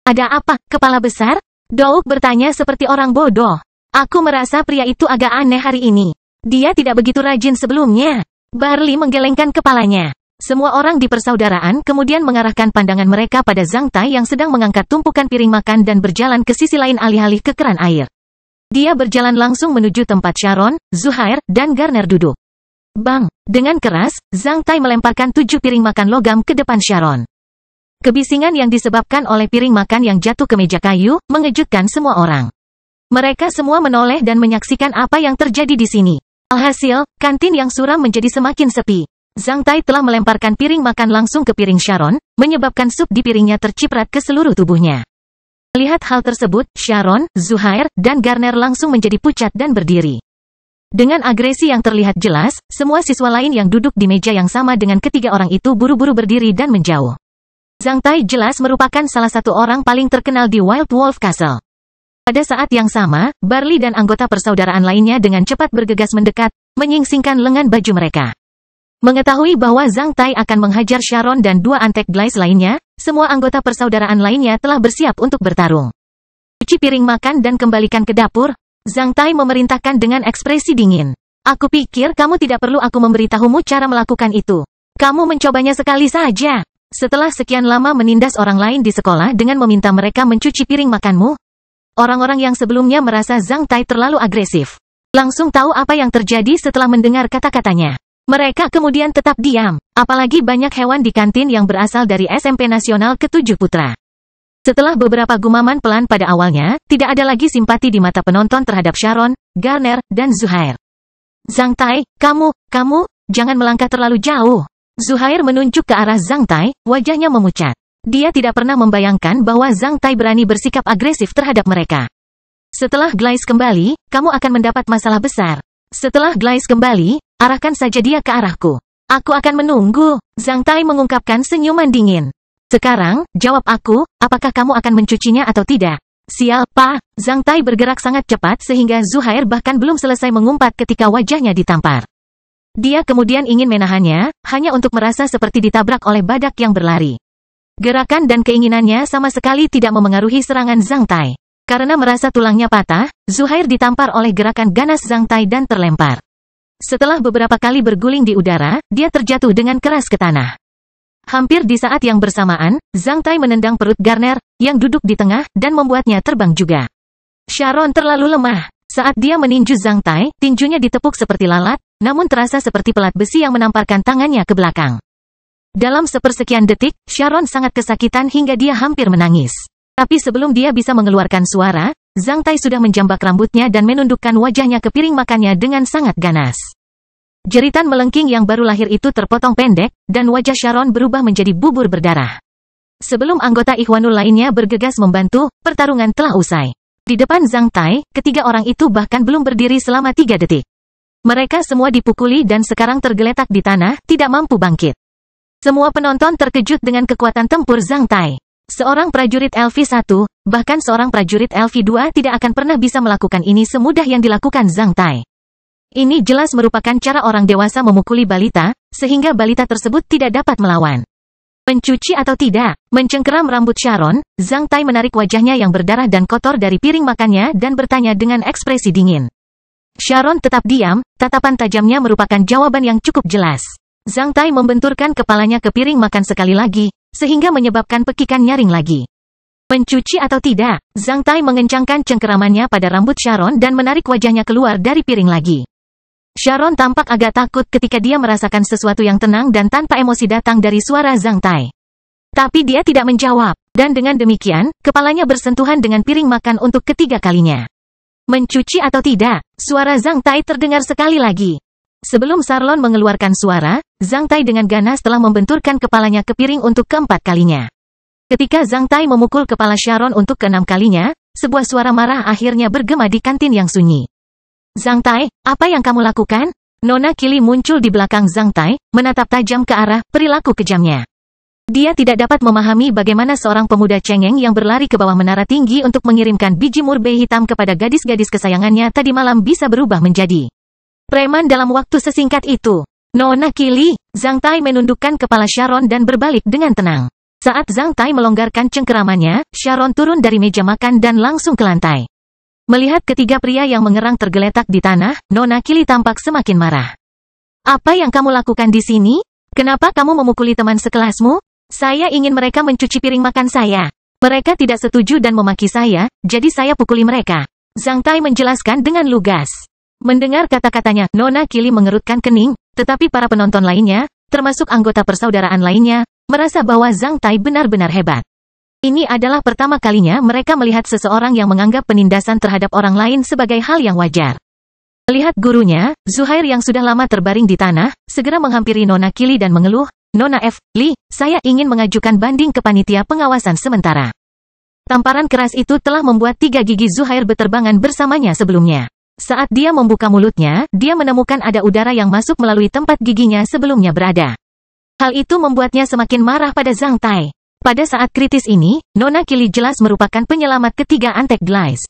Ada apa, kepala besar? Douk bertanya seperti orang bodoh. Aku merasa pria itu agak aneh hari ini. Dia tidak begitu rajin sebelumnya. Barley menggelengkan kepalanya. Semua orang di persaudaraan kemudian mengarahkan pandangan mereka pada Zhang Tai yang sedang mengangkat tumpukan piring makan dan berjalan ke sisi lain alih-alih ke keran air. Dia berjalan langsung menuju tempat Sharon, Zuhair, dan Garner duduk. Bang! Dengan keras, Zhang Tai melemparkan 7 piring makan logam ke depan Sharon. Kebisingan yang disebabkan oleh piring makan yang jatuh ke meja kayu, mengejutkan semua orang. Mereka semua menoleh dan menyaksikan apa yang terjadi di sini. Alhasil, kantin yang suram menjadi semakin sepi. Zhang Tai telah melemparkan piring makan langsung ke piring Sharon, menyebabkan sup di piringnya terciprat ke seluruh tubuhnya. Melihat hal tersebut, Sharon, Zuhair, dan Garner langsung menjadi pucat dan berdiri. Dengan agresi yang terlihat jelas, semua siswa lain yang duduk di meja yang sama dengan ketiga orang itu buru-buru berdiri dan menjauh. Zhang Tai jelas merupakan salah satu orang paling terkenal di Wild Wolf Castle. Pada saat yang sama, Barley dan anggota persaudaraan lainnya dengan cepat bergegas mendekat, menyingsingkan lengan baju mereka. Mengetahui bahwa Zhang Tai akan menghajar Sharon dan 2 antek Glace lainnya, semua anggota persaudaraan lainnya telah bersiap untuk bertarung. Cuci piring makan dan kembalikan ke dapur, Zhang Tai memerintahkan dengan ekspresi dingin. Aku pikir kamu tidak perlu aku memberitahumu cara melakukan itu. Kamu mencobanya sekali saja. Setelah sekian lama menindas orang lain di sekolah dengan meminta mereka mencuci piring makanmu, orang-orang yang sebelumnya merasa Zhang Tai terlalu agresif. Langsung tahu apa yang terjadi setelah mendengar kata-katanya. Mereka kemudian tetap diam, apalagi banyak hewan di kantin yang berasal dari SMP Nasional ke-7 Putra. Setelah beberapa gumaman pelan pada awalnya, tidak ada lagi simpati di mata penonton terhadap Sharon, Garner, dan Zuhair. Zhang Tai, kamu, jangan melangkah terlalu jauh. Zuhair menunjuk ke arah Zhang Tai, wajahnya memucat. Dia tidak pernah membayangkan bahwa Zhang Tai berani bersikap agresif terhadap mereka. Setelah Glace kembali, kamu akan mendapat masalah besar. Setelah Glace kembali, arahkan saja dia ke arahku. Aku akan menunggu. Zhang Tai mengungkapkan senyuman dingin. Sekarang, jawab aku, apakah kamu akan mencucinya atau tidak? Sial, Pa. Zhang Tai bergerak sangat cepat sehingga Zuhair bahkan belum selesai mengumpat ketika wajahnya ditampar. Dia kemudian ingin menahannya, hanya untuk merasa seperti ditabrak oleh badak yang berlari. Gerakan dan keinginannya sama sekali tidak memengaruhi serangan Zhang Tai. Karena merasa tulangnya patah, Zuhair ditampar oleh gerakan ganas Zhang Tai dan terlempar. Setelah beberapa kali berguling di udara, dia terjatuh dengan keras ke tanah. Hampir di saat yang bersamaan, Zhang Tai menendang perut Garner, yang duduk di tengah, dan membuatnya terbang juga. Sharon terlalu lemah. Saat dia meninju Zhang Tai, tinjunya ditepuk seperti lalat, namun terasa seperti pelat besi yang menamparkan tangannya ke belakang. Dalam sepersekian detik, Sharon sangat kesakitan hingga dia hampir menangis. Tapi sebelum dia bisa mengeluarkan suara, Zhang Tai sudah menjambak rambutnya dan menundukkan wajahnya ke piring makannya dengan sangat ganas. Jeritan melengking yang baru lahir itu terpotong pendek, dan wajah Sharon berubah menjadi bubur berdarah. Sebelum anggota Ikhwanul lainnya bergegas membantu, pertarungan telah usai. Di depan Zhang Tai, ketiga orang itu bahkan belum berdiri selama 3 detik. Mereka semua dipukuli dan sekarang tergeletak di tanah, tidak mampu bangkit. Semua penonton terkejut dengan kekuatan tempur Zhang Tai. Seorang prajurit LV1, bahkan seorang prajurit LV2 tidak akan pernah bisa melakukan ini semudah yang dilakukan Zhang Tai. Ini jelas merupakan cara orang dewasa memukuli balita, sehingga balita tersebut tidak dapat melawan. Mencuci atau tidak, mencengkeram rambut Sharon, Zhang Tai menarik wajahnya yang berdarah dan kotor dari piring makannya dan bertanya dengan ekspresi dingin. Sharon tetap diam, tatapan tajamnya merupakan jawaban yang cukup jelas. Zhang Tai membenturkan kepalanya ke piring makan sekali lagi, sehingga menyebabkan pekikan nyaring lagi. Mencuci atau tidak, Zhang Tai mengencangkan cengkeramannya pada rambut Sharon dan menarik wajahnya keluar dari piring lagi. Sharon tampak agak takut ketika dia merasakan sesuatu yang tenang dan tanpa emosi datang dari suara Zhang Tai. Tapi dia tidak menjawab, dan dengan demikian, kepalanya bersentuhan dengan piring makan untuk ketiga kalinya. Mencuci atau tidak, suara Zhang Tai terdengar sekali lagi. Sebelum Sarlon mengeluarkan suara, Zhang Tai dengan ganas telah membenturkan kepalanya ke piring untuk keempat kalinya. Ketika Zhang Tai memukul kepala Sharon untuk keenam kalinya, sebuah suara marah akhirnya bergema di kantin yang sunyi. Zhang Tai, apa yang kamu lakukan? Nona Kili muncul di belakang Zhang Tai, menatap tajam ke arah perilaku kejamnya. Dia tidak dapat memahami bagaimana seorang pemuda cengeng yang berlari ke bawah menara tinggi untuk mengirimkan biji murbe hitam kepada gadis-gadis kesayangannya tadi malam bisa berubah menjadi preman dalam waktu sesingkat itu. Nona Kili, Zhang Tai menundukkan kepala Sharon dan berbalik dengan tenang. Saat Zhang Tai melonggarkan cengkeramannya, Sharon turun dari meja makan dan langsung ke lantai. Melihat ketiga pria yang mengerang tergeletak di tanah, Nona Kili tampak semakin marah. Apa yang kamu lakukan di sini? Kenapa kamu memukuli teman sekelasmu? Saya ingin mereka mencuci piring makan saya. Mereka tidak setuju dan memaki saya, jadi saya pukuli mereka. Zhang Tai menjelaskan dengan lugas. Mendengar kata-katanya, Nona Kili mengerutkan kening, tetapi para penonton lainnya, termasuk anggota persaudaraan lainnya, merasa bahwa Zhang Tai benar-benar hebat. Ini adalah pertama kalinya mereka melihat seseorang yang menganggap penindasan terhadap orang lain sebagai hal yang wajar. Melihat gurunya, Zuhair yang sudah lama terbaring di tanah, segera menghampiri Nona Kili dan mengeluh, Nona F. Li, saya ingin mengajukan banding ke panitia pengawasan sementara. Tamparan keras itu telah membuat 3 gigi Zuhair berterbangan bersamanya sebelumnya. Saat dia membuka mulutnya, dia menemukan ada udara yang masuk melalui tempat giginya sebelumnya berada. Hal itu membuatnya semakin marah pada Zhang Tai. Pada saat kritis ini, Nona Kili jelas merupakan penyelamat ketiga Antek Glass.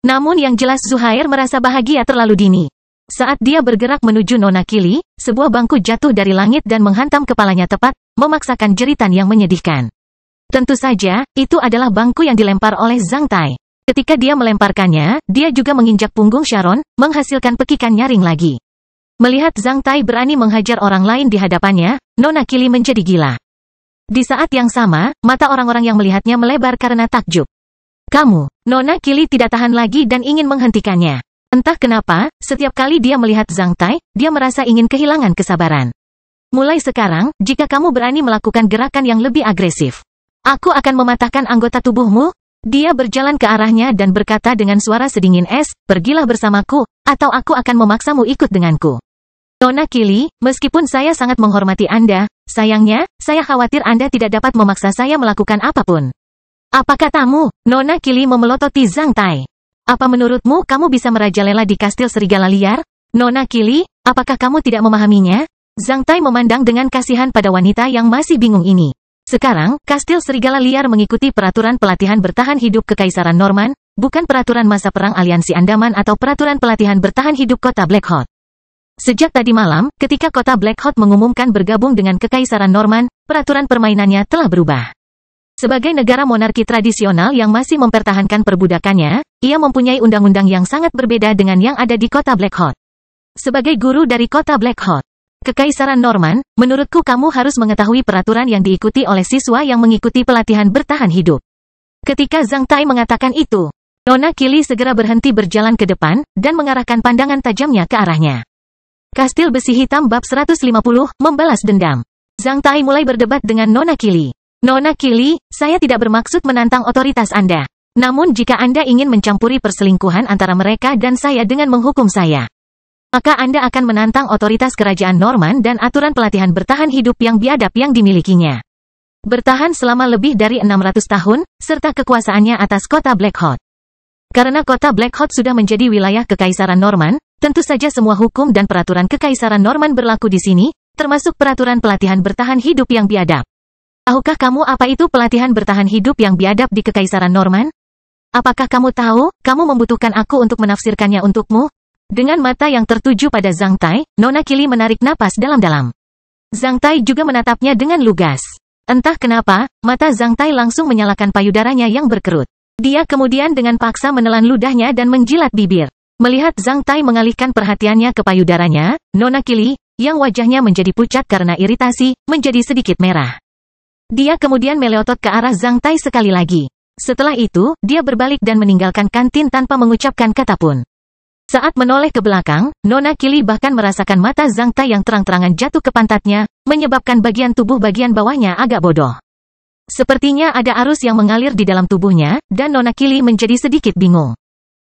Namun yang jelas Zuhair merasa bahagia terlalu dini. Saat dia bergerak menuju Nona Kili, sebuah bangku jatuh dari langit dan menghantam kepalanya tepat, memaksakan jeritan yang menyedihkan. Tentu saja, itu adalah bangku yang dilempar oleh Zhang Tai. Ketika dia melemparkannya, dia juga menginjak punggung Sharon, menghasilkan pekikan nyaring lagi. Melihat Zhang Tai berani menghajar orang lain di hadapannya, Nona Kili menjadi gila. Di saat yang sama, mata orang-orang yang melihatnya melebar karena takjub. Kamu, Nona Kili tidak tahan lagi dan ingin menghentikannya. Entah kenapa, setiap kali dia melihat Zhang Tai, dia merasa ingin kehilangan kesabaran. Mulai sekarang, jika kamu berani melakukan gerakan yang lebih agresif, aku akan mematahkan anggota tubuhmu. Dia berjalan ke arahnya dan berkata dengan suara sedingin es, pergilah bersamaku, atau aku akan memaksamu ikut denganku. Nona Kili, meskipun saya sangat menghormati Anda, sayangnya, saya khawatir Anda tidak dapat memaksa saya melakukan apapun. Apa katamu? Nona Kili memelototi Zhang Tai. Apa menurutmu kamu bisa merajalela di kastil serigala liar? Nona Kili, apakah kamu tidak memahaminya? Zhang Tai memandang dengan kasihan pada wanita yang masih bingung ini. Sekarang, kastil serigala liar mengikuti peraturan pelatihan bertahan hidup Kekaisaran Norman, bukan peraturan masa perang Aliansi Andaman atau peraturan pelatihan bertahan hidup kota Blackhawk. Sejak tadi malam, ketika kota Blackhawk mengumumkan bergabung dengan Kekaisaran Norman, peraturan permainannya telah berubah. Sebagai negara monarki tradisional yang masih mempertahankan perbudakannya, ia mempunyai undang-undang yang sangat berbeda dengan yang ada di kota Blackhawk. Sebagai guru dari kota Blackhawk, Kekaisaran Norman, menurutku kamu harus mengetahui peraturan yang diikuti oleh siswa yang mengikuti pelatihan bertahan hidup. Ketika Zhang Tai mengatakan itu, Nona Kili segera berhenti berjalan ke depan, dan mengarahkan pandangan tajamnya ke arahnya. Kastil Besi Hitam bab 150, membalas dendam. Zhang Tai mulai berdebat dengan Nona Kili. Nona Kili, saya tidak bermaksud menantang otoritas Anda. Namun jika Anda ingin mencampuri perselingkuhan antara mereka dan saya dengan menghukum saya, maka Anda akan menantang otoritas kerajaan Norman dan aturan pelatihan bertahan hidup yang biadab yang dimilikinya. Bertahan selama lebih dari 600 tahun, serta kekuasaannya atas kota Blackhawk. Karena kota Blackhawk sudah menjadi wilayah Kekaisaran Norman, tentu saja semua hukum dan peraturan Kekaisaran Norman berlaku di sini, termasuk peraturan pelatihan bertahan hidup yang biadab. Tahukah kamu apa itu pelatihan bertahan hidup yang biadab di Kekaisaran Norman? Apakah kamu tahu, kamu membutuhkan aku untuk menafsirkannya untukmu? Dengan mata yang tertuju pada Zhang Tai, Nona Kili menarik napas dalam-dalam. Zhang Tai juga menatapnya dengan lugas. Entah kenapa, mata Zhang Tai langsung menyalakan payudaranya yang berkerut. Dia kemudian dengan paksa menelan ludahnya dan menjilat bibir. Melihat Zhang Tai mengalihkan perhatiannya ke payudaranya, Nona Kili, yang wajahnya menjadi pucat karena iritasi, menjadi sedikit merah. Dia kemudian meleotot ke arah Zhang Tai sekali lagi. Setelah itu, dia berbalik dan meninggalkan kantin tanpa mengucapkan kata pun. Saat menoleh ke belakang, Nona Kili bahkan merasakan mata Zhang Tai yang terang-terangan jatuh ke pantatnya, menyebabkan bagian tubuh bagian bawahnya agak bodoh. Sepertinya ada arus yang mengalir di dalam tubuhnya, dan Nona Kili menjadi sedikit bingung.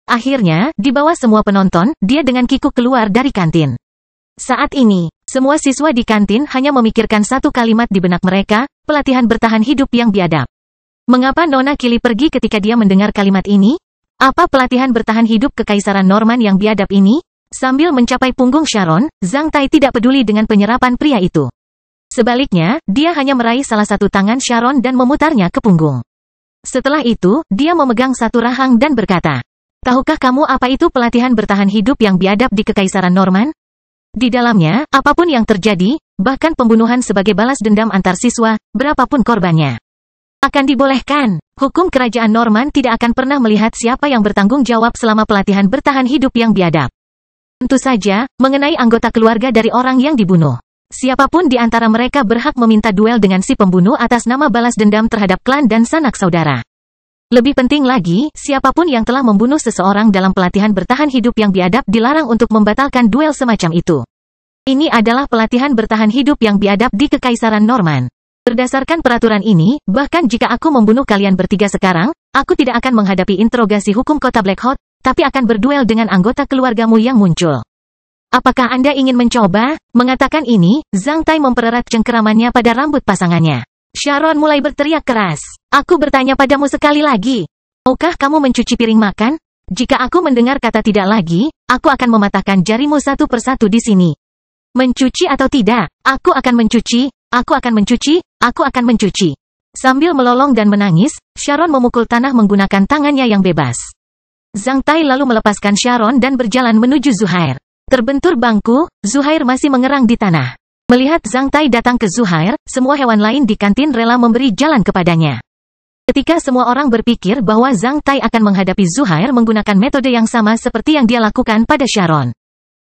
Akhirnya, di bawah semua penonton, dia dengan kikuk keluar dari kantin. Saat ini, semua siswa di kantin hanya memikirkan satu kalimat di benak mereka, pelatihan bertahan hidup yang biadab. Mengapa Nona Kili pergi ketika dia mendengar kalimat ini? Apa pelatihan bertahan hidup Kekaisaran Norman yang biadab ini? Sambil mencapai punggung Sharon, Zhang Tai tidak peduli dengan penyerapan pria itu. Sebaliknya, dia hanya meraih salah satu tangan Sharon dan memutarnya ke punggung. Setelah itu, dia memegang satu rahang dan berkata, "Tahukah kamu apa itu pelatihan bertahan hidup yang biadab di Kekaisaran Norman? Di dalamnya, apapun yang terjadi, bahkan pembunuhan sebagai balas dendam antar siswa, berapapun korbannya, akan dibolehkan. Hukum kerajaan Norman tidak akan pernah melihat siapa yang bertanggung jawab selama pelatihan bertahan hidup yang biadab. Tentu saja, mengenai anggota keluarga dari orang yang dibunuh. Siapapun di antara mereka berhak meminta duel dengan si pembunuh atas nama balas dendam terhadap klan dan sanak saudara. Lebih penting lagi, siapapun yang telah membunuh seseorang dalam pelatihan bertahan hidup yang biadab dilarang untuk membatalkan duel semacam itu. Ini adalah pelatihan bertahan hidup yang biadab di Kekaisaran Norman. Berdasarkan peraturan ini, bahkan jika aku membunuh kalian bertiga sekarang, aku tidak akan menghadapi interogasi hukum kota Blackhawk, tapi akan berduel dengan anggota keluargamu yang muncul. Apakah Anda ingin mencoba?" Mengatakan ini, Zhang Tai mempererat cengkeramannya pada rambut pasangannya. Sharon mulai berteriak keras. "Aku bertanya padamu sekali lagi. Maukah kamu mencuci piring makan? Jika aku mendengar kata tidak lagi, aku akan mematahkan jarimu satu persatu di sini. Mencuci atau tidak, aku akan mencuci, aku akan mencuci, aku akan mencuci." Sambil melolong dan menangis, Sharon memukul tanah menggunakan tangannya yang bebas. Zhang Tai lalu melepaskan Sharon dan berjalan menuju Zuhair. Terbentur bangku, Zuhair masih mengerang di tanah. Melihat Zhang Tai datang ke Zuhair, semua hewan lain di kantin rela memberi jalan kepadanya. Ketika semua orang berpikir bahwa Zhang Tai akan menghadapi Zuhair menggunakan metode yang sama seperti yang dia lakukan pada Sharon.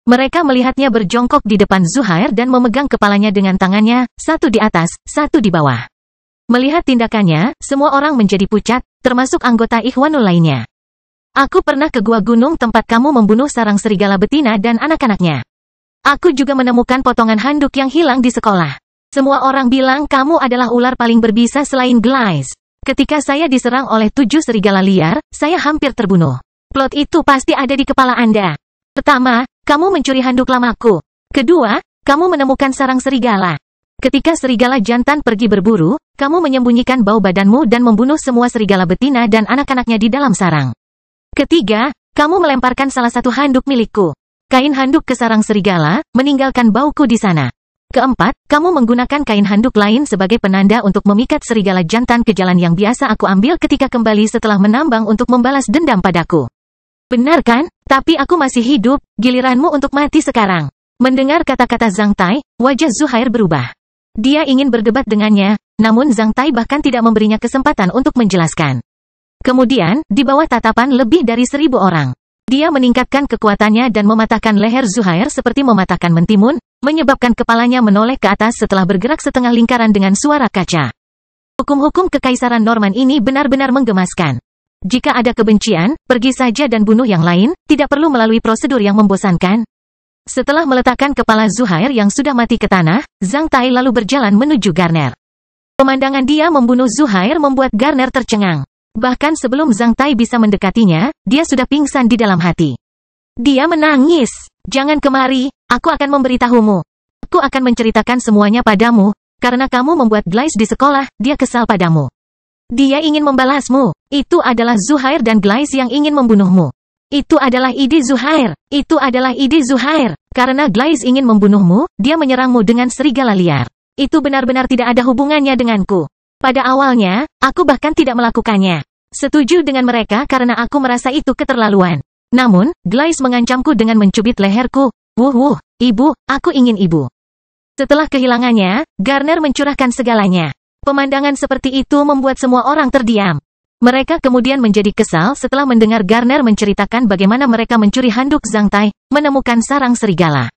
Mereka melihatnya berjongkok di depan Zuhair dan memegang kepalanya dengan tangannya, satu di atas, satu di bawah. Melihat tindakannya, semua orang menjadi pucat, termasuk anggota Ikhwanul lainnya. "Aku pernah ke gua gunung tempat kamu membunuh sarang serigala betina dan anak-anaknya. Aku juga menemukan potongan handuk yang hilang di sekolah. Semua orang bilang kamu adalah ular paling berbisa selain Glaze. Ketika saya diserang oleh 7 serigala liar, saya hampir terbunuh. Plot itu pasti ada di kepala Anda. Pertama, kamu mencuri handuk lamaku. Kedua, kamu menemukan sarang serigala. Ketika serigala jantan pergi berburu, kamu menyembunyikan bau badanmu dan membunuh semua serigala betina dan anak-anaknya di dalam sarang. Ketiga, kamu melemparkan salah satu handuk milikku. Kain handuk ke sarang serigala, meninggalkan bauku di sana. Keempat, kamu menggunakan kain handuk lain sebagai penanda untuk memikat serigala jantan ke jalan yang biasa aku ambil ketika kembali setelah menambang untuk membalas dendam padaku. Benar kan? Tapi aku masih hidup, giliranmu untuk mati sekarang." Mendengar kata-kata Zhang Tai, wajah Zuhair berubah. Dia ingin berdebat dengannya, namun Zhang Tai bahkan tidak memberinya kesempatan untuk menjelaskan. Kemudian, di bawah tatapan lebih dari 1000 orang, dia meningkatkan kekuatannya dan mematahkan leher Zuhair seperti mematahkan mentimun, menyebabkan kepalanya menoleh ke atas setelah bergerak setengah lingkaran dengan suara kaca. Hukum-hukum Kekaisaran Norman ini benar-benar menggemaskan. Jika ada kebencian, pergi saja dan bunuh yang lain, tidak perlu melalui prosedur yang membosankan. Setelah meletakkan kepala Zuhair yang sudah mati ke tanah, Zhang Tai lalu berjalan menuju Garner. Pemandangan dia membunuh Zuhair membuat Garner tercengang. Bahkan sebelum Zhang Tai bisa mendekatinya, dia sudah pingsan di dalam hati. Dia menangis. "Jangan kemari, aku akan memberitahumu. Aku akan menceritakan semuanya padamu, karena kamu membuat Glaze di sekolah, dia kesal padamu. Dia ingin membalasmu. Itu adalah Zuhair dan Glaze yang ingin membunuhmu. Itu adalah ide Zuhair. Itu adalah ide Zuhair. Karena Glaze ingin membunuhmu, dia menyerangmu dengan serigala liar. Itu benar-benar tidak ada hubungannya denganku. Pada awalnya, aku bahkan tidak melakukannya. Setuju dengan mereka karena aku merasa itu keterlaluan. Namun, Glaze mengancamku dengan mencubit leherku. Ibu, aku ingin ibu." Setelah kehilangannya, Garner mencurahkan segalanya. Pemandangan seperti itu membuat semua orang terdiam. Mereka kemudian menjadi kesal setelah mendengar Garner menceritakan bagaimana mereka mencuri handuk Zhang Tai, menemukan sarang serigala,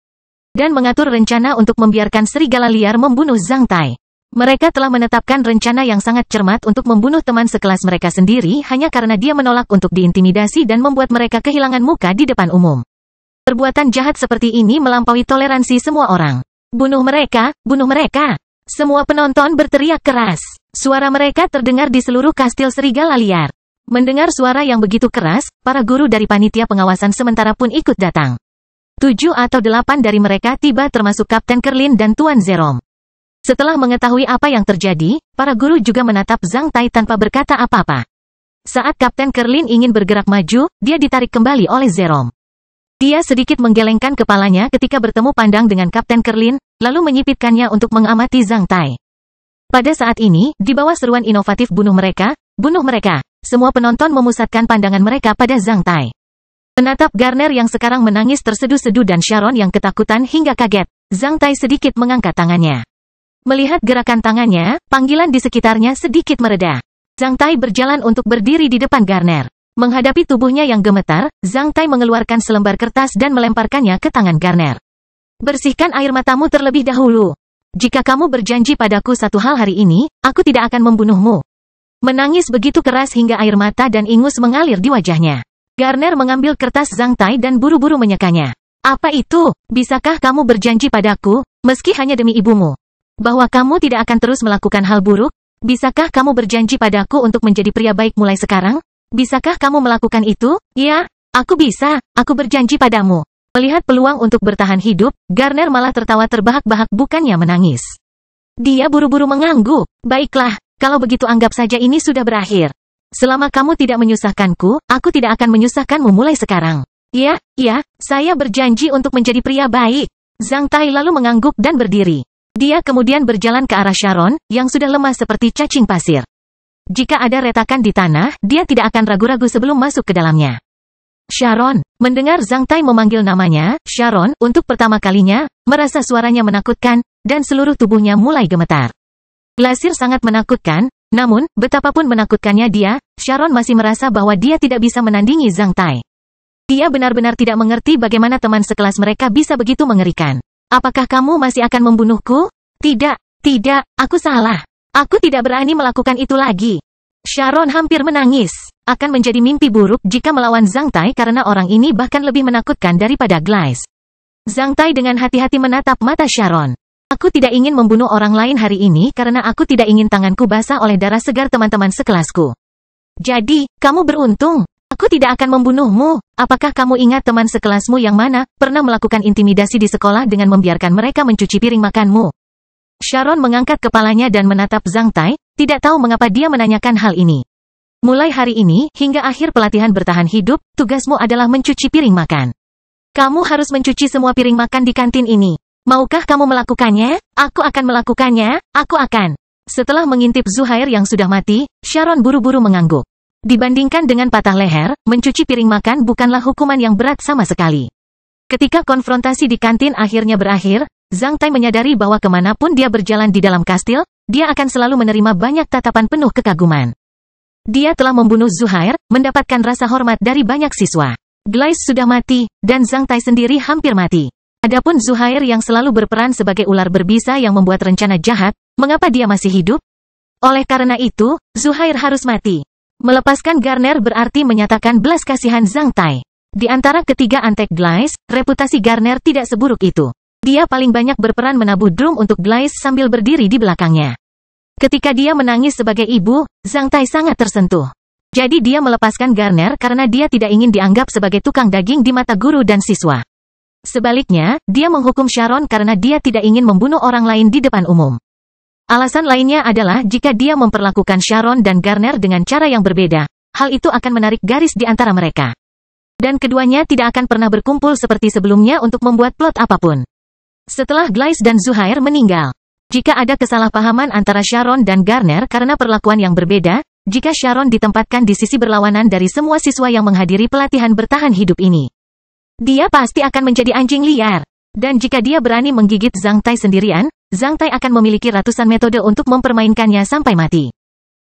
dan mengatur rencana untuk membiarkan serigala liar membunuh Zhang Tai. Mereka telah menetapkan rencana yang sangat cermat untuk membunuh teman sekelas mereka sendiri hanya karena dia menolak untuk diintimidasi dan membuat mereka kehilangan muka di depan umum. Perbuatan jahat seperti ini melampaui toleransi semua orang. "Bunuh mereka, bunuh mereka!" Semua penonton berteriak keras. Suara mereka terdengar di seluruh kastil serigala liar. Mendengar suara yang begitu keras, para guru dari panitia pengawasan sementara pun ikut datang. 7 atau 8 dari mereka tiba termasuk Kapten Kerlin dan Tuan Zerom. Setelah mengetahui apa yang terjadi, para guru juga menatap Zhang Tai tanpa berkata apa-apa. Saat Kapten Kerlin ingin bergerak maju, dia ditarik kembali oleh Zerom. Dia sedikit menggelengkan kepalanya ketika bertemu pandang dengan Kapten Kerlin, lalu menyipitkannya untuk mengamati Zhang Tai. Pada saat ini, di bawah seruan inovatif bunuh mereka, semua penonton memusatkan pandangan mereka pada Zhang Tai. Menatap Garner yang sekarang menangis terseduh-seduh dan Sharon yang ketakutan hingga kaget, Zhang Tai sedikit mengangkat tangannya. Melihat gerakan tangannya, panggilan di sekitarnya sedikit mereda. Zhang Tai berjalan untuk berdiri di depan Garner. Menghadapi tubuhnya yang gemetar, Zhang Tai mengeluarkan selembar kertas dan melemparkannya ke tangan Garner. Bersihkan air matamu terlebih dahulu. Jika kamu berjanji padaku satu hal hari ini, aku tidak akan membunuhmu. Menangis begitu keras hingga air mata dan ingus mengalir di wajahnya. Garner mengambil kertas Zhang Tai dan buru-buru menyekanya. Apa itu? Bisakah kamu berjanji padaku, meski hanya demi ibumu, bahwa kamu tidak akan terus melakukan hal buruk? Bisakah kamu berjanji padaku untuk menjadi pria baik mulai sekarang? Bisakah kamu melakukan itu? Ya, aku bisa, aku berjanji padamu. Melihat peluang untuk bertahan hidup, Garner malah tertawa terbahak-bahak bukannya menangis. Dia buru-buru mengangguk. Baiklah, kalau begitu anggap saja ini sudah berakhir. Selama kamu tidak menyusahkanku, aku tidak akan menyusahkanmu mulai sekarang. Ya, saya berjanji untuk menjadi pria baik. Zhang Tai lalu mengangguk dan berdiri. Dia kemudian berjalan ke arah Sharon, yang sudah lemas seperti cacing pasir. Jika ada retakan di tanah, dia tidak akan ragu-ragu sebelum masuk ke dalamnya. Sharon, mendengar Zhang Tai memanggil namanya, Sharon, untuk pertama kalinya, merasa suaranya menakutkan, dan seluruh tubuhnya mulai gemetar. Glasir sangat menakutkan, namun, betapapun menakutkannya dia, Sharon masih merasa bahwa dia tidak bisa menandingi Zhang Tai. Dia benar-benar tidak mengerti bagaimana teman sekelas mereka bisa begitu mengerikan. Apakah kamu masih akan membunuhku? Tidak, aku salah. Aku tidak berani melakukan itu lagi. Sharon hampir menangis. Akan menjadi mimpi buruk jika melawan Zhang Tai karena orang ini bahkan lebih menakutkan daripada Glass. Zhang Tai dengan hati-hati menatap mata Sharon. Aku tidak ingin membunuh orang lain hari ini karena aku tidak ingin tanganku basah oleh darah segar teman-teman sekelasku. Jadi, kamu beruntung. Aku tidak akan membunuhmu. Apakah kamu ingat teman sekelasmu yang mana pernah melakukan intimidasi di sekolah dengan membiarkan mereka mencuci piring makanmu? Sharon mengangkat kepalanya dan menatap Zhang Tai, tidak tahu mengapa dia menanyakan hal ini. Mulai hari ini, hingga akhir pelatihan bertahan hidup, tugasmu adalah mencuci piring makan. Kamu harus mencuci semua piring makan di kantin ini. Maukah kamu melakukannya? Aku akan melakukannya, aku akan. Setelah mengintip Zuhair yang sudah mati, Sharon buru-buru mengangguk. Dibandingkan dengan patah leher, mencuci piring makan bukanlah hukuman yang berat sama sekali. Ketika konfrontasi di kantin akhirnya berakhir, Zhang Tai menyadari bahwa kemanapun dia berjalan di dalam kastil, dia akan selalu menerima banyak tatapan penuh kekaguman. Dia telah membunuh Zuhair, mendapatkan rasa hormat dari banyak siswa. Glass sudah mati, dan Zhang Tai sendiri hampir mati. Adapun Zuhair yang selalu berperan sebagai ular berbisa yang membuat rencana jahat, mengapa dia masih hidup? Oleh karena itu, Zuhair harus mati. Melepaskan Garner berarti menyatakan belas kasihan Zhang Tai. Di antara ketiga antek Glass, reputasi Garner tidak seburuk itu. Dia paling banyak berperan menabuh drum untuk Glass sambil berdiri di belakangnya. Ketika dia menangis sebagai ibu, Zhang Tai sangat tersentuh. Jadi dia melepaskan Garner karena dia tidak ingin dianggap sebagai tukang daging di mata guru dan siswa. Sebaliknya, dia menghukum Sharon karena dia tidak ingin membunuh orang lain di depan umum. Alasan lainnya adalah jika dia memperlakukan Sharon dan Garner dengan cara yang berbeda, hal itu akan menarik garis di antara mereka. Dan keduanya tidak akan pernah berkumpul seperti sebelumnya untuk membuat plot apapun. Setelah Glass dan Zuhair meninggal, jika ada kesalahpahaman antara Sharon dan Garner karena perlakuan yang berbeda, jika Sharon ditempatkan di sisi berlawanan dari semua siswa yang menghadiri pelatihan bertahan hidup ini, dia pasti akan menjadi anjing liar. Dan jika dia berani menggigit Zhang Tai sendirian, Zhang Tai akan memiliki ratusan metode untuk mempermainkannya sampai mati.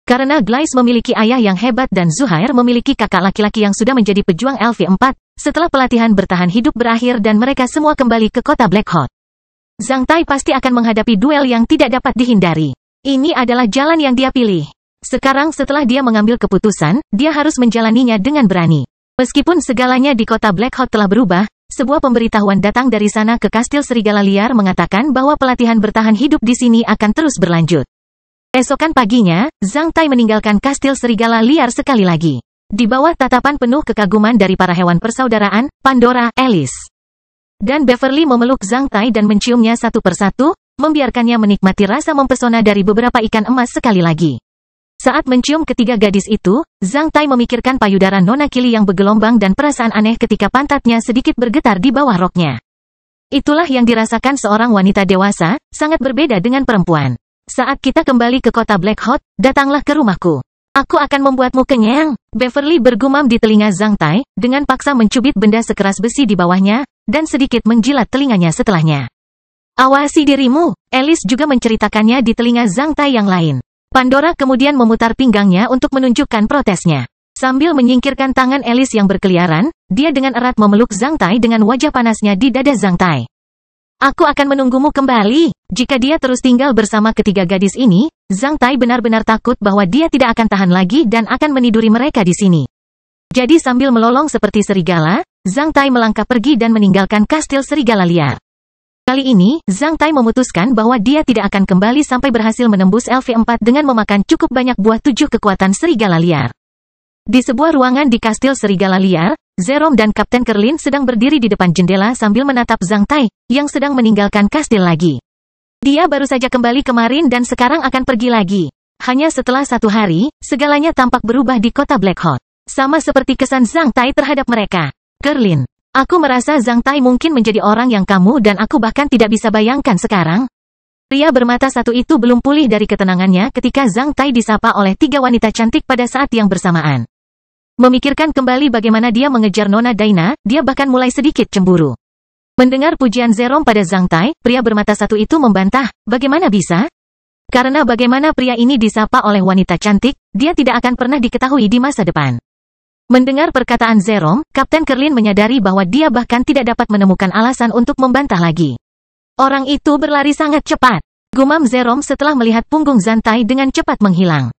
Karena Glass memiliki ayah yang hebat dan Zuhair memiliki kakak laki-laki yang sudah menjadi pejuang LV4, setelah pelatihan bertahan hidup berakhir dan mereka semua kembali ke kota Black Hawk, Zhang Tai pasti akan menghadapi duel yang tidak dapat dihindari. Ini adalah jalan yang dia pilih. Sekarang setelah dia mengambil keputusan, dia harus menjalaninya dengan berani. Meskipun segalanya di kota Black Hawk telah berubah, sebuah pemberitahuan datang dari sana ke Kastil Serigala Liar mengatakan bahwa pelatihan bertahan hidup di sini akan terus berlanjut. Esokan paginya, Zhang Tai meninggalkan Kastil Serigala Liar sekali lagi. Di bawah tatapan penuh kekaguman dari para hewan persaudaraan, Pandora, Alice, dan Beverly memeluk Zhang Tai dan menciumnya satu persatu, membiarkannya menikmati rasa mempesona dari beberapa ikan emas sekali lagi. Saat mencium ketiga gadis itu, Zhang Tai memikirkan payudara Nona Kili yang bergelombang dan perasaan aneh ketika pantatnya sedikit bergetar di bawah roknya. Itulah yang dirasakan seorang wanita dewasa, sangat berbeda dengan perempuan. Saat kita kembali ke kota Black Hot, datanglah ke rumahku. Aku akan membuatmu kenyang. Beverly bergumam di telinga Zhang Tai, dengan paksa mencubit benda sekeras besi di bawahnya, dan sedikit menjilat telinganya setelahnya. Awasi dirimu, Alice juga menceritakannya di telinga Zhang Tai yang lain. Pandora kemudian memutar pinggangnya untuk menunjukkan protesnya. Sambil menyingkirkan tangan Alice yang berkeliaran, dia dengan erat memeluk Zhang Tai dengan wajah panasnya di dada Zhang Tai. Aku akan menunggumu kembali. Jika dia terus tinggal bersama ketiga gadis ini, Zhang Tai benar-benar takut bahwa dia tidak akan tahan lagi dan akan meniduri mereka di sini. Jadi sambil melolong seperti serigala, Zhang Tai melangkah pergi dan meninggalkan kastil serigala liar. Kali ini, Zhang Tai memutuskan bahwa dia tidak akan kembali sampai berhasil menembus LV4 dengan memakan cukup banyak buah 7 kekuatan serigala liar. Di sebuah ruangan di kastil serigala liar, Zerong dan Kapten Kerlin sedang berdiri di depan jendela sambil menatap Zhang Tai, yang sedang meninggalkan kastil lagi. Dia baru saja kembali kemarin dan sekarang akan pergi lagi. Hanya setelah 1 hari, segalanya tampak berubah di kota Black Hot. Sama seperti kesan Zhang Tai terhadap mereka. Kerlin. Aku merasa Zhang Tai mungkin menjadi orang yang kamu dan aku bahkan tidak bisa bayangkan sekarang. Pria bermata satu itu belum pulih dari ketenangannya ketika Zhang Tai disapa oleh 3 wanita cantik pada saat yang bersamaan. Memikirkan kembali bagaimana dia mengejar Nona Daina, dia bahkan mulai sedikit cemburu. Mendengar pujian Zerong pada Zhang Tai, pria bermata satu itu membantah, bagaimana bisa? Karena bagaimana pria ini disapa oleh wanita cantik, dia tidak akan pernah diketahui di masa depan. Mendengar perkataan Zerong, Kapten Kerlin menyadari bahwa dia bahkan tidak dapat menemukan alasan untuk membantah lagi. Orang itu berlari sangat cepat. Gumam Zerong setelah melihat punggung Zhang Tai dengan cepat menghilang.